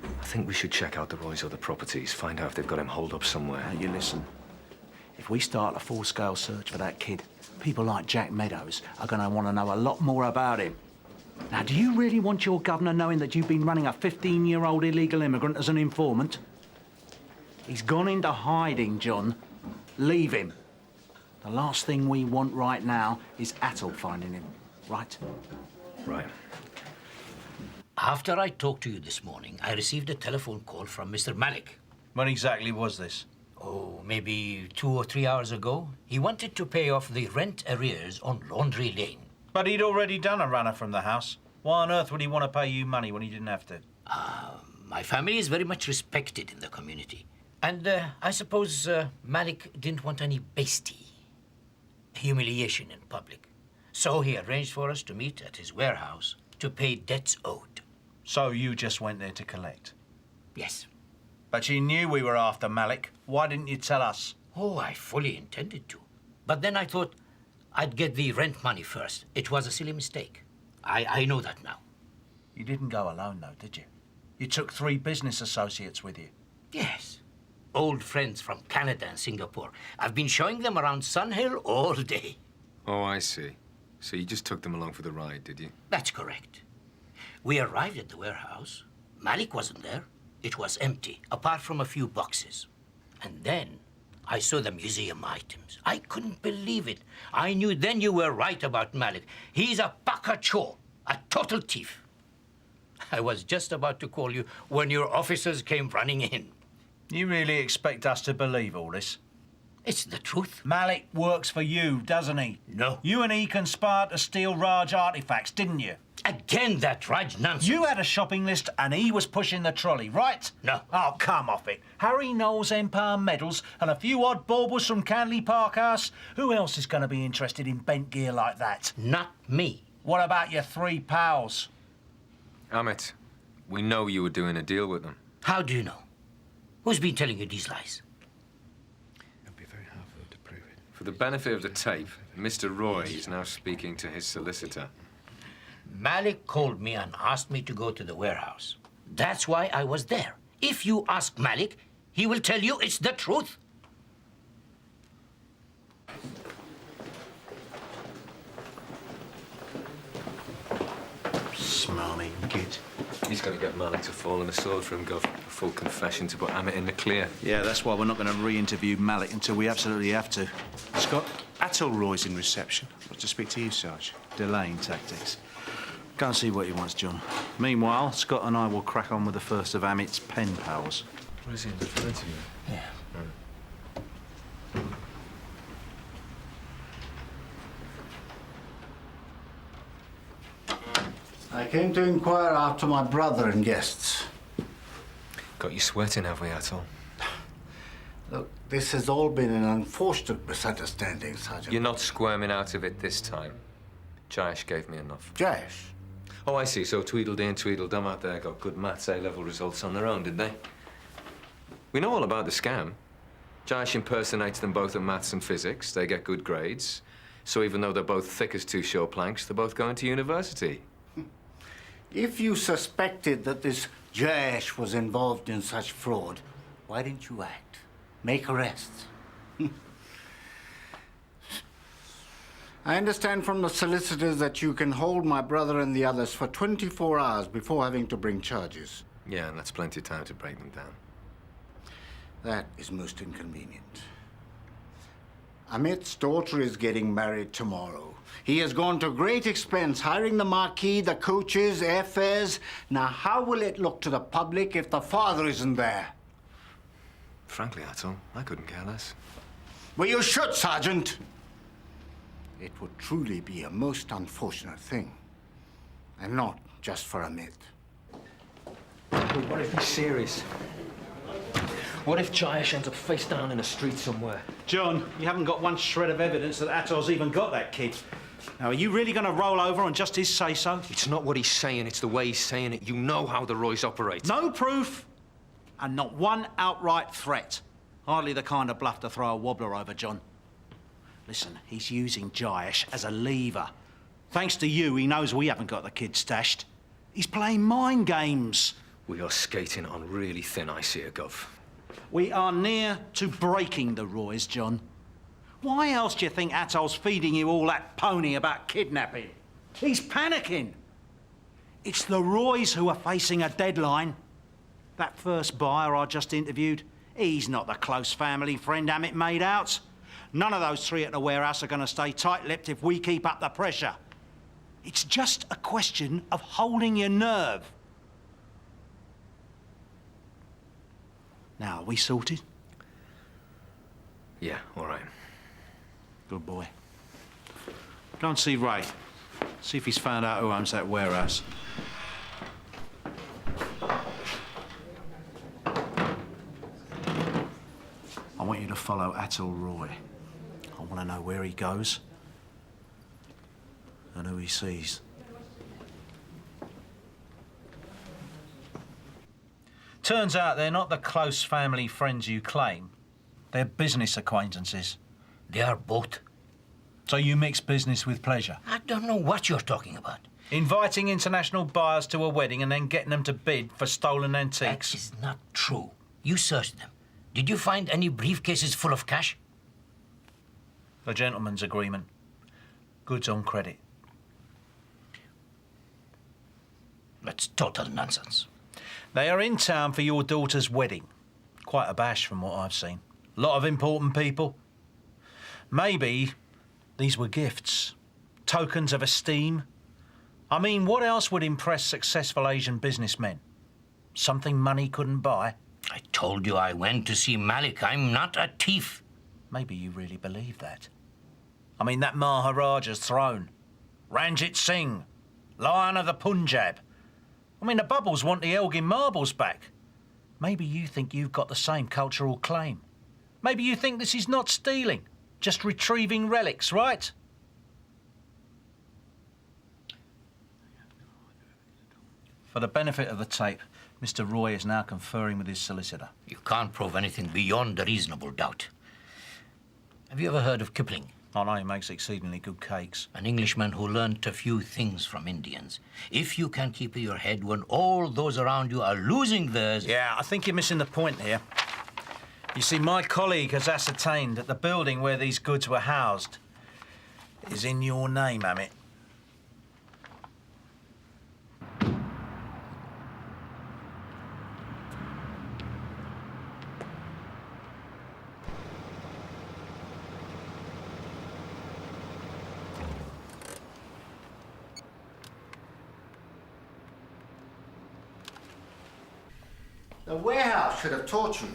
I think we should check out the Roys' other properties, find out if they've got him holed up somewhere. Now, you listen. If we start a full-scale search for that kid, people like Jack Meadows are going to want to know a lot more about him. Now, do you really want your governor knowing that you've been running a 15-year-old illegal immigrant as an informant? He's gone into hiding, John. Leave him. The last thing we want right now is Atul finding him, right? Right. After I talked to you this morning, I received a telephone call from Mr. Malik. When exactly was this? Oh, maybe 2 or 3 hours ago. He wanted to pay off the rent arrears on Laundry Lane. But he'd already done a runner from the house. Why on earth would he want to pay you money when he didn't have to? My family is very much respected in the community. And I suppose Malik didn't want any bestie, humiliation in public. So he arranged for us to meet at his warehouse to pay debts owed. So you just went there to collect? Yes. But you knew we were after Malik. Why didn't you tell us? Oh, I fully intended to. But then I thought I'd get the rent money first. It was a silly mistake. I know that now. You didn't go alone, though, did you? You took 3 business associates with you. Yes. Old friends from Canada and Singapore. I've been showing them around Sun Hill all day. Oh, I see. So you just took them along for the ride, did you? That's correct. We arrived at the warehouse. Malik wasn't there. It was empty, apart from a few boxes. And then I saw the museum items. I couldn't believe it. I knew then you were right about Malik. He's a pakachor, a total thief. I was just about to call you when your officers came running in. You really expect us to believe all this? It's the truth. Malik works for you, doesn't he? No. You and he conspired to steal Raj artifacts, didn't you? Again, that Raj nonsense. You had a shopping list and he was pushing the trolley, right? No. Oh, come off it. Harry Knowles' Empire medals and a few odd baubles from Canley Park House. Who else is going to be interested in bent gear like that? Not me. What about your 3 pals? Amit, we know you were doing a deal with them. How do you know? Who's been telling you these lies? For the benefit of the tape, Mr. Roy is now speaking to his solicitor. Malik called me and asked me to go to the warehouse. That's why I was there. If you ask Malik, he will tell you it's the truth. Smarmy git. He's going to get Malik to fall on the sword for him, Gov. A full confession to put Amit in the clear. Yeah, that's why we're not going to re-interview Malik until we absolutely have to. Scott, Atul Roy's in reception. I'd like to speak to you, Sarge. Delaying tactics. Go and see what he wants, John. Meanwhile, Scott and I will crack on with the first of Amit's pen pals. What is he referring to? Yeah. I came to inquire after my brother and guests. Got you sweating, have we, Atul? Look, this has all been an unfortunate misunderstanding, Sergeant. You're not squirming out of it this time. Jayesh gave me enough. Jayesh? Oh, I see. So Tweedledee and Tweedledum out there got good maths A-level results on their own, did they? We know all about the scam. Jayesh impersonates them both at maths and physics. They get good grades. So even though they're both thick as 2 short planks, they're both going to university. If you suspected that this Jayesh was involved in such fraud, why didn't you act? Make arrests? I understand from the solicitors that you can hold my brother and the others for 24 hours before having to bring charges. Yeah, and that's plenty of time to break them down. That is most inconvenient. Amit's daughter is getting married tomorrow. He has gone to great expense hiring the marquee, the coaches, airfares. Now, how will it look to the public if the father isn't there? Frankly, Atul, I couldn't care less. Well, you should, Sergeant. It would truly be a most unfortunate thing. And not just for Amit. What if he's serious? What if Jayesh ends up face down in the street somewhere? John, you haven't got one shred of evidence that Atol's even got that kid. Now, are you really going to roll over on just his say-so? It's not what he's saying, it's the way he's saying it. You know how the Roys operate. No proof, and not one outright threat. Hardly the kind of bluff to throw a wobbler over, John. Listen, he's using Jayesh as a lever. Thanks to you, he knows we haven't got the kid stashed. He's playing mind games. We are skating on really thin ice here, Gov. We are near to breaking the Roys, John. Why else do you think Atol's feeding you all that pony about kidnapping? He's panicking. It's the Roys who are facing a deadline. That first buyer I just interviewed, he's not the close family friend Amit made out. None of those three at the warehouse are going to stay tight-lipped if we keep up the pressure. It's just a question of holding your nerve. Now, are we sorted? Yeah, all right. Good boy. Go and see Ray. See if he's found out who owns that warehouse. I want you to follow Atul Roy. I want to know where he goes and who he sees. Turns out they're not the close family friends you claim. They're business acquaintances. They are both. So you mix business with pleasure? I don't know what you're talking about. Inviting international buyers to a wedding and then getting them to bid for stolen antiques? That is not true. You searched them. Did you find any briefcases full of cash? A gentleman's agreement. Goods on credit. That's total nonsense. They are in town for your daughter's wedding. Quite a bash from what I've seen. A lot of important people. Maybe these were gifts. Tokens of esteem. I mean, what else would impress successful Asian businessmen? Something money couldn't buy? I told you I went to see Malik. I'm not a thief. Maybe you really believe that. I mean, that Maharaja's throne. Ranjit Singh. Lion of the Punjab. I mean, the Bubbles want the Elgin marbles back. Maybe you think you've got the same cultural claim. Maybe you think this is not stealing, just retrieving relics, right? For the benefit of the tape, Mr. Roy is now conferring with his solicitor. You can't prove anything beyond a reasonable doubt. Have you ever heard of Kipling? I know he makes exceedingly good cakes. An Englishman who learnt a few things from Indians. If you can keep your head when all those around you are losing theirs... Yeah, I think you're missing the point here. You see, my colleague has ascertained that the building where these goods were housed is in your name, Amit. The warehouse should have taught you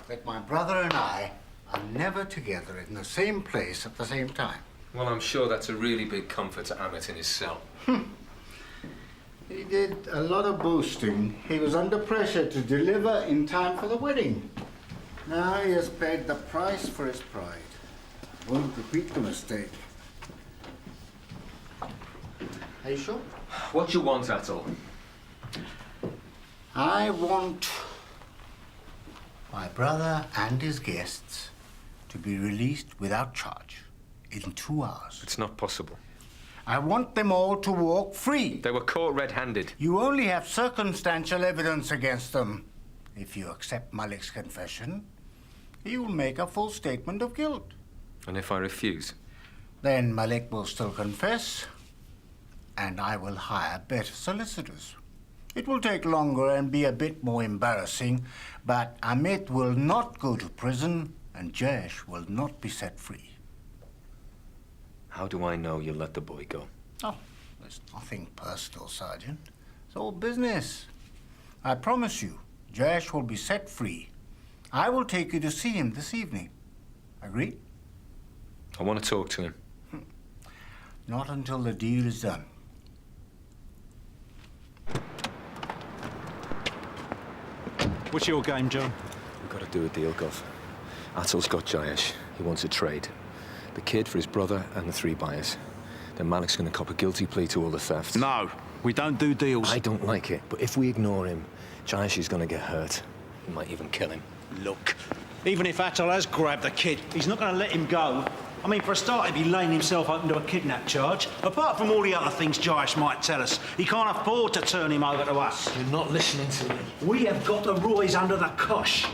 that my brother and I are never together in the same place at the same time. Well, I'm sure that's a really big comfort to Amit in his cell. He did a lot of boasting. He was under pressure to deliver in time for the wedding. Now he has paid the price for his pride. Won't repeat the mistake. Are you sure? What you want, Atul? I want my brother and his guests to be released without charge in 2 hours. It's not possible. I want them all to walk free. They were caught red-handed. You only have circumstantial evidence against them. If you accept Malik's confession, he will make a full statement of guilt. And if I refuse? Then Malik will still confess, and I will hire better solicitors. It will take longer and be a bit more embarrassing, but Amit will not go to prison and Jayesh will not be set free. How do I know you'll let the boy go? Oh, there's nothing personal, Sergeant. It's all business. I promise you, Jayesh will be set free. I will take you to see him this evening. Agreed? I want to talk to him. Not until the deal is done. What's your game, John? We've got to do a deal, Gov. Atul's got Jayesh. He wants a trade. The kid for his brother and the 3 buyers. Then Malik's going to cop a guilty plea to all the theft. No, we don't do deals. I don't like it, but if we ignore him, Jayesh is going to get hurt. He might even kill him. Look, even if Atul has grabbed the kid, he's not going to let him go. I mean, for a start, he'd be laying himself open to a kidnap charge. Apart from all the other things Jayesh might tell us, he can't afford to turn him over to us. You're not listening to me. We have got the Roys under the cosh.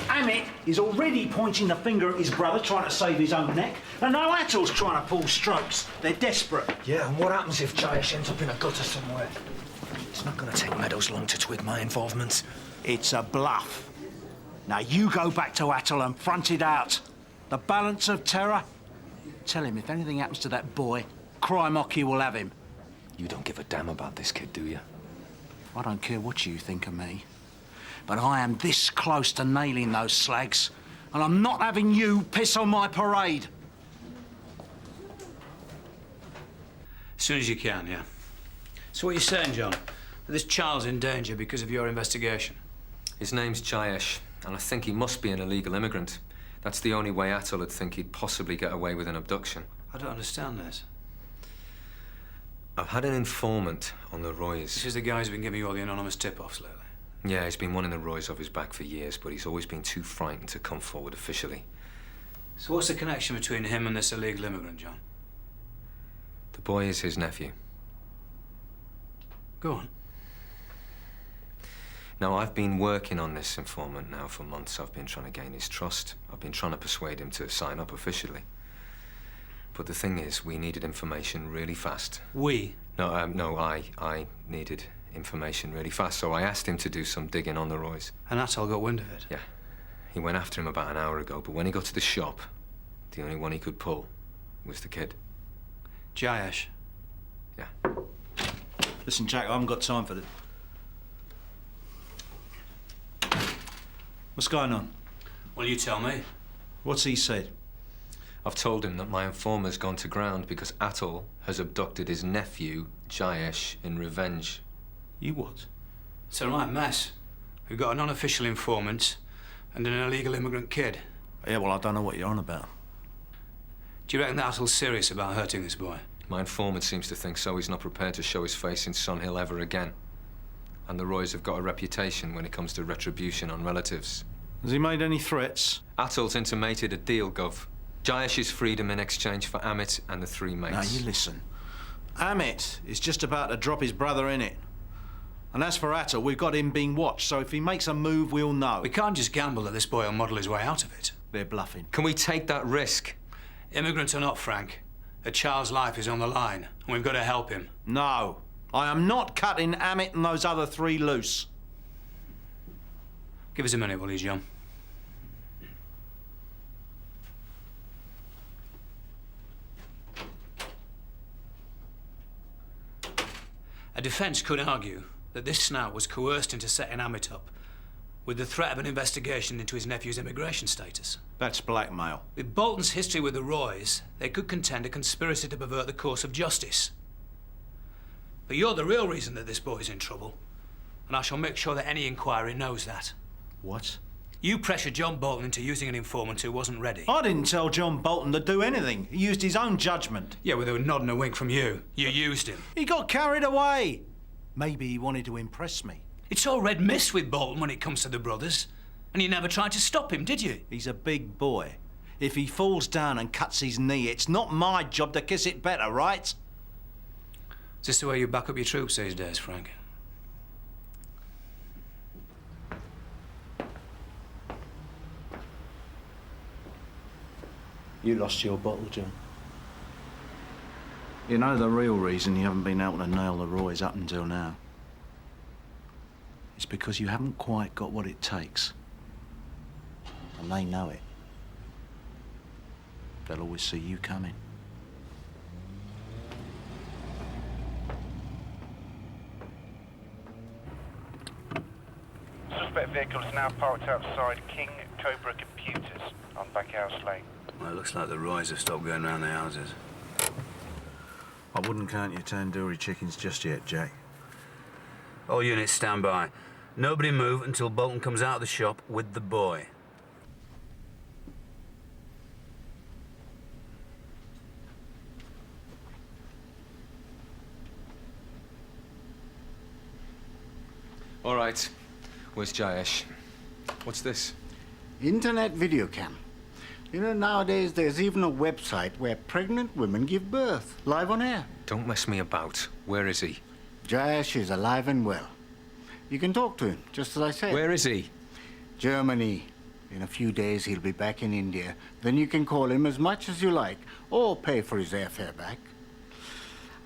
Amit is already pointing the finger at his brother, trying to save his own neck. And now Atul's trying to pull strokes. They're desperate. Yeah, and what happens if Jayesh ends up in a gutter somewhere? It's not going to take Meadows long to twig my involvement. It's a bluff. Now you go back to Atul and front it out. The balance of terror. Tell him if anything happens to that boy, Crime-Ocky will have him. You don't give a damn about this kid, do you? I don't care what you think of me, but I am this close to nailing those slags, and I'm not having you piss on my parade. As soon as you can, yeah. So what are you saying, John? That this child's in danger because of your investigation? His name's Jayesh, and I think he must be an illegal immigrant. That's the only way Atul would think he'd possibly get away with an abduction. I don't understand this. I've had an informant on the Roys. This is the guy who's been giving you all the anonymous tip-offs lately. Yeah, he's been wanting the Roys off his back for years, but he's always been too frightened to come forward officially. So what's the connection between him and this illegal immigrant, John? The boy is his nephew. Go on. Now, I've been working on this informant now for months. I've been trying to gain his trust. I've been trying to persuade him to sign up officially. But the thing is, we needed information really fast. We? No, I needed information really fast, so I asked him to do some digging on the Roys. And Atul got wind of it? Yeah. He went after him about an hour ago, but when he got to the shop, the only one he could pull was the kid. Jayesh? Yeah. Listen, Jack, I haven't got time for this. What's going on? Well, you tell me. What's he said? I've told him that my informer's gone to ground because Atul has abducted his nephew, Jayesh, in revenge. You what? It's a right mess. We've got an unofficial informant and an illegal immigrant kid. Yeah, well, I don't know what you're on about. Do you reckon that Atul's serious about hurting this boy? My informant seems to think so. He's not prepared to show his face in Sun Hill ever again. And the Roys have got a reputation when it comes to retribution on relatives. Has he made any threats? Atul's intimated a deal, Gov. Jayesh's freedom in exchange for Amit and the 3 mates. Now, you listen. Amit is just about to drop his brother in it. And as for Atul, we've got him being watched, so if he makes a move, we'll know. We can't just gamble that this boy will muddle his way out of it. They're bluffing. Can we take that risk? Immigrants or not, Frank, a child's life is on the line, and we've got to help him. No. I am not cutting Amit and those other 3 loose. Give us a minute, will you, John? A defence could argue that this snout was coerced into setting Amit up with the threat of an investigation into his nephew's immigration status. That's blackmail. With Bolton's history with the Roys, they could contend a conspiracy to pervert the course of justice. But you're the real reason that this boy's in trouble, and I shall make sure that any inquiry knows that. What? You pressured John Boulton into using an informant who wasn't ready. I didn't tell John Boulton to do anything. He used his own judgment. Yeah, with a nod and a wink from you. You used him. He got carried away. Maybe he wanted to impress me. It's all red mist with Boulton when it comes to the brothers. And you never tried to stop him, did you? He's a big boy. If he falls down and cuts his knee, it's not my job to kiss it better, right? Is this the way you back up your troops these days, Frank? You lost your bottle, John. You know the real reason you haven't been able to nail the Roys up until now? It's because you haven't quite got what it takes. And they know it. They'll always see you coming. Suspect vehicle is now parked outside King Cobra Computers on Backhouse Lane. Well, it looks like the Roys have stopped going round the houses. I wouldn't count your tandoori chickens just yet, Jack. All units stand by. Nobody move until Boulton comes out of the shop with the boy. All right. Where's Jayesh? What's this? Internet video cam. You know, nowadays there's even a website where pregnant women give birth, live on air. Don't mess me about. Where is he? Jayesh is alive and well. You can talk to him, just as I said. Where is he? Germany. In a few days he'll be back in India. Then you can call him as much as you like, or pay for his airfare back.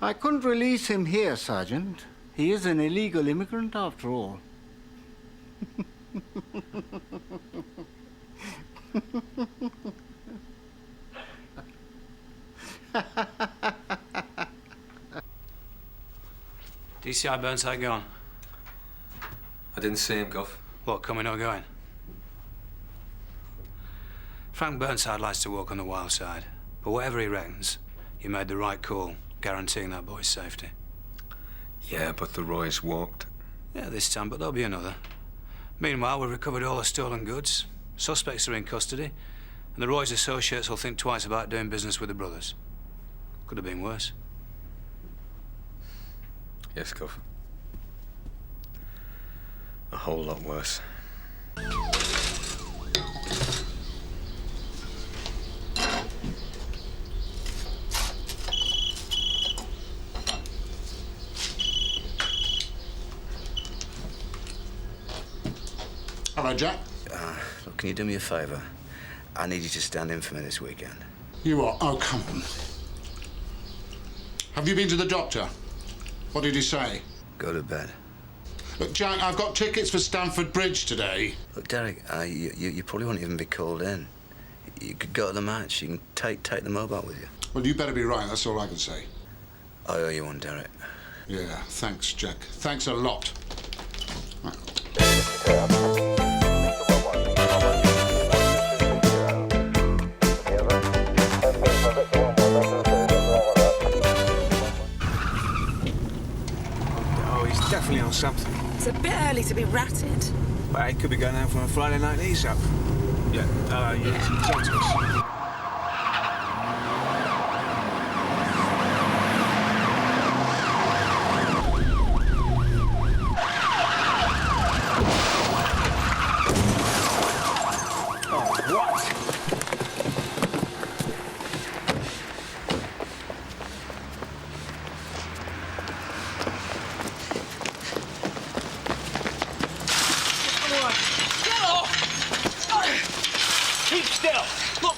I couldn't release him here, Sergeant. He is an illegal immigrant after all. DCI Burnside gone? I didn't see him, Gov. What, coming or going? Frank Burnside likes to walk on the wild side. But whatever he reckons, you made the right call, guaranteeing that boy's safety. Yeah, but the Roys walked. Yeah, this time, but there'll be another. Meanwhile, we've recovered all the stolen goods. Suspects are in custody. And the Roy's associates will think twice about doing business with the brothers. Could have been worse. Yes, Gov. A whole lot worse. Hello, Jack. Look, can you do me a favour? I need you to stand in for me this weekend. You are? Oh, come on. Have you been to the doctor? What did he say? Go to bed. Look, Jack, I've got tickets for Stamford Bridge today. Look, Derek, you probably won't even be called in. You could go to the match. You can take the mobile with you. Well, you better be right. That's all I can say. I owe you one, Derek. Yeah, thanks, Jack. Thanks a lot. Definitely on something. It's a bit early to be ratted. Well, he could be going out for a Friday night ease up. Yeah, talk to us.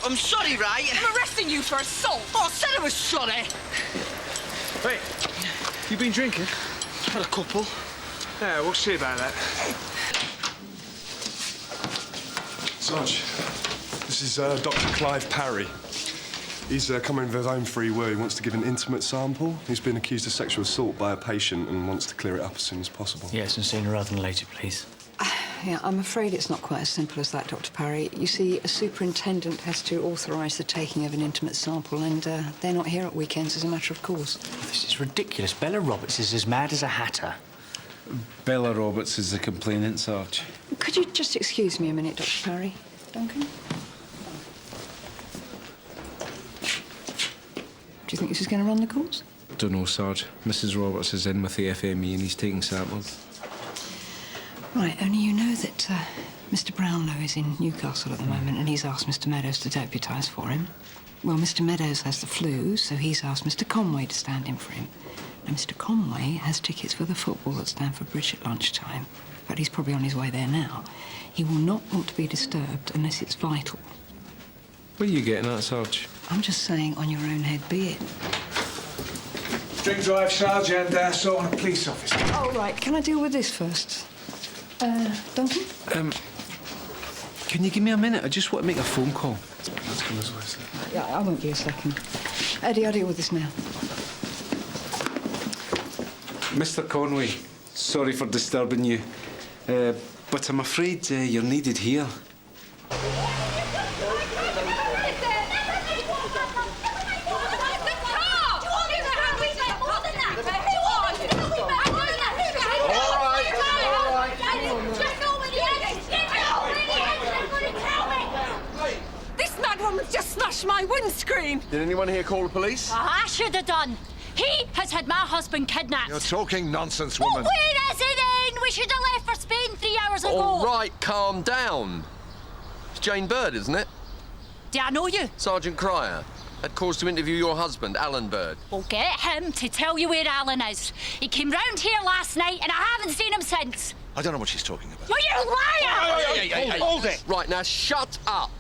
I'm sorry, right? I'm arresting you for assault. Oh, I said I was sorry. Wait, you been drinking? Had a couple. Yeah, we'll see about that. Sarge, this is Dr. Clive Parry. He's coming with his own free will. He wants to give an intimate sample. He's been accused of sexual assault by a patient and wants to clear it up as soon as possible. Yes, and sooner rather than later, please. Yeah, I'm afraid it's not quite as simple as that, Dr. Parry. You see, a superintendent has to authorise the taking of an intimate sample, and they're not here at weekends as a matter of course. This is ridiculous. Bella Roberts is as mad as a hatter. Bella Roberts is the complainant, Sarge. Could you just excuse me a minute, Dr. Parry? Duncan? Do you think this is going to run the course? Don't know, Sarge. Mrs. Roberts is in with the FME and he's taking samples. Right, only you know that Mr. Brownlow is in Newcastle at the moment and he's asked Mr. Meadows to deputise for him. Well, Mr. Meadows has the flu, so he's asked Mr. Conway to stand in for him. And Mr. Conway has tickets for the football at Stamford Bridge at lunchtime. But he's probably on his way there now. He will not want to be disturbed unless it's vital. What are you getting at, Sarge? I'm just saying, on your own head be it. Drink drive, Sarge, and assault on a police officer. Oh, right. Can I deal with this first? Duncan? Can you give me a minute? I just want to make a phone call. Let's come this way, sir. Yeah, I won't be a second. Eddie, I'll deal with this now. Mr. Conway, sorry for disturbing you, but I'm afraid you're needed here. Just smashed my windscreen. Did anyone here call the police? I should have done. He has had my husband kidnapped. You're talking nonsense, woman. Well, where is it then? We should have left for Spain 3 hours ago. All right, calm down. It's Jane Bird, isn't it? Do I know you? Sergeant Cryer. Had cause to interview your husband, Alan Bird. Well, get him to tell you where Alan is. He came round here last night and I haven't seen him since. I don't know what she's talking about. Well, you liar! Hold it! Right, now shut up.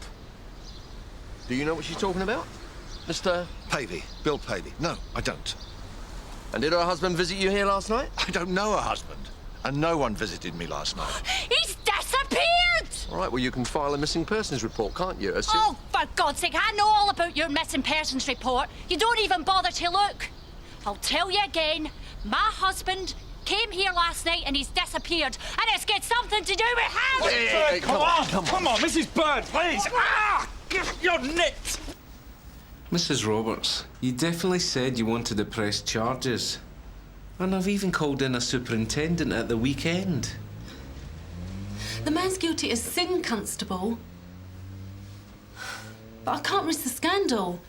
Do you know what she's talking about? Mr. Pavey. Bill Pavey. No, I don't. And did her husband visit you here last night? I don't know her husband. And no one visited me last night. He's disappeared! All right, well, you can file a missing persons report, can't you? Oh, for God's sake, I know all about your missing persons report. You don't even bother to look. I'll tell you again, my husband came here last night and he's disappeared. And it's got something to do with him! Hey, come on, Mrs. Bird, please! Ah! You're nipped! Mrs. Roberts, you definitely said you wanted to press charges. And I've even called in a superintendent at the weekend. The man's guilty as sin, Constable. But I can't risk the scandal.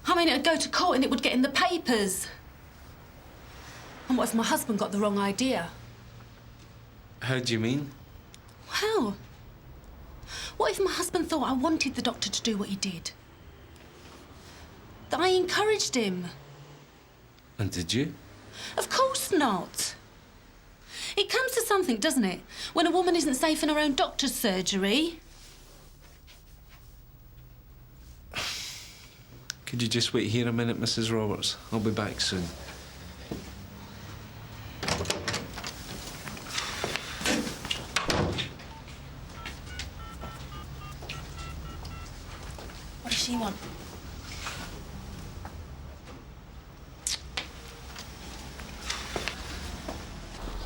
I mean, it'd go to court and it would get in the papers. And what if my husband got the wrong idea? How do you mean? Well, what if my husband thought I wanted the doctor to do what he did? That I encouraged him? And did you? Of course not. It comes to something, doesn't it? When a woman isn't safe in her own doctor's surgery. Could you just wait here a minute, Mrs. Roberts? I'll be back soon. What does she want?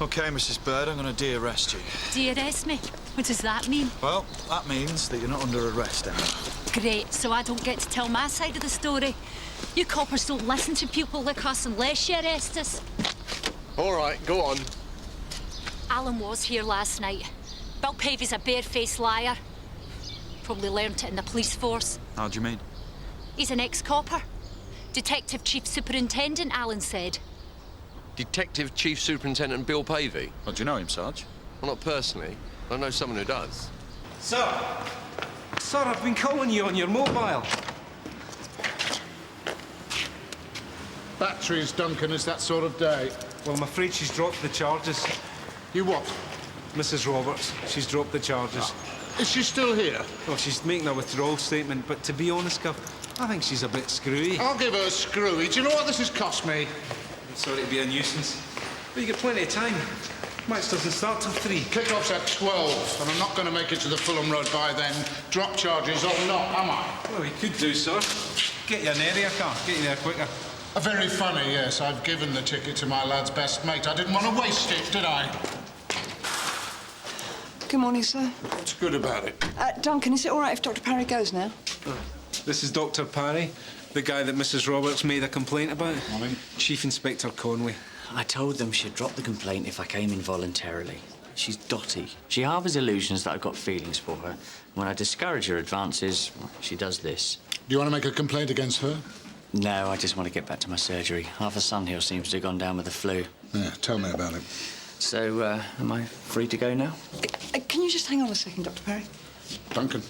OK, Mrs. Bird, I'm going to de-arrest you. De-arrest me? What does that mean? Well, that means that you're not under arrest anymore. Great, so I don't get to tell my side of the story. You coppers don't listen to people like us unless you arrest us. All right, go on. Alan was here last night. Bill Pavey's a barefaced liar. Probably learned it in the police force. How do you mean? He's an ex-copper. Detective Chief Superintendent, Alan said. Detective Chief Superintendent Bill Pavey. Well, do you know him, Sarge? Well, not personally. I know someone who does. Sir! Sir, I've been calling you on your mobile. Batteries, Duncan, is that sort of day. Well, I'm afraid she's dropped the charges. You what? Mrs. Roberts, she's dropped the charges. Is she still here? Well, she's making a withdrawal statement, but to be honest, Cuff, I think she's a bit screwy. I'll give her a screwy. Do you know what this has cost me? I'm sorry to be a nuisance, but you get plenty of time. Match doesn't start till 3. Kick-off's at 12, and I'm not going to make it to the Fulham Road by then. Drop charges or not, am I? Well, we could do, sir. Get you an area car, get you there quicker. Very funny, yes. I've given the ticket to my lad's best mate. I didn't want to waste it, did I? Good morning, sir. What's good about it? Duncan, is it all right if Dr. Parry goes now? This is Dr. Parry, the guy that Mrs. Roberts made a complaint about. Morning. Chief Inspector Conway. I told them she'd drop the complaint if I came in voluntarily. She's dotty. She harbours illusions that I've got feelings for her. When I discourage her advances, she does this. Do you want to make a complaint against her? No, I just want to get back to my surgery. Half a son here seems to have gone down with the flu. Yeah, tell me about it. So, am I free to go now? Can you just hang on a second, Dr. Parry? Duncan.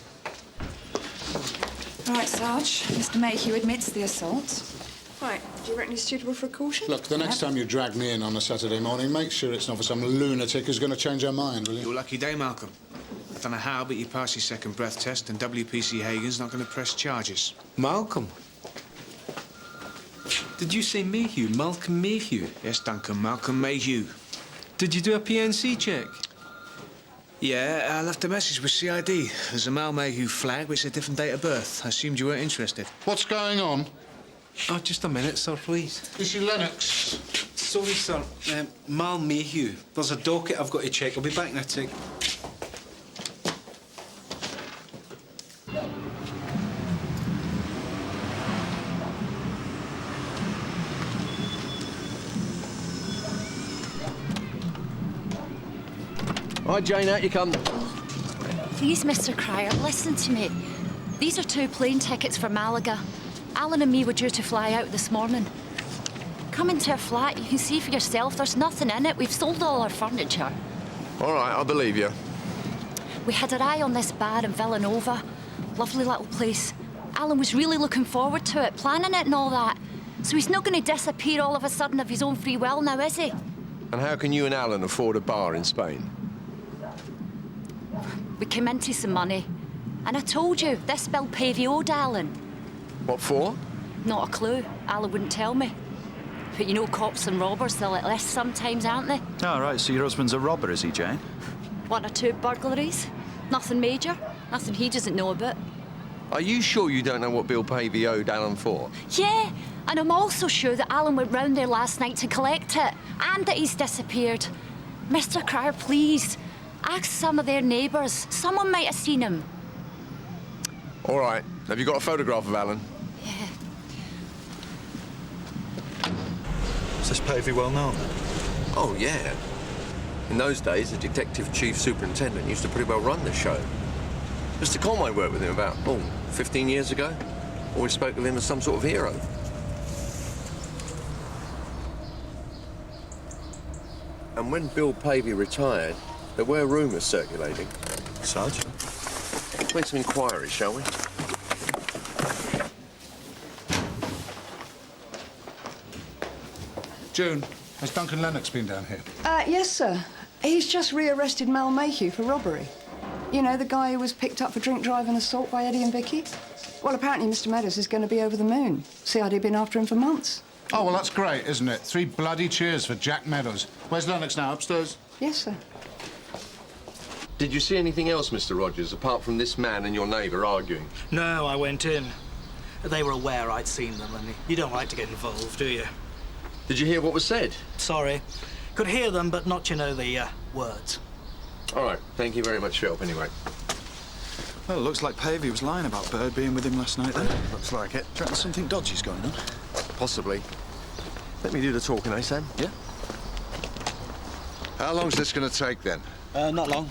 All right, Sarge. Mr. Mayhew admits the assault. Right, do you reckon he's suitable for a caution? Look, the next time you drag me in on a Saturday morning, make sure it's not for some lunatic who's going to change her mind, will you? Your lucky day, Malcolm. I don't know how, but you passed your second breath test, and WPC Hagen's not going to press charges. Malcolm? Did you say Mayhew? Malcolm Mayhew? Yes, Duncan, Malcolm Mayhew. Did you do a PNC check? Yeah, I left a message with CID. There's a Mal Mayhew flag, but it's a different date of birth. I assumed you weren't interested. What's going on? Oh, just a minute, sir, please. Is he Lennox? Sorry, sir. Mal Mayhew. There's a docket I've got to check. I'll be back in a tick. Right, Jane, out you come. Please, Mr. Cryer, listen to me. These are 2 plane tickets for Malaga. Alan and me were due to fly out this morning. Come into our flat, you can see for yourself, there's nothing in it. We've sold all our furniture. All right, I believe you. We had our eye on this bar in Villanova. Lovely little place. Alan was really looking forward to it, planning it and all that. So he's not going to disappear all of a sudden of his own free will now, is he? And how can you and Alan afford a bar in Spain? We came into some money. And I told you, this bill Pavey owed Alan. What for? Not a clue. Alan wouldn't tell me. But you know cops and robbers, they're like this sometimes, aren't they? Oh, right, so your husband's a robber, is he, Jane? 1 or 2 burglaries. Nothing major. Nothing he doesn't know about. Are you sure you don't know what Bill Pavey owed Alan for? Yeah, and I'm also sure that Alan went round there last night to collect it, and that he's disappeared. Mr. Cryer, please, ask some of their neighbours. Someone might have seen him. All right. Have you got a photograph of Alan? Yeah. Is this Pavey well known? Oh, yeah. In those days, the detective chief superintendent used to pretty well run the show. Mr. Conway worked with him about, 15 years ago. Always spoke of him as some sort of hero. And when Bill Pavey retired, there were rumours circulating. Sarge? Make some inquiries, shall we? June, has Duncan Lennox been down here? Yes, sir. He's just rearrested Mal Mayhew for robbery. You know, the guy who was picked up for drink driving assault by Eddie and Vicky? Well, apparently Mr. Meadows is going to be over the moon. CID been after him for months. Oh, well, that's great, isn't it? 3 bloody cheers for Jack Meadows. Where's Lennox now? Upstairs? Yes, sir. Did you see anything else, Mr. Rogers, apart from this man and your neighbour arguing? No, I went in. They were aware I'd seen them, and you don't like to get involved, do you? Did you hear what was said? Sorry. Could hear them, but not, you know, the words. All right. Thank you very much for your help, anyway. Well, it looks like Pavey was lying about Bird being with him last night, then. Looks like it. Do you reckon something dodgy's going on? Possibly. Let me do the talking, eh, Sam? Yeah. How long's this going to take, then? Not long.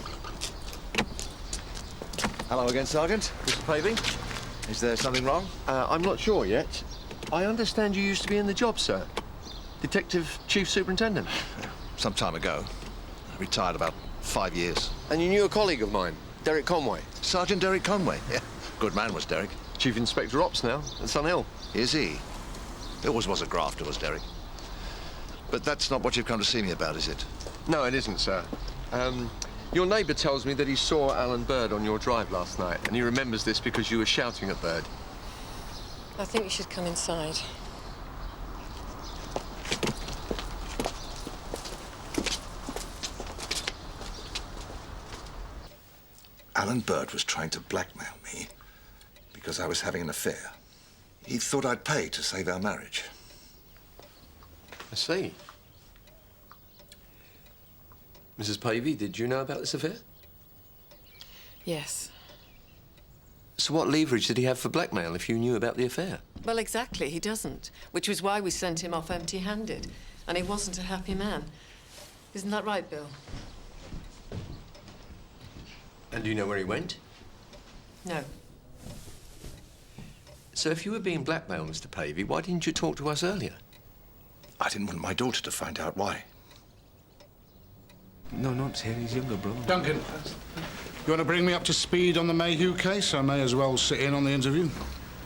Hello again, Sergeant. Mr. Pavey. Is there something wrong? I'm not sure yet. I understand you used to be in the job, sir. Detective Chief Superintendent. Some time ago. I retired about 5 years. And you knew a colleague of mine, Derek Conway. Sergeant Derek Conway? Yeah. Good man was Derek. Chief Inspector Ops now at Sun Hill. Is he? He always was a grafter, was Derek. But that's not what you've come to see me about, is it? No, it isn't, sir. Your neighbour tells me that he saw Alan Bird on your drive last night, and he remembers this because you were shouting at Bird. I think you should come inside. Alan Bird was trying to blackmail me because I was having an affair. He thought I'd pay to save our marriage. I see. Mrs. Pavey, did you know about this affair? Yes. So what leverage did he have for blackmail if you knew about the affair? Well, exactly, he doesn't. Which was why we sent him off empty-handed. And he wasn't a happy man. Isn't that right, Bill? And do you know where he went? No. So if you were being blackmailed, Mr. Pavey, why didn't you talk to us earlier? I didn't want my daughter to find out why. No, not Terry's younger brother. Duncan, you want to bring me up to speed on the Mayhew case? I may as well sit in on the interview.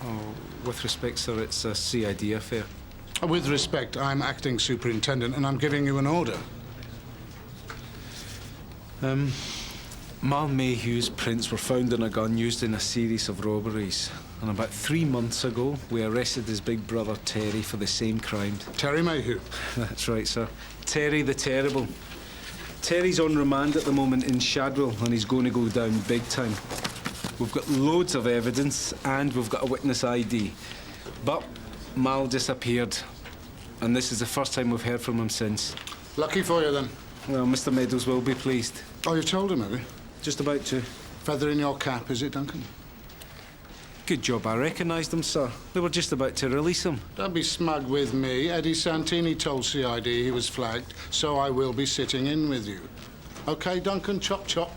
Oh, with respect, sir, it's a CID affair. With respect, I'm acting superintendent and I'm giving you an order. Mal Mayhew's prints were found in a gun used in a series of robberies. And about 3 months ago, we arrested his big brother, Terry, for the same crime. Terry Mayhew? That's right, sir. Terry the Terrible. Terry's on remand at the moment in Shadwell, and he's going to go down big time. We've got loads of evidence, and we've got a witness ID. But Mal disappeared, and this is the first time we've heard from him since. Lucky for you, then. Well, Mr. Meadows will be pleased. Oh, you've told him, have you? Just about to. Feather in your cap, is it, Duncan? Good job I recognised him, sir. They were just about to release him. Don't be smug with me. Eddie Santini told CID he was flagged, so I will be sitting in with you. OK, Duncan, chop, chop.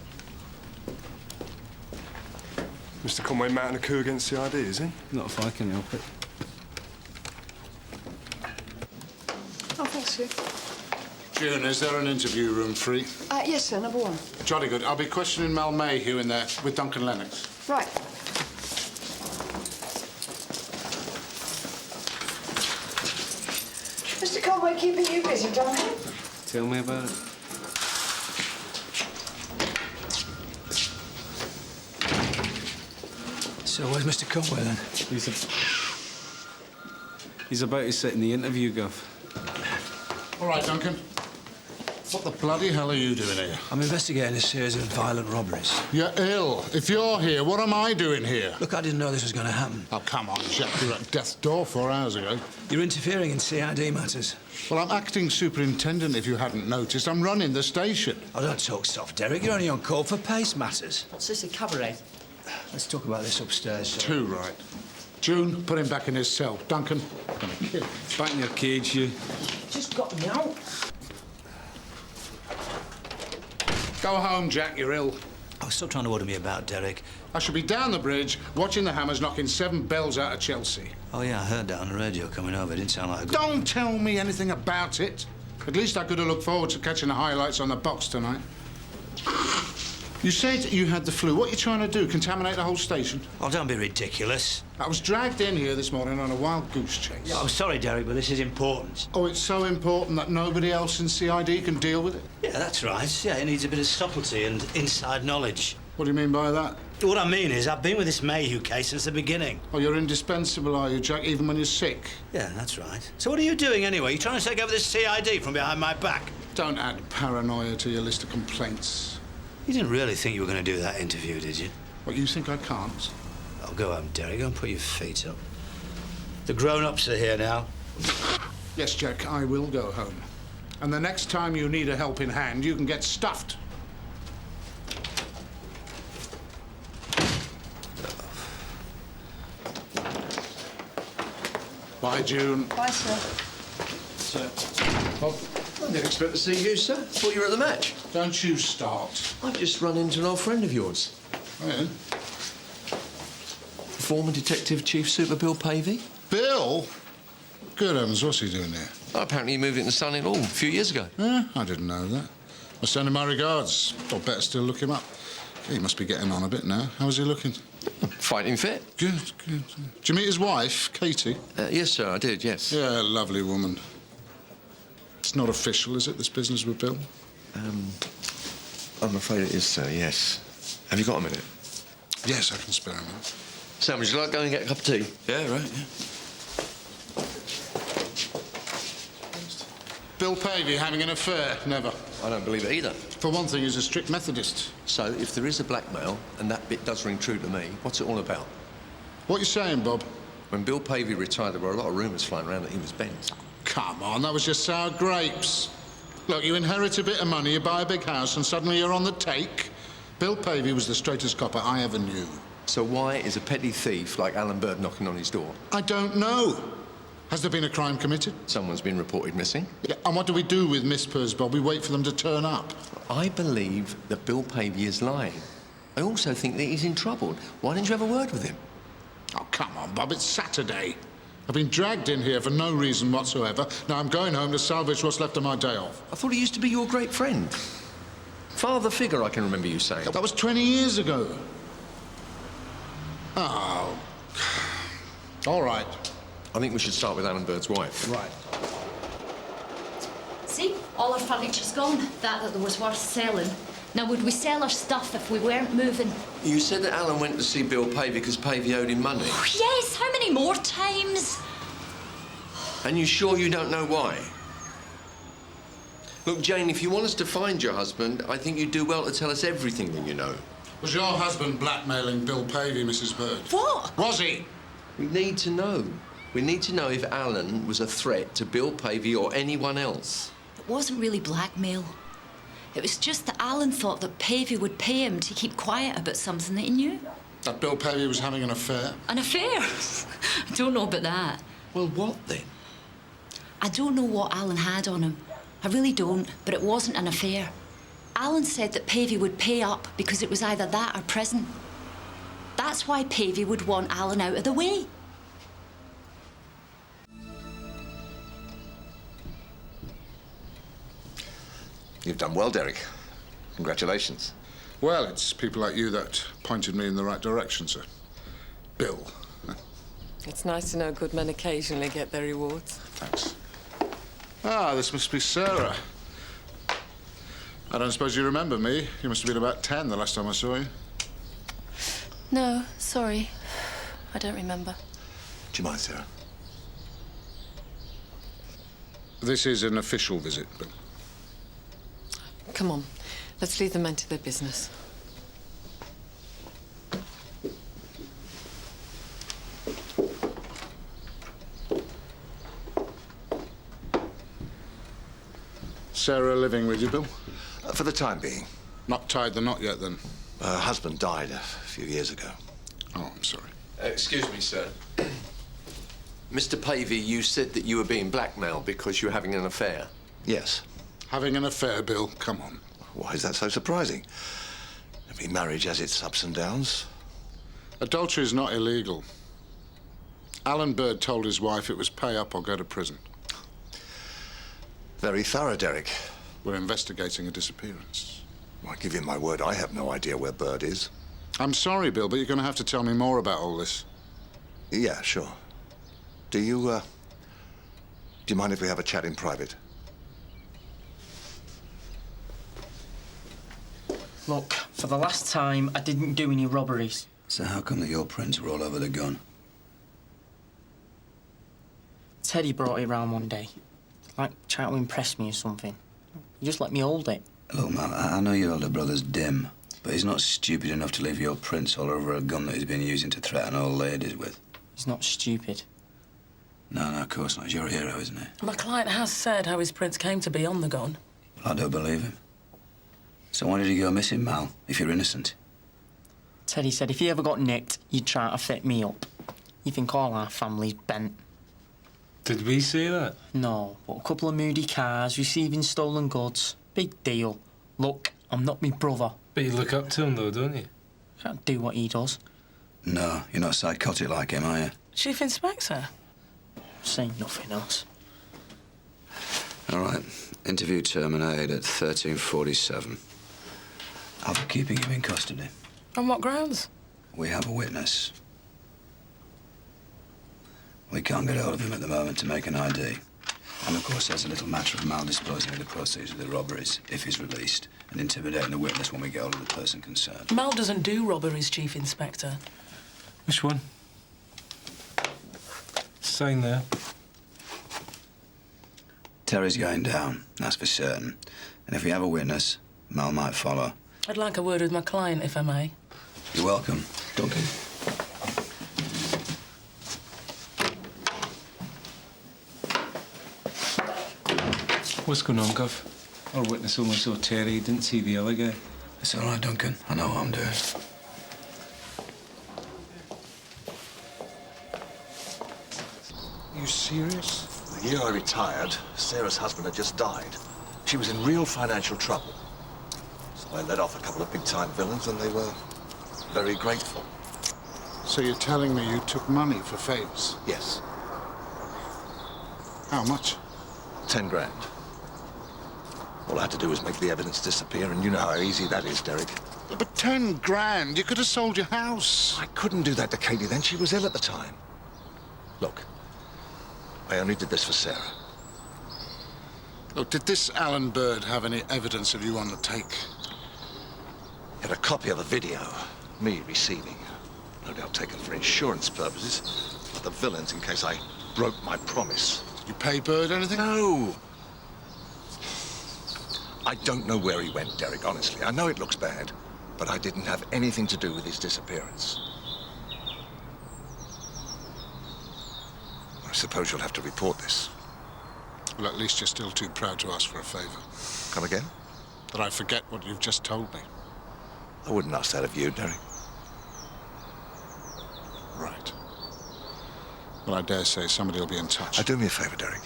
Mr. Conway mounting a coup against CID, is he? Not if I can help it. Oh, thanks, sir. June, is there an interview room free? Yes, sir, number 1. Jolly good. I'll be questioning Mal Mayhew in there with Duncan Lennox. Right. Mr. Conway keeping you busy, Duncan? Tell me about it. So where's Mr. Conway, then? He's about to sit in the interview, Gov. All right, Duncan. What the bloody hell are you doing here? I'm investigating a series of violent robberies. You're ill. If you're here, what am I doing here? Look, I didn't know this was going to happen. Oh, come on, Jack. You were at death's door 4 hours ago. You're interfering in CID matters. Well, I'm acting superintendent, if you hadn't noticed. I'm running the station. Oh, don't talk soft, Derek. You're only on call for pace matters. What's this, a cabaret? Let's talk about this upstairs, sir. Too right. June, put him back in his cell. Duncan, I'm gonna kill him. Back in your cage, you. Just got me out. Go home, Jack. You're ill. I was still trying to order me about, Derek. I should be down the bridge, watching the Hammers knocking 7 bells out of Chelsea. Oh, yeah, I heard that on the radio coming over. It didn't sound like a good... Don't tell me anything about it. At least I could have looked forward to catching the highlights on the box tonight. You said you had the flu. What are you trying to do? Contaminate the whole station? Oh, don't be ridiculous. I was dragged in here this morning on a wild goose chase. Yeah, I'm sorry, Derek, but this is important. Oh, it's so important that nobody else in CID can deal with it? Yeah, that's right. Yeah, it needs a bit of subtlety and inside knowledge. What do you mean by that? What I mean is, I've been with this Mayhew case since the beginning. Oh, you're indispensable, are you, Jack, even when you're sick? Yeah, that's right. So what are you doing, anyway? You trying to take over this CID from behind my back? Don't add paranoia to your list of complaints. You didn't really think you were going to do that interview, did you? What, you think I can't? Oh, go home, Derek. Go and put your feet up. The grown-ups are here now. Yes, Jack, I will go home. And the next time you need a helping hand, you can get stuffed. Bye, June. Bye, sir. Sir. Bob, I didn't expect to see you, sir. Thought you were at the match. Don't you start. I've just run into an old friend of yours. Oh, yeah? Former Detective Chief Super Bill Pavey. Bill? Good heavens, what's he doing there? Oh, apparently he moved into Son-in-Law a few years ago. Yeah, I didn't know that. I'll send him my regards. Or better still, look him up. He must be getting on a bit now. How's he looking? Fighting fit. Good, good. Did you meet his wife, Katie? Yes, sir, I did, yes. Yeah, lovely woman. It's not official, is it, this business with Bill? I'm afraid it is, sir, yes. Have you got a minute? Yes, I can spare a minute. Sam, would you like to go and get a cup of tea? Yeah, right, yeah. Bill Pavey having an affair? Never. I don't believe it either. For one thing, he's a strict Methodist. So, if there is a blackmail, and that bit does ring true to me, what's it all about? What you saying, Bob? When Bill Pavey retired, there were a lot of rumours flying around that he was bent. Come on, that was just sour grapes. Look, you inherit a bit of money, you buy a big house, and suddenly you're on the take. Bill Pavey was the straightest copper I ever knew. So why is a petty thief like Alan Bird knocking on his door? I don't know. Has there been a crime committed? Someone's been reported missing. Yeah, and what do we do with Miss Purrs, Bob? We wait for them to turn up. I believe that Bill Pavey is lying. I also think that he's in trouble. Why didn't you have a word with him? Oh, come on, Bob, it's Saturday. I've been dragged in here for no reason whatsoever. Now I'm going home to salvage what's left of my day off. I thought he used to be your great friend. Father figure, I can remember you saying. That was 20 years ago. Oh. All right. I think we should start with Alan Bird's wife. Right. See, all our furniture's gone. That there was worth selling. Now, would we sell our stuff if we weren't moving? You said that Alan went to see Bill Pavey because Pavey owed him money. Oh, yes, how many more times? And you sure you don't know why? Look, Jane, if you want us to find your husband, I think you'd do well to tell us everything that you know. Was your husband blackmailing Bill Pavey, Mrs. Bird? What? Was he? We need to know. We need to know if Alan was a threat to Bill Pavey or anyone else. It wasn't really blackmail. It was just that Alan thought that Pavey would pay him to keep quiet about something that he knew. That Bill Pavey was having an affair? An affair? I don't know about that. Well, what then? I don't know what Alan had on him. I really don't, but it wasn't an affair. Alan said that Pavey would pay up because it was either that or prison. That's why Pavey would want Alan out of the way. You've done well, Derek. Congratulations. Well, it's people like you that pointed me in the right direction, sir. Bill. It's nice to know good men occasionally get their rewards. Thanks. Ah, this must be Sarah. I don't suppose you remember me. You must have been about 10 the last time I saw you. No, sorry. I don't remember. Do you mind, Sarah? This is an official visit, Bill. Come on, let's leave the men to their business. Sarah living with you, Bill? For the time being. Not tied the knot yet, then? Her husband died a few years ago. Oh, I'm sorry. Excuse me, sir. Mr. Pavey, you said that you were being blackmailed because you were having an affair. Yes. Having an affair, Bill? Come on. Why is that so surprising? Every marriage has its ups and downs. Adultery is not illegal. Alan Bird told his wife it was pay up or go to prison. Very thorough, Derek. We're investigating a disappearance. I give you my word, I have no idea where Bird is. I'm sorry, Bill, but you're going to have to tell me more about all this. Yeah, sure. Do you mind if we have a chat in private? Look, for the last time, I didn't do any robberies. So how come that your prints were all over the gun? Teddy brought it round one day. Like, trying to impress me or something. He just let me hold it. Look, man, I know your older brother's dim, but he's not stupid enough to leave your prints all over a gun that he's been using to threaten old ladies with. He's not stupid. No, of course not. He's your hero, isn't he? My client has said how his prints came to be on the gun. Well, I don't believe him. So why did he go missing, Mal, if you're innocent? Teddy said if he ever got nicked, you'd try to fit me up. You think all our family's bent. Did we see that? No, but a couple of moody cars, receiving stolen goods. Big deal. Look, I'm not me brother. But you look up to him, though, don't you? Can't do what he does. No, you're not psychotic like him, are you? Chief Inspector? Say nothing else. All right. Interview terminated at 13:47. I'll be keeping him in custody. On what grounds? We have a witness. We can't get hold of him at the moment to make an ID. And of course, there's a little matter of Mal disposing of the proceeds of the robberies if he's released, and intimidating the witness when we get hold of the person concerned. Mal doesn't do robberies, Chief Inspector. Which one? Sign there. Terry's going down, that's for certain. And if we have a witness, Mal might follow. I'd like a word with my client, if I may. You're welcome, Duncan. What's going on, Gov? Our witness only saw Terry, he didn't see the other guy. It's all right, Duncan. I know what I'm doing. Are you serious? The year I retired, Sarah's husband had just died. She was in real financial trouble. So I let off a couple of big-time villains, and they were very grateful. So you're telling me you took money for favours? Yes. How much? 10 grand. All I had to do was make the evidence disappear, and you know how easy that is, Derek. But 10 grand? You could have sold your house. I couldn't do that to Katie then. She was ill at the time. Look, I only did this for Sarah. Look, did this Alan Bird have any evidence of you on the take? Had a copy of a video, me receiving. No doubt taken for insurance purposes, for the villains in case I broke my promise. Did you pay Bird anything? No. I don't know where he went, Derek, honestly. I know it looks bad, but I didn't have anything to do with his disappearance. I suppose you'll have to report this. Well, at least you're still too proud to ask for a favour. Come again? That I forget what you've just told me. I wouldn't ask that of you, Derek. Right. Well, I dare say somebody will be in touch. Do me a favour, Derek.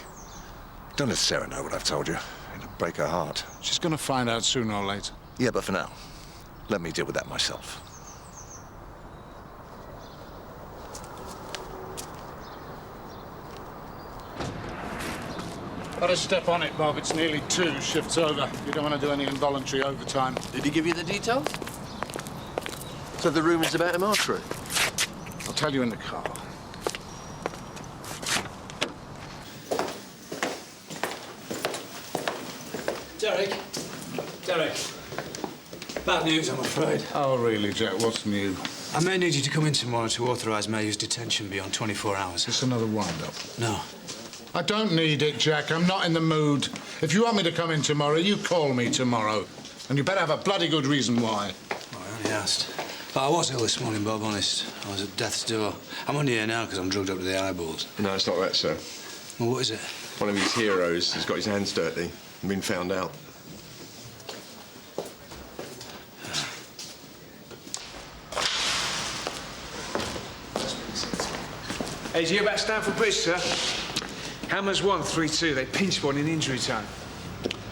Don't let Sarah know what I've told you. It'll break her heart. She's going to find out sooner or later. Yeah, but for now, let me deal with that myself. Better step on it, Bob. It's nearly 2, shift's over. You don't want to do any involuntary overtime. Did he give you the details? So the rumours about him are true? I'll tell you in the car. Derek. Bad news, I'm afraid. Oh, really, Jack? What's new? I may need you to come in tomorrow to authorise Mayhew's detention beyond 24 hours. Just another wind-up? No. I don't need it, Jack. I'm not in the mood. If you want me to come in tomorrow, you call me tomorrow. And you better have a bloody good reason why. Well, I only asked. But I was ill this morning, Bob, honest. I was at death's door. I'm only here now because I'm drugged up to the eyeballs. No, it's not that, sir. Well, what is it? One of his heroes has got his hands dirty and been found out. Hey, did you hear about Stamford Bridge, sir? Hammers won 3-2. They pinched one in injury time.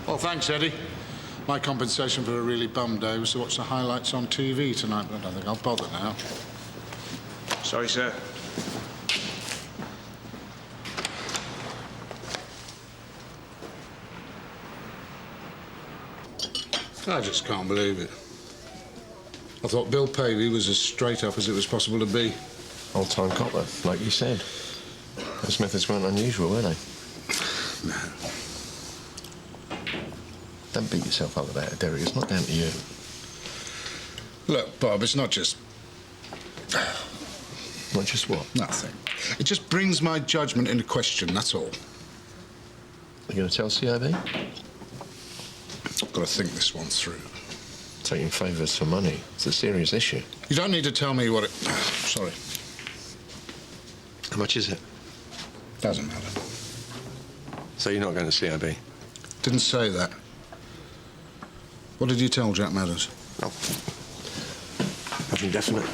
Well, thanks, Eddie. My compensation for a really bum day was to watch the highlights on TV tonight, but I don't think I'll bother now. Sorry, sir. I just can't believe it. I thought Bill Pavey was as straight up as it was possible to be. Old-time copper, like you said. Those methods weren't unusual, were they? No. Don't beat yourself up about it, Derek. It's not down to you. Look, Bob, it's not just... Not just what? Nothing. It just brings my judgment into question, that's all. You going to tell CIB? I've got to think this one through. Taking favours for money. It's a serious issue. You don't need to tell me what it... Sorry. How much is it? Doesn't matter. So you're not going to CIB? Didn't say that. What did you tell Jack Meadows? Oh. Nothing definite.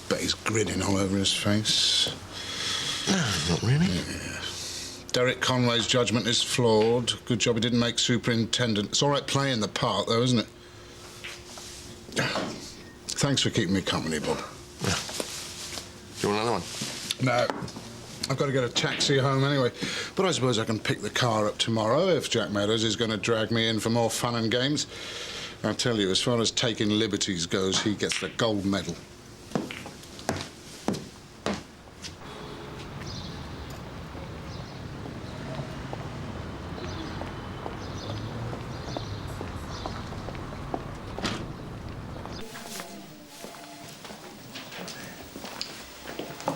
Bet he's grinning all over his face. No, not really. Yeah. Derek Conway's judgment is flawed. Good job he didn't make superintendent. It's all right playing the part, though, isn't it? Thanks for keeping me company, Bob. Yeah. Do you want another one? No. I've got to get a taxi home anyway. But I suppose I can pick the car up tomorrow if Jack Meadows is going to drag me in for more fun and games. I'll tell you, as far as taking liberties goes, he gets the gold medal.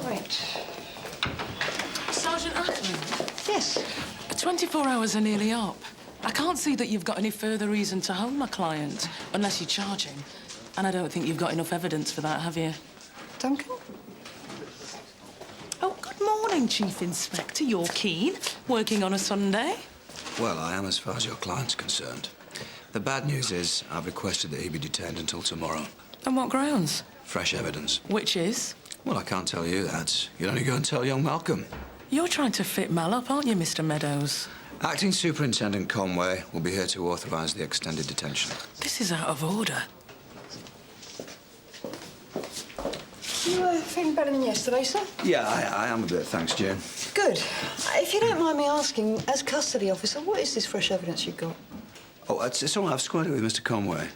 Right. Sergeant Ackland? Yes? 24 hours are nearly up. I can't see that you've got any further reason to hold my client, unless you charge him. And I don't think you've got enough evidence for that, have you? Duncan? Oh, good morning, Chief Inspector. You're keen, working on a Sunday. Well, I am as far as your client's concerned. The bad news is I've requested that he be detained until tomorrow. On what grounds? Fresh evidence. Which is? Well, I can't tell you that. You'll only go and tell young Malcolm. You're trying to fit Mal up, aren't you, Mr. Meadows? Acting Superintendent Conway will be here to authorise the extended detention. This is out of order. You feeling better than yesterday, sir? Yeah, I am a bit, thanks, Jane. Good. If you don't mind me asking, as custody officer, what is this fresh evidence you've got? Oh, it's all right. I've squared it with Mr. Conway.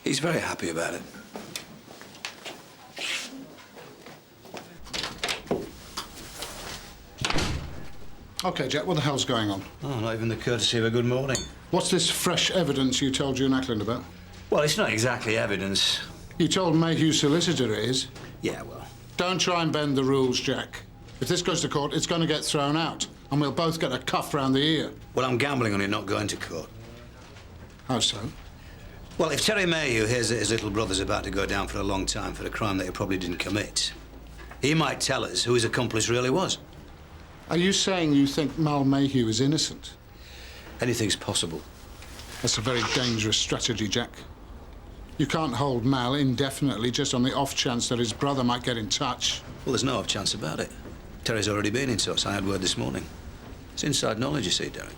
He's very happy about it. OK, Jack, what the hell's going on? Oh, not even the courtesy of a good morning. What's this fresh evidence you told June Ackland about? Well, it's not exactly evidence. You told Mayhew's solicitor it is. Yeah, well... Don't try and bend the rules, Jack. If this goes to court, it's going to get thrown out, and we'll both get a cuff round the ear. Well, I'm gambling on it not going to court. How so? Well, if Terry Mayhew hears that his little brother's about to go down for a long time for a crime that he probably didn't commit, he might tell us who his accomplice really was. Are you saying you think Mal Mayhew is innocent? Anything's possible. That's a very dangerous strategy, Jack. You can't hold Mal indefinitely just on the off chance that his brother might get in touch. Well, there's no off chance about it. Terry's already been in touch. I had word this morning. It's inside knowledge, you see, Derek.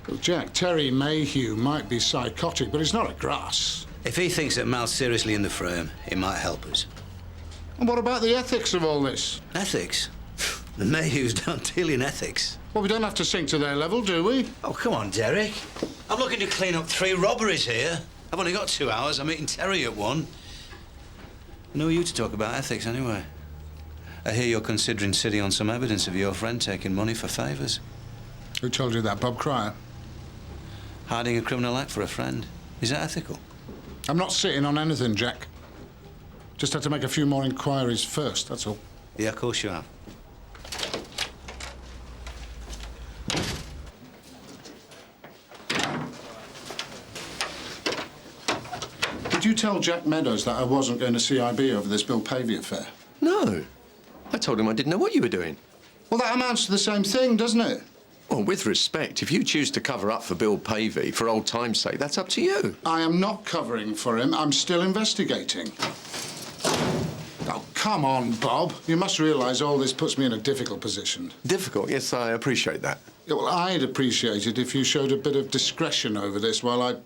Well, Jack, Terry Mayhew might be psychotic, but he's not a grass. If he thinks that Mal's seriously in the frame, he might help us. And what about the ethics of all this? Ethics? The Mayhews don't deal in ethics. Well, we don't have to sink to their level, do we? Oh, come on, Derek. I'm looking to clean up 3 robberies here. I've only got 2 hours. I'm meeting Terry at 1. No, you to talk about ethics, anyway. I hear you're considering sitting on some evidence of your friend taking money for favours. Who told you that, Bob Cryer? Hiding a criminal act for a friend. Is that ethical? I'm not sitting on anything, Jack. Just had to make a few more inquiries first, that's all. Yeah, of course you have. Did you tell Jack Meadows that I wasn't going to CIB over this Bill Pavey affair? No. I told him I didn't know what you were doing. Well, that amounts to the same thing, doesn't it? Well, with respect, if you choose to cover up for Bill Pavey for old time's sake, that's up to you. I am not covering for him. I'm still investigating. Oh, come on, Bob. You must realise all this puts me in a difficult position. Difficult? Yes, I appreciate that. Yeah, well, I'd appreciate it if you showed a bit of discretion over this while I...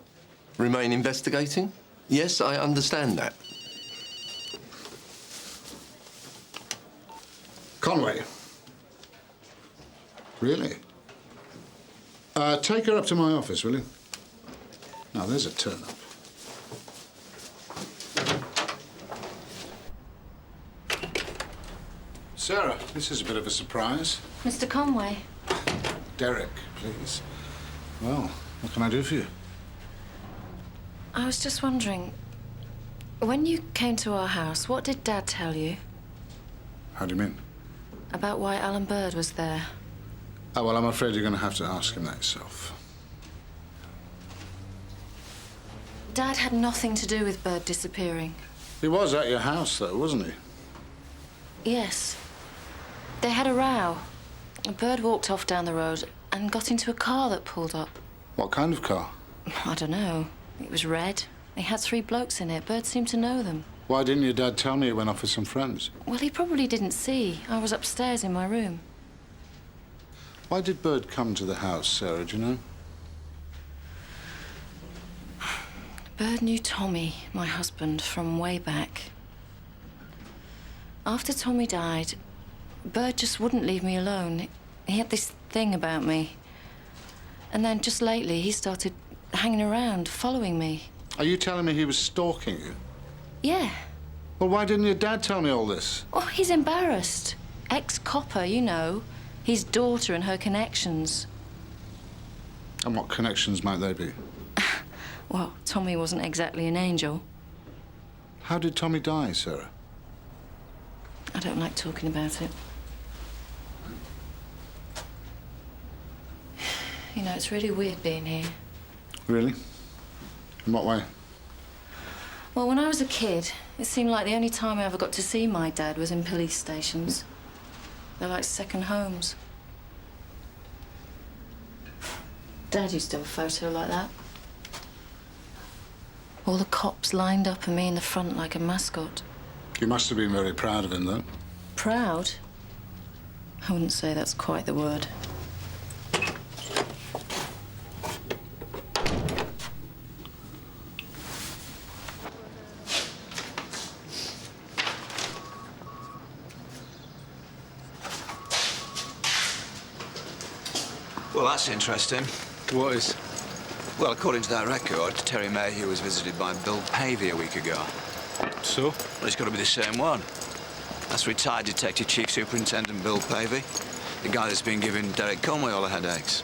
Remain investigating? Yes, I understand that. Conway. Really? Take her up to my office, will you? Now, there's a turn-up. Sarah, this is a bit of a surprise. Mr. Conway. Derek, please. Well, what can I do for you? I was just wondering, when you came to our house, what did Dad tell you? How do you mean? About why Alan Bird was there. Oh, well, I'm afraid you're going to have to ask him that yourself. Dad had nothing to do with Bird disappearing. He was at your house, though, wasn't he? Yes. They had a row. Bird walked off down the road and got into a car that pulled up. What kind of car? I don't know. It was red. He had 3 blokes in it. Bird seemed to know them. Why didn't your dad tell me he went off with some friends? Well, he probably didn't see. I was upstairs in my room. Why did Bird come to the house, Sarah, do you know? Bird knew Tommy, my husband, from way back. After Tommy died, Bird just wouldn't leave me alone. He had this thing about me. And then just lately, he started hanging around, following me. Are you telling me he was stalking you? Yeah. Well, why didn't your dad tell me all this? Oh, he's embarrassed. Ex-copper, you know. His daughter and her connections. And what connections might they be? Well, Tommy wasn't exactly an angel. How did Tommy die, Sarah? I don't like talking about it. You know, it's really weird being here. Really? In what way? Well, when I was a kid, it seemed like the only time I ever got to see my dad was in police stations. They're like second homes. Dad used to have a photo like that. All the cops lined up and me in the front like a mascot. You must have been very proud of him, though. Proud? I wouldn't say that's quite the word. Well, that's interesting. What is? Well, according to that record, Terry Mayhew was visited by Bill Pavey a week ago. So? Well, it's got to be the same one. That's retired Detective Chief Superintendent Bill Pavey, the guy that's been giving Derek Conway all the headaches.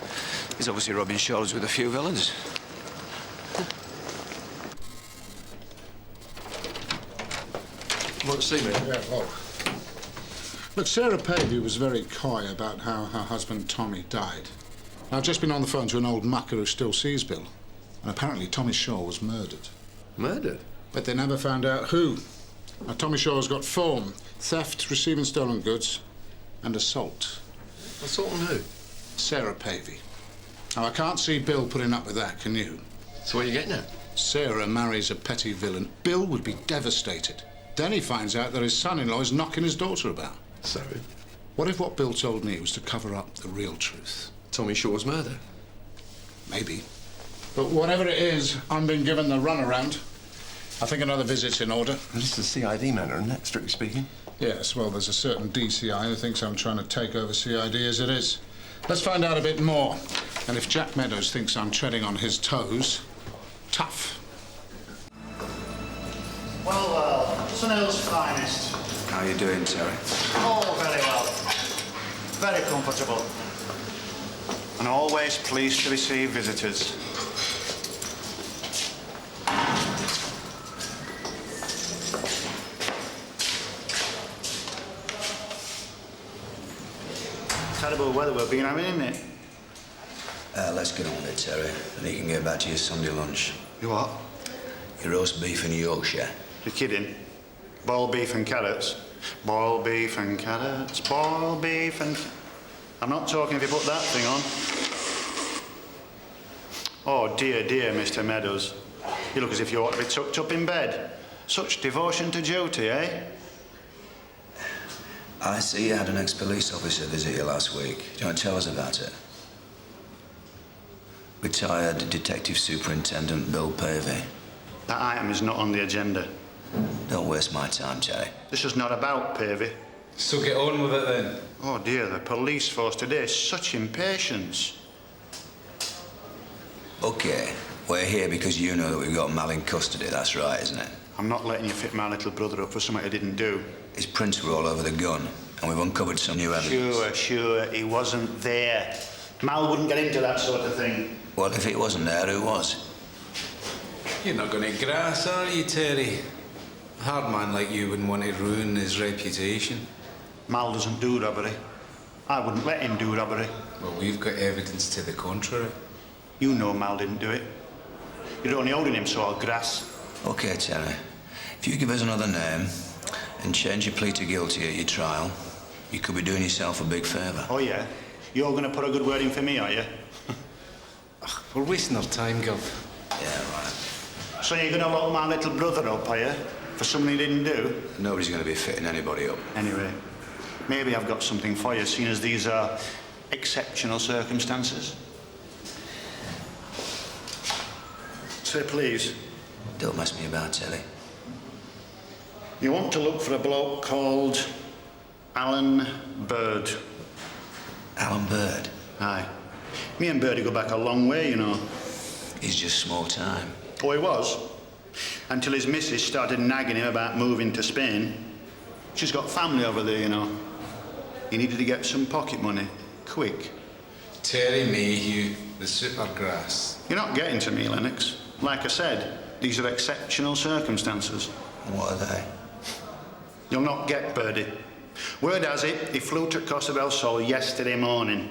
He's obviously rubbing shoulders with a few villains. Want to see me? Yeah, well. Look, Sarah Pavey was very coy about how her husband Tommy died. I've just been on the phone to an old mucker who still sees Bill. And apparently Tommy Shaw was murdered. Murdered? But they never found out who. Now, Tommy Shaw's got form, theft, receiving stolen goods, and assault. Assault on who? Sarah Pavey. Now, I can't see Bill putting up with that, can you? So what are you getting at? Sarah marries a petty villain. Bill would be devastated. Then he finds out that his son-in-law is knocking his daughter about. So? What if what Bill told me was to cover up the real truth? Tommy Shaw's murder? Maybe. But whatever it is, I'm being given the runaround. I think another visit's in order. This is a CID matter, isn't it, strictly speaking? Yes, well, there's a certain DCI who thinks I'm trying to take over CID as it is. Let's find out a bit more. And if Jack Meadows thinks I'm treading on his toes, tough. Well, Sunil's finest. How are you doing, Terry? Oh, very well. Very comfortable. And always pleased to receive visitors. Terrible weather we've been having, isn't it? Let's get on with it, Terry. And you can get back to your Sunday lunch. You what? Your roast beef in Yorkshire. You're kidding. Boiled beef and carrots. Boiled beef and carrots. Boiled beef and... I'm not talking if you put that thing on. Oh, dear, dear, Mr. Meadows. You look as if you ought to be tucked up in bed. Such devotion to duty, eh? I see you had an ex-police officer visit you last week. Do you want to tell us about it? Retired Detective Superintendent Bill Pavey. That item is not on the agenda. Don't waste my time, Terry. This is not about Pavey. So get on with it then. Oh dear, the police force today, such impatience. OK, we're here because you know that we've got Mal in custody, that's right, isn't it? I'm not letting you fit my little brother up for something he didn't do. His prints were all over the gun, and we've uncovered some new evidence. Sure, he wasn't there. Mal wouldn't get into that sort of thing. Well, if he wasn't there, who was? You're not going to grass, are you, Terry? A hard man like you wouldn't want to ruin his reputation. Mal doesn't do robbery. I wouldn't let him do robbery. Well, we've got evidence to the contrary. You know Mal didn't do it. You're only holding him sort of grass. OK, Terry. If you give us another name and change your plea to guilty at your trial, you could be doing yourself a big favour. Oh, yeah? You're going to put a good word in for me, are you? We're wasting our time, Gov. Yeah, right. So you're going to lock my little brother up, are you? For something he didn't do? Nobody's going to be fitting anybody up. Anyway, maybe I've got something for you, seeing as these are exceptional circumstances. Say please. Don't mess me about, Terry. You want to look for a bloke called Alan Bird. Alan Bird? Aye. Me and Birdie go back a long way, you know. He's just small time. Oh, he was. Until his missus started nagging him about moving to Spain. She's got family over there, you know. He needed to get some pocket money. Quick. Terry Mayhew, the supergrass. You're not getting to me, Lennox. Like I said, these are exceptional circumstances. What are they? You'll not get Birdie. Word has it, he flew to Costa del Sol yesterday morning.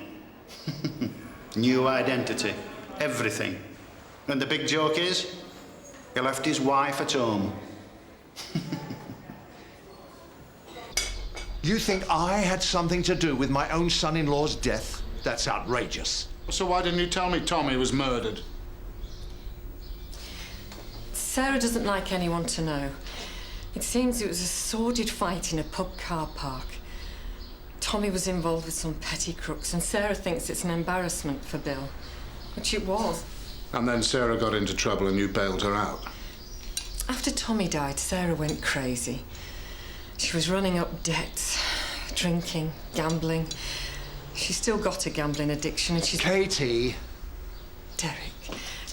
New identity. Everything. And the big joke is, he left his wife at home. You think I had something to do with my own son-in-law's death? That's outrageous. So why didn't you tell me Tommy was murdered? Sarah doesn't like anyone to know. It seems it was a sordid fight in a pub car park. Tommy was involved with some petty crooks, and Sarah thinks it's an embarrassment for Bill, which it was. And then Sarah got into trouble and you bailed her out. After Tommy died, Sarah went crazy. She was running up debts, drinking, gambling. She's still got a gambling addiction and she's... Katie! Derek,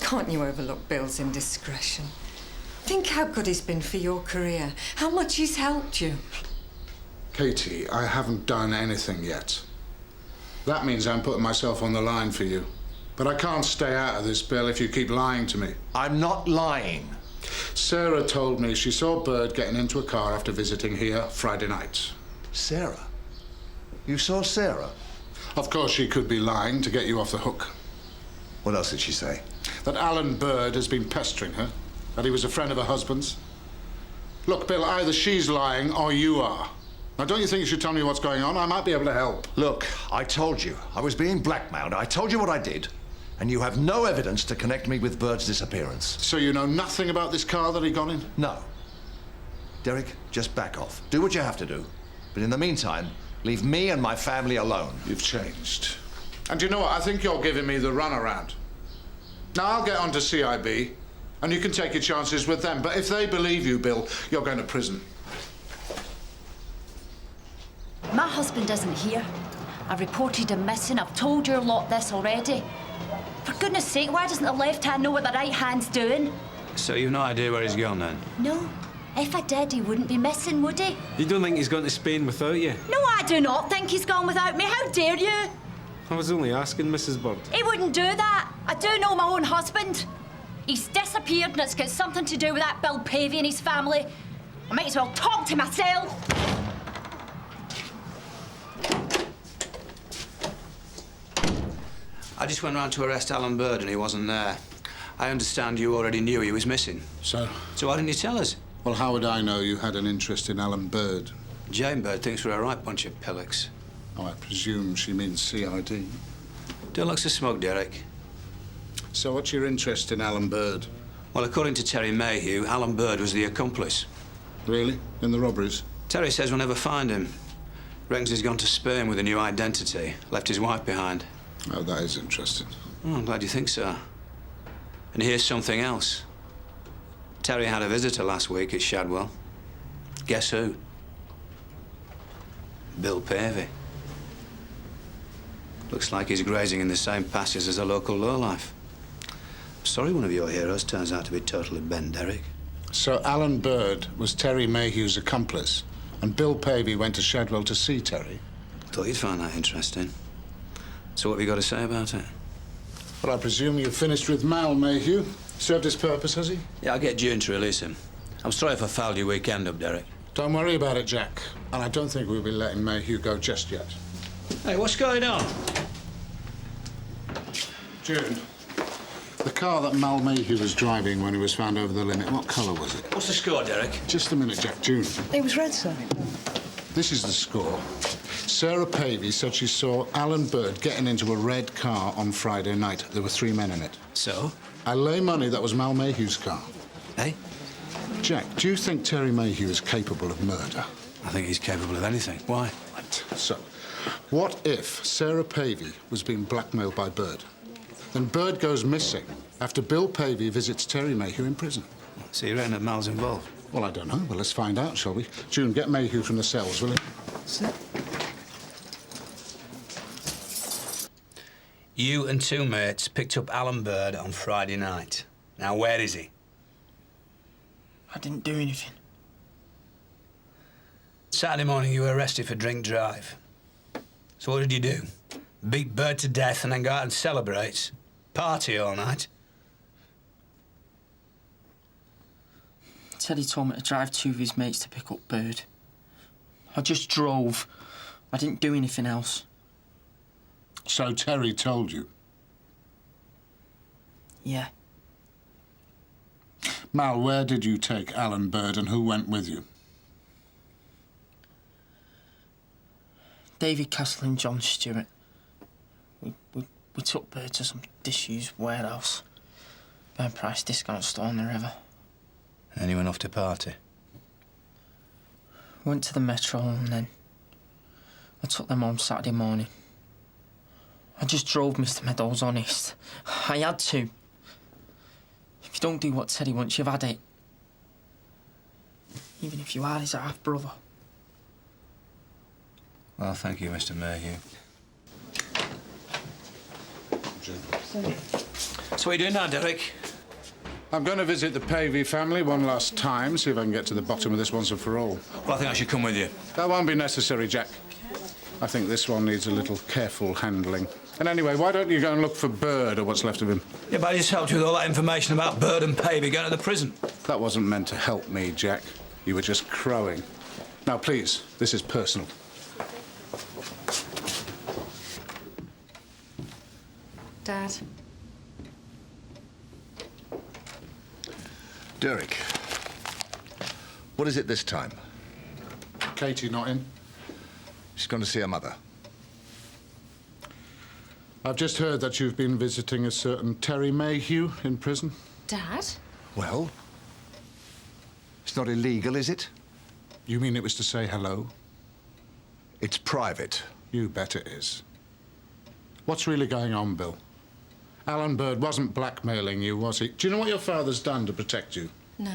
can't you overlook Bill's indiscretion? Think how good he's been for your career, how much he's helped you. Katie, I haven't done anything yet. That means I'm putting myself on the line for you. But I can't stay out of this, Bill, if you keep lying to me. I'm not lying. Sarah told me she saw Bird getting into a car after visiting here Friday night. Sarah? You saw Sarah? Of course, she could be lying to get you off the hook. What else did she say? That Alan Bird has been pestering her, that he was a friend of her husband's. Look, Bill, either she's lying or you are. Now, don't you think you should tell me what's going on? I might be able to help. Look, I told you. I was being blackmailed. I told you what I did. And you have no evidence to connect me with Bird's disappearance. So you know nothing about this car that he got in? No. Derek, just back off. Do what you have to do. But in the meantime, leave me and my family alone. You've changed. And you know what? I think you're giving me the runaround. Now, I'll get on to CIB, and you can take your chances with them. But if they believe you, Bill, you're going to prison. My husband isn't here. I reported him missing. I've told your lot this already. For goodness sake, why doesn't the left hand know what the right hand's doing? So you've no idea where he's gone, then? No. If I did, he wouldn't be missing, would he? You don't think he's gone to Spain without you? No, I do not think he's gone without me. How dare you? I was only asking, Mrs. Bird. He wouldn't do that. I do know my own husband. He's disappeared and it's got something to do with that Bill Pavey and his family. I might as well talk to myself. I just went round to arrest Alan Bird and he wasn't there. I understand you already knew he was missing. So why didn't you tell us? Well, how would I know you had an interest in Alan Bird? Jane Bird thinks we're a right bunch of pillocks. Oh, I presume she means CID. Don't look so smug, Derek. So what's your interest in Alan Bird? Well, according to Terry Mayhew, Alan Bird was the accomplice. Really? In the robberies? Terry says we'll never find him. Reckons he's gone to Spain with a new identity. Left his wife behind. Oh, that is interesting. Oh, I'm glad you think so. And here's something else. Terry had a visitor last week at Shadwell. Guess who? Bill Pavey. Looks like he's grazing in the same pastures as a local lowlife. Sorry one of your heroes turns out to be totally bent, Derek. So Alan Bird was Terry Mayhew's accomplice, and Bill Pavey went to Shadwell to see Terry. Thought you'd find that interesting. So what have you got to say about it? Well, I presume you've finished with Mal Mayhew. Served his purpose, has he? Yeah, I'll get June to release him. I'm sorry if I fouled your weekend up, Derek. Don't worry about it, Jack. And I don't think we'll be letting Mayhew go just yet. Hey, what's going on? June, the car that Mal Mayhew was driving when he was found over the limit, what colour was it? What's the score, Derek? Just a minute, Jack. June. It was red, sir. This is the score. Sarah Pavey said she saw Alan Bird getting into a red car on Friday night. There were 3 men in it. So? I lay money that was Mal Mayhew's car. Hey? Jack, do you think Terry Mayhew is capable of murder? I think he's capable of anything. Why? Right. So, what if Sarah Pavey was being blackmailed by Bird? Then Bird goes missing after Bill Pavey visits Terry Mayhew in prison. So you reckon that Mal's involved? Well, I don't know. Well, let's find out, shall we? June, get Mayhew from the cells, will you? Sir? You and 2 mates picked up Alan Bird on Friday night. Now, where is he? I didn't do anything. Saturday morning, you were arrested for drink drive. So what did you do? Beat Bird to death and then go out and celebrate? Party all night? Teddy told me to drive 2 of his mates to pick up Bird. I just drove. I didn't do anything else. So Terry told you? Yeah. Mal, where did you take Alan Bird and who went with you? David Castle and John Stewart. We took Bird to some disused warehouse. Burn price discount store on the river. And then you went off to party? Went to the Metro and then I took them home Saturday morning. I just drove Mr. Meadows, honest. I had to. If you don't do what Teddy wants, you've had it. Even if you are his half-brother. Well, thank you, Mr. Mayhew. So what are you doing now, Derek? I'm going to visit the Pavey family one last time, see if I can get to the bottom of this once and for all. Well, I think I should come with you. That won't be necessary, Jack. I think this one needs a little careful handling. And anyway, why don't you go and look for Bird, or what's left of him? Yeah, but I just helped you with all that information about Bird and Pavey going to the prison. That wasn't meant to help me, Jack. You were just crowing. Now, please, this is personal. Dad. Derek, what is it this time? Katie not in? She's gone to see her mother. I've just heard that you've been visiting a certain Terry Mayhew in prison. Dad? Well, it's not illegal, is it? You mean it was to say hello? It's private. You bet it is. What's really going on, Bill? Alan Bird wasn't blackmailing you, was he? Do you know what your father's done to protect you? No.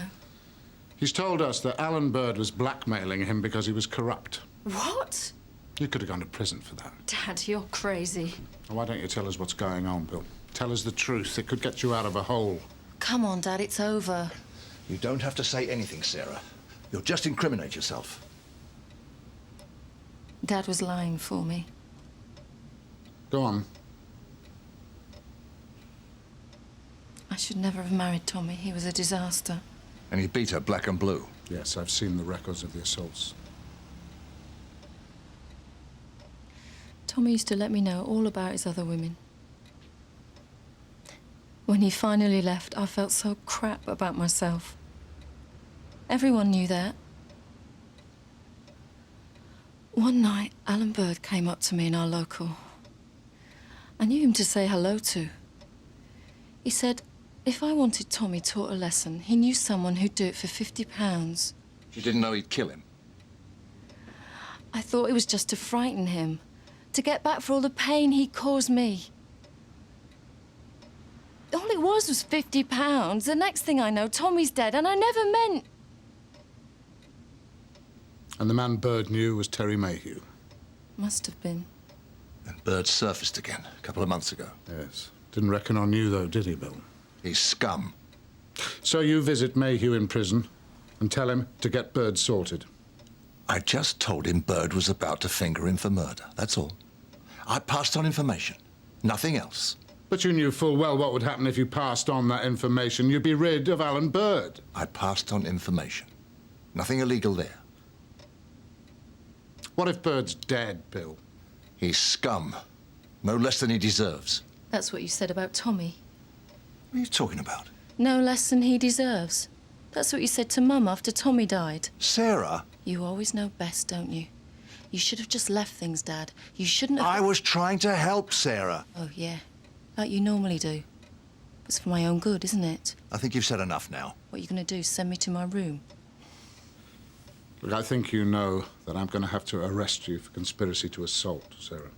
He's told us that Alan Bird was blackmailing him because he was corrupt. What? You could have gone to prison for that. Dad, you're crazy. Why don't you tell us what's going on, Bill? Tell us the truth. It could get you out of a hole. Come on, Dad, it's over. You don't have to say anything, Sarah. You'll just incriminate yourself. Dad was lying for me. Go on. I should never have married Tommy. He was a disaster. And he beat her black and blue. Yes, I've seen the records of the assaults. Tommy used to let me know all about his other women. When he finally left, I felt so crap about myself. Everyone knew that. One night, Alan Bird came up to me in our local. I knew him to say hello to. He said, if I wanted Tommy taught a lesson, he knew someone who'd do it for £50. You didn't know he'd kill him? I thought it was just to frighten him, to get back for all the pain he caused me. All it was £50. The next thing I know, Tommy's dead, and I never meant... And the man Bird knew was Terry Mayhew? Must have been. And Bird surfaced again a couple of months ago. Yes. Didn't reckon on you, though, did he, Bill? He's scum. So you visit Mayhew in prison and tell him to get Bird sorted? I just told him Bird was about to finger him for murder, that's all. I passed on information, nothing else. But you knew full well what would happen if you passed on that information. You'd be rid of Alan Bird. I passed on information. Nothing illegal there. What if Bird's dead, Bill? He's scum. No less than he deserves. That's what you said about Tommy. What are you talking about? No less than he deserves. That's what you said to Mum after Tommy died. Sarah? You always know best, don't you? You should have just left things, Dad. You shouldn't have... I was trying to help, Sarah. Oh, yeah. Like you normally do. It's for my own good, isn't it? I think you've said enough now. What are you going to do, send me to my room? Look, I think you know that I'm going to have to arrest you for conspiracy to assault, Sarah.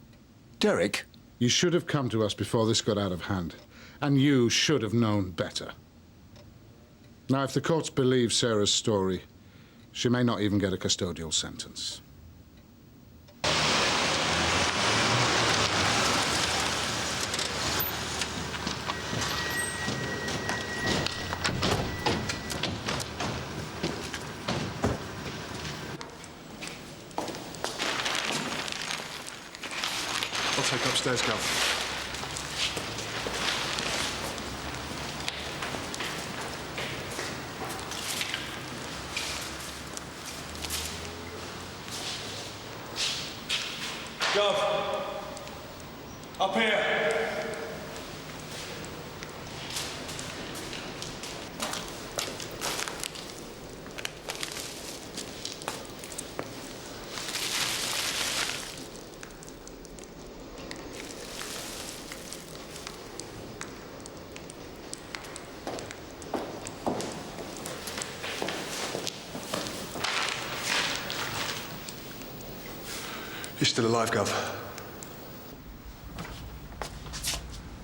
Derek? You should have come to us before this got out of hand. And you should have known better. Now, if the courts believe Sarah's story, she may not even get a custodial sentence. I'll take upstairs, Gov. Gov, up here. He's still alive, Gov.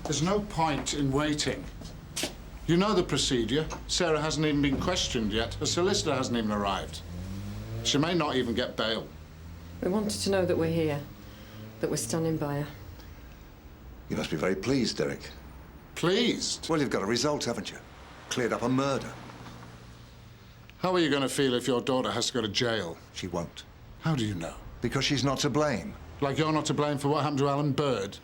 There's no point in waiting. You know the procedure. Sarah hasn't even been questioned yet. Her solicitor hasn't even arrived. She may not even get bail. We wanted to know that we're here, that we're standing by her. You must be very pleased, Derek. Pleased? Well, you've got a result, haven't you? Cleared up a murder. How are you going to feel if your daughter has to go to jail? She won't. How do you know? Because she's not to blame. Like you're not to blame for what happened to Alan Bird?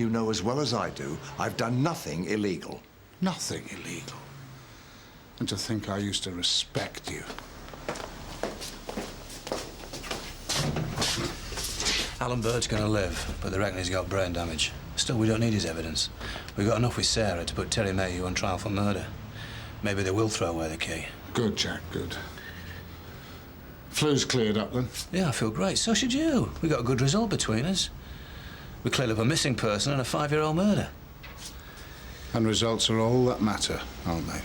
You know as well as I do, I've done nothing illegal. Nothing illegal. And to think I used to respect you. Alan Bird's going to live, but they reckon he's got brain damage. Still, we don't need his evidence. We've got enough with Sarah to put Terry Mayhew on trial for murder. Maybe they will throw away the key. Good, Jack, good. Flu's cleared up, then? Yeah, I feel great. So should you. We got a good result between us. We cleared up a missing person and a 5-year-old murder. And results are all that matter, aren't they?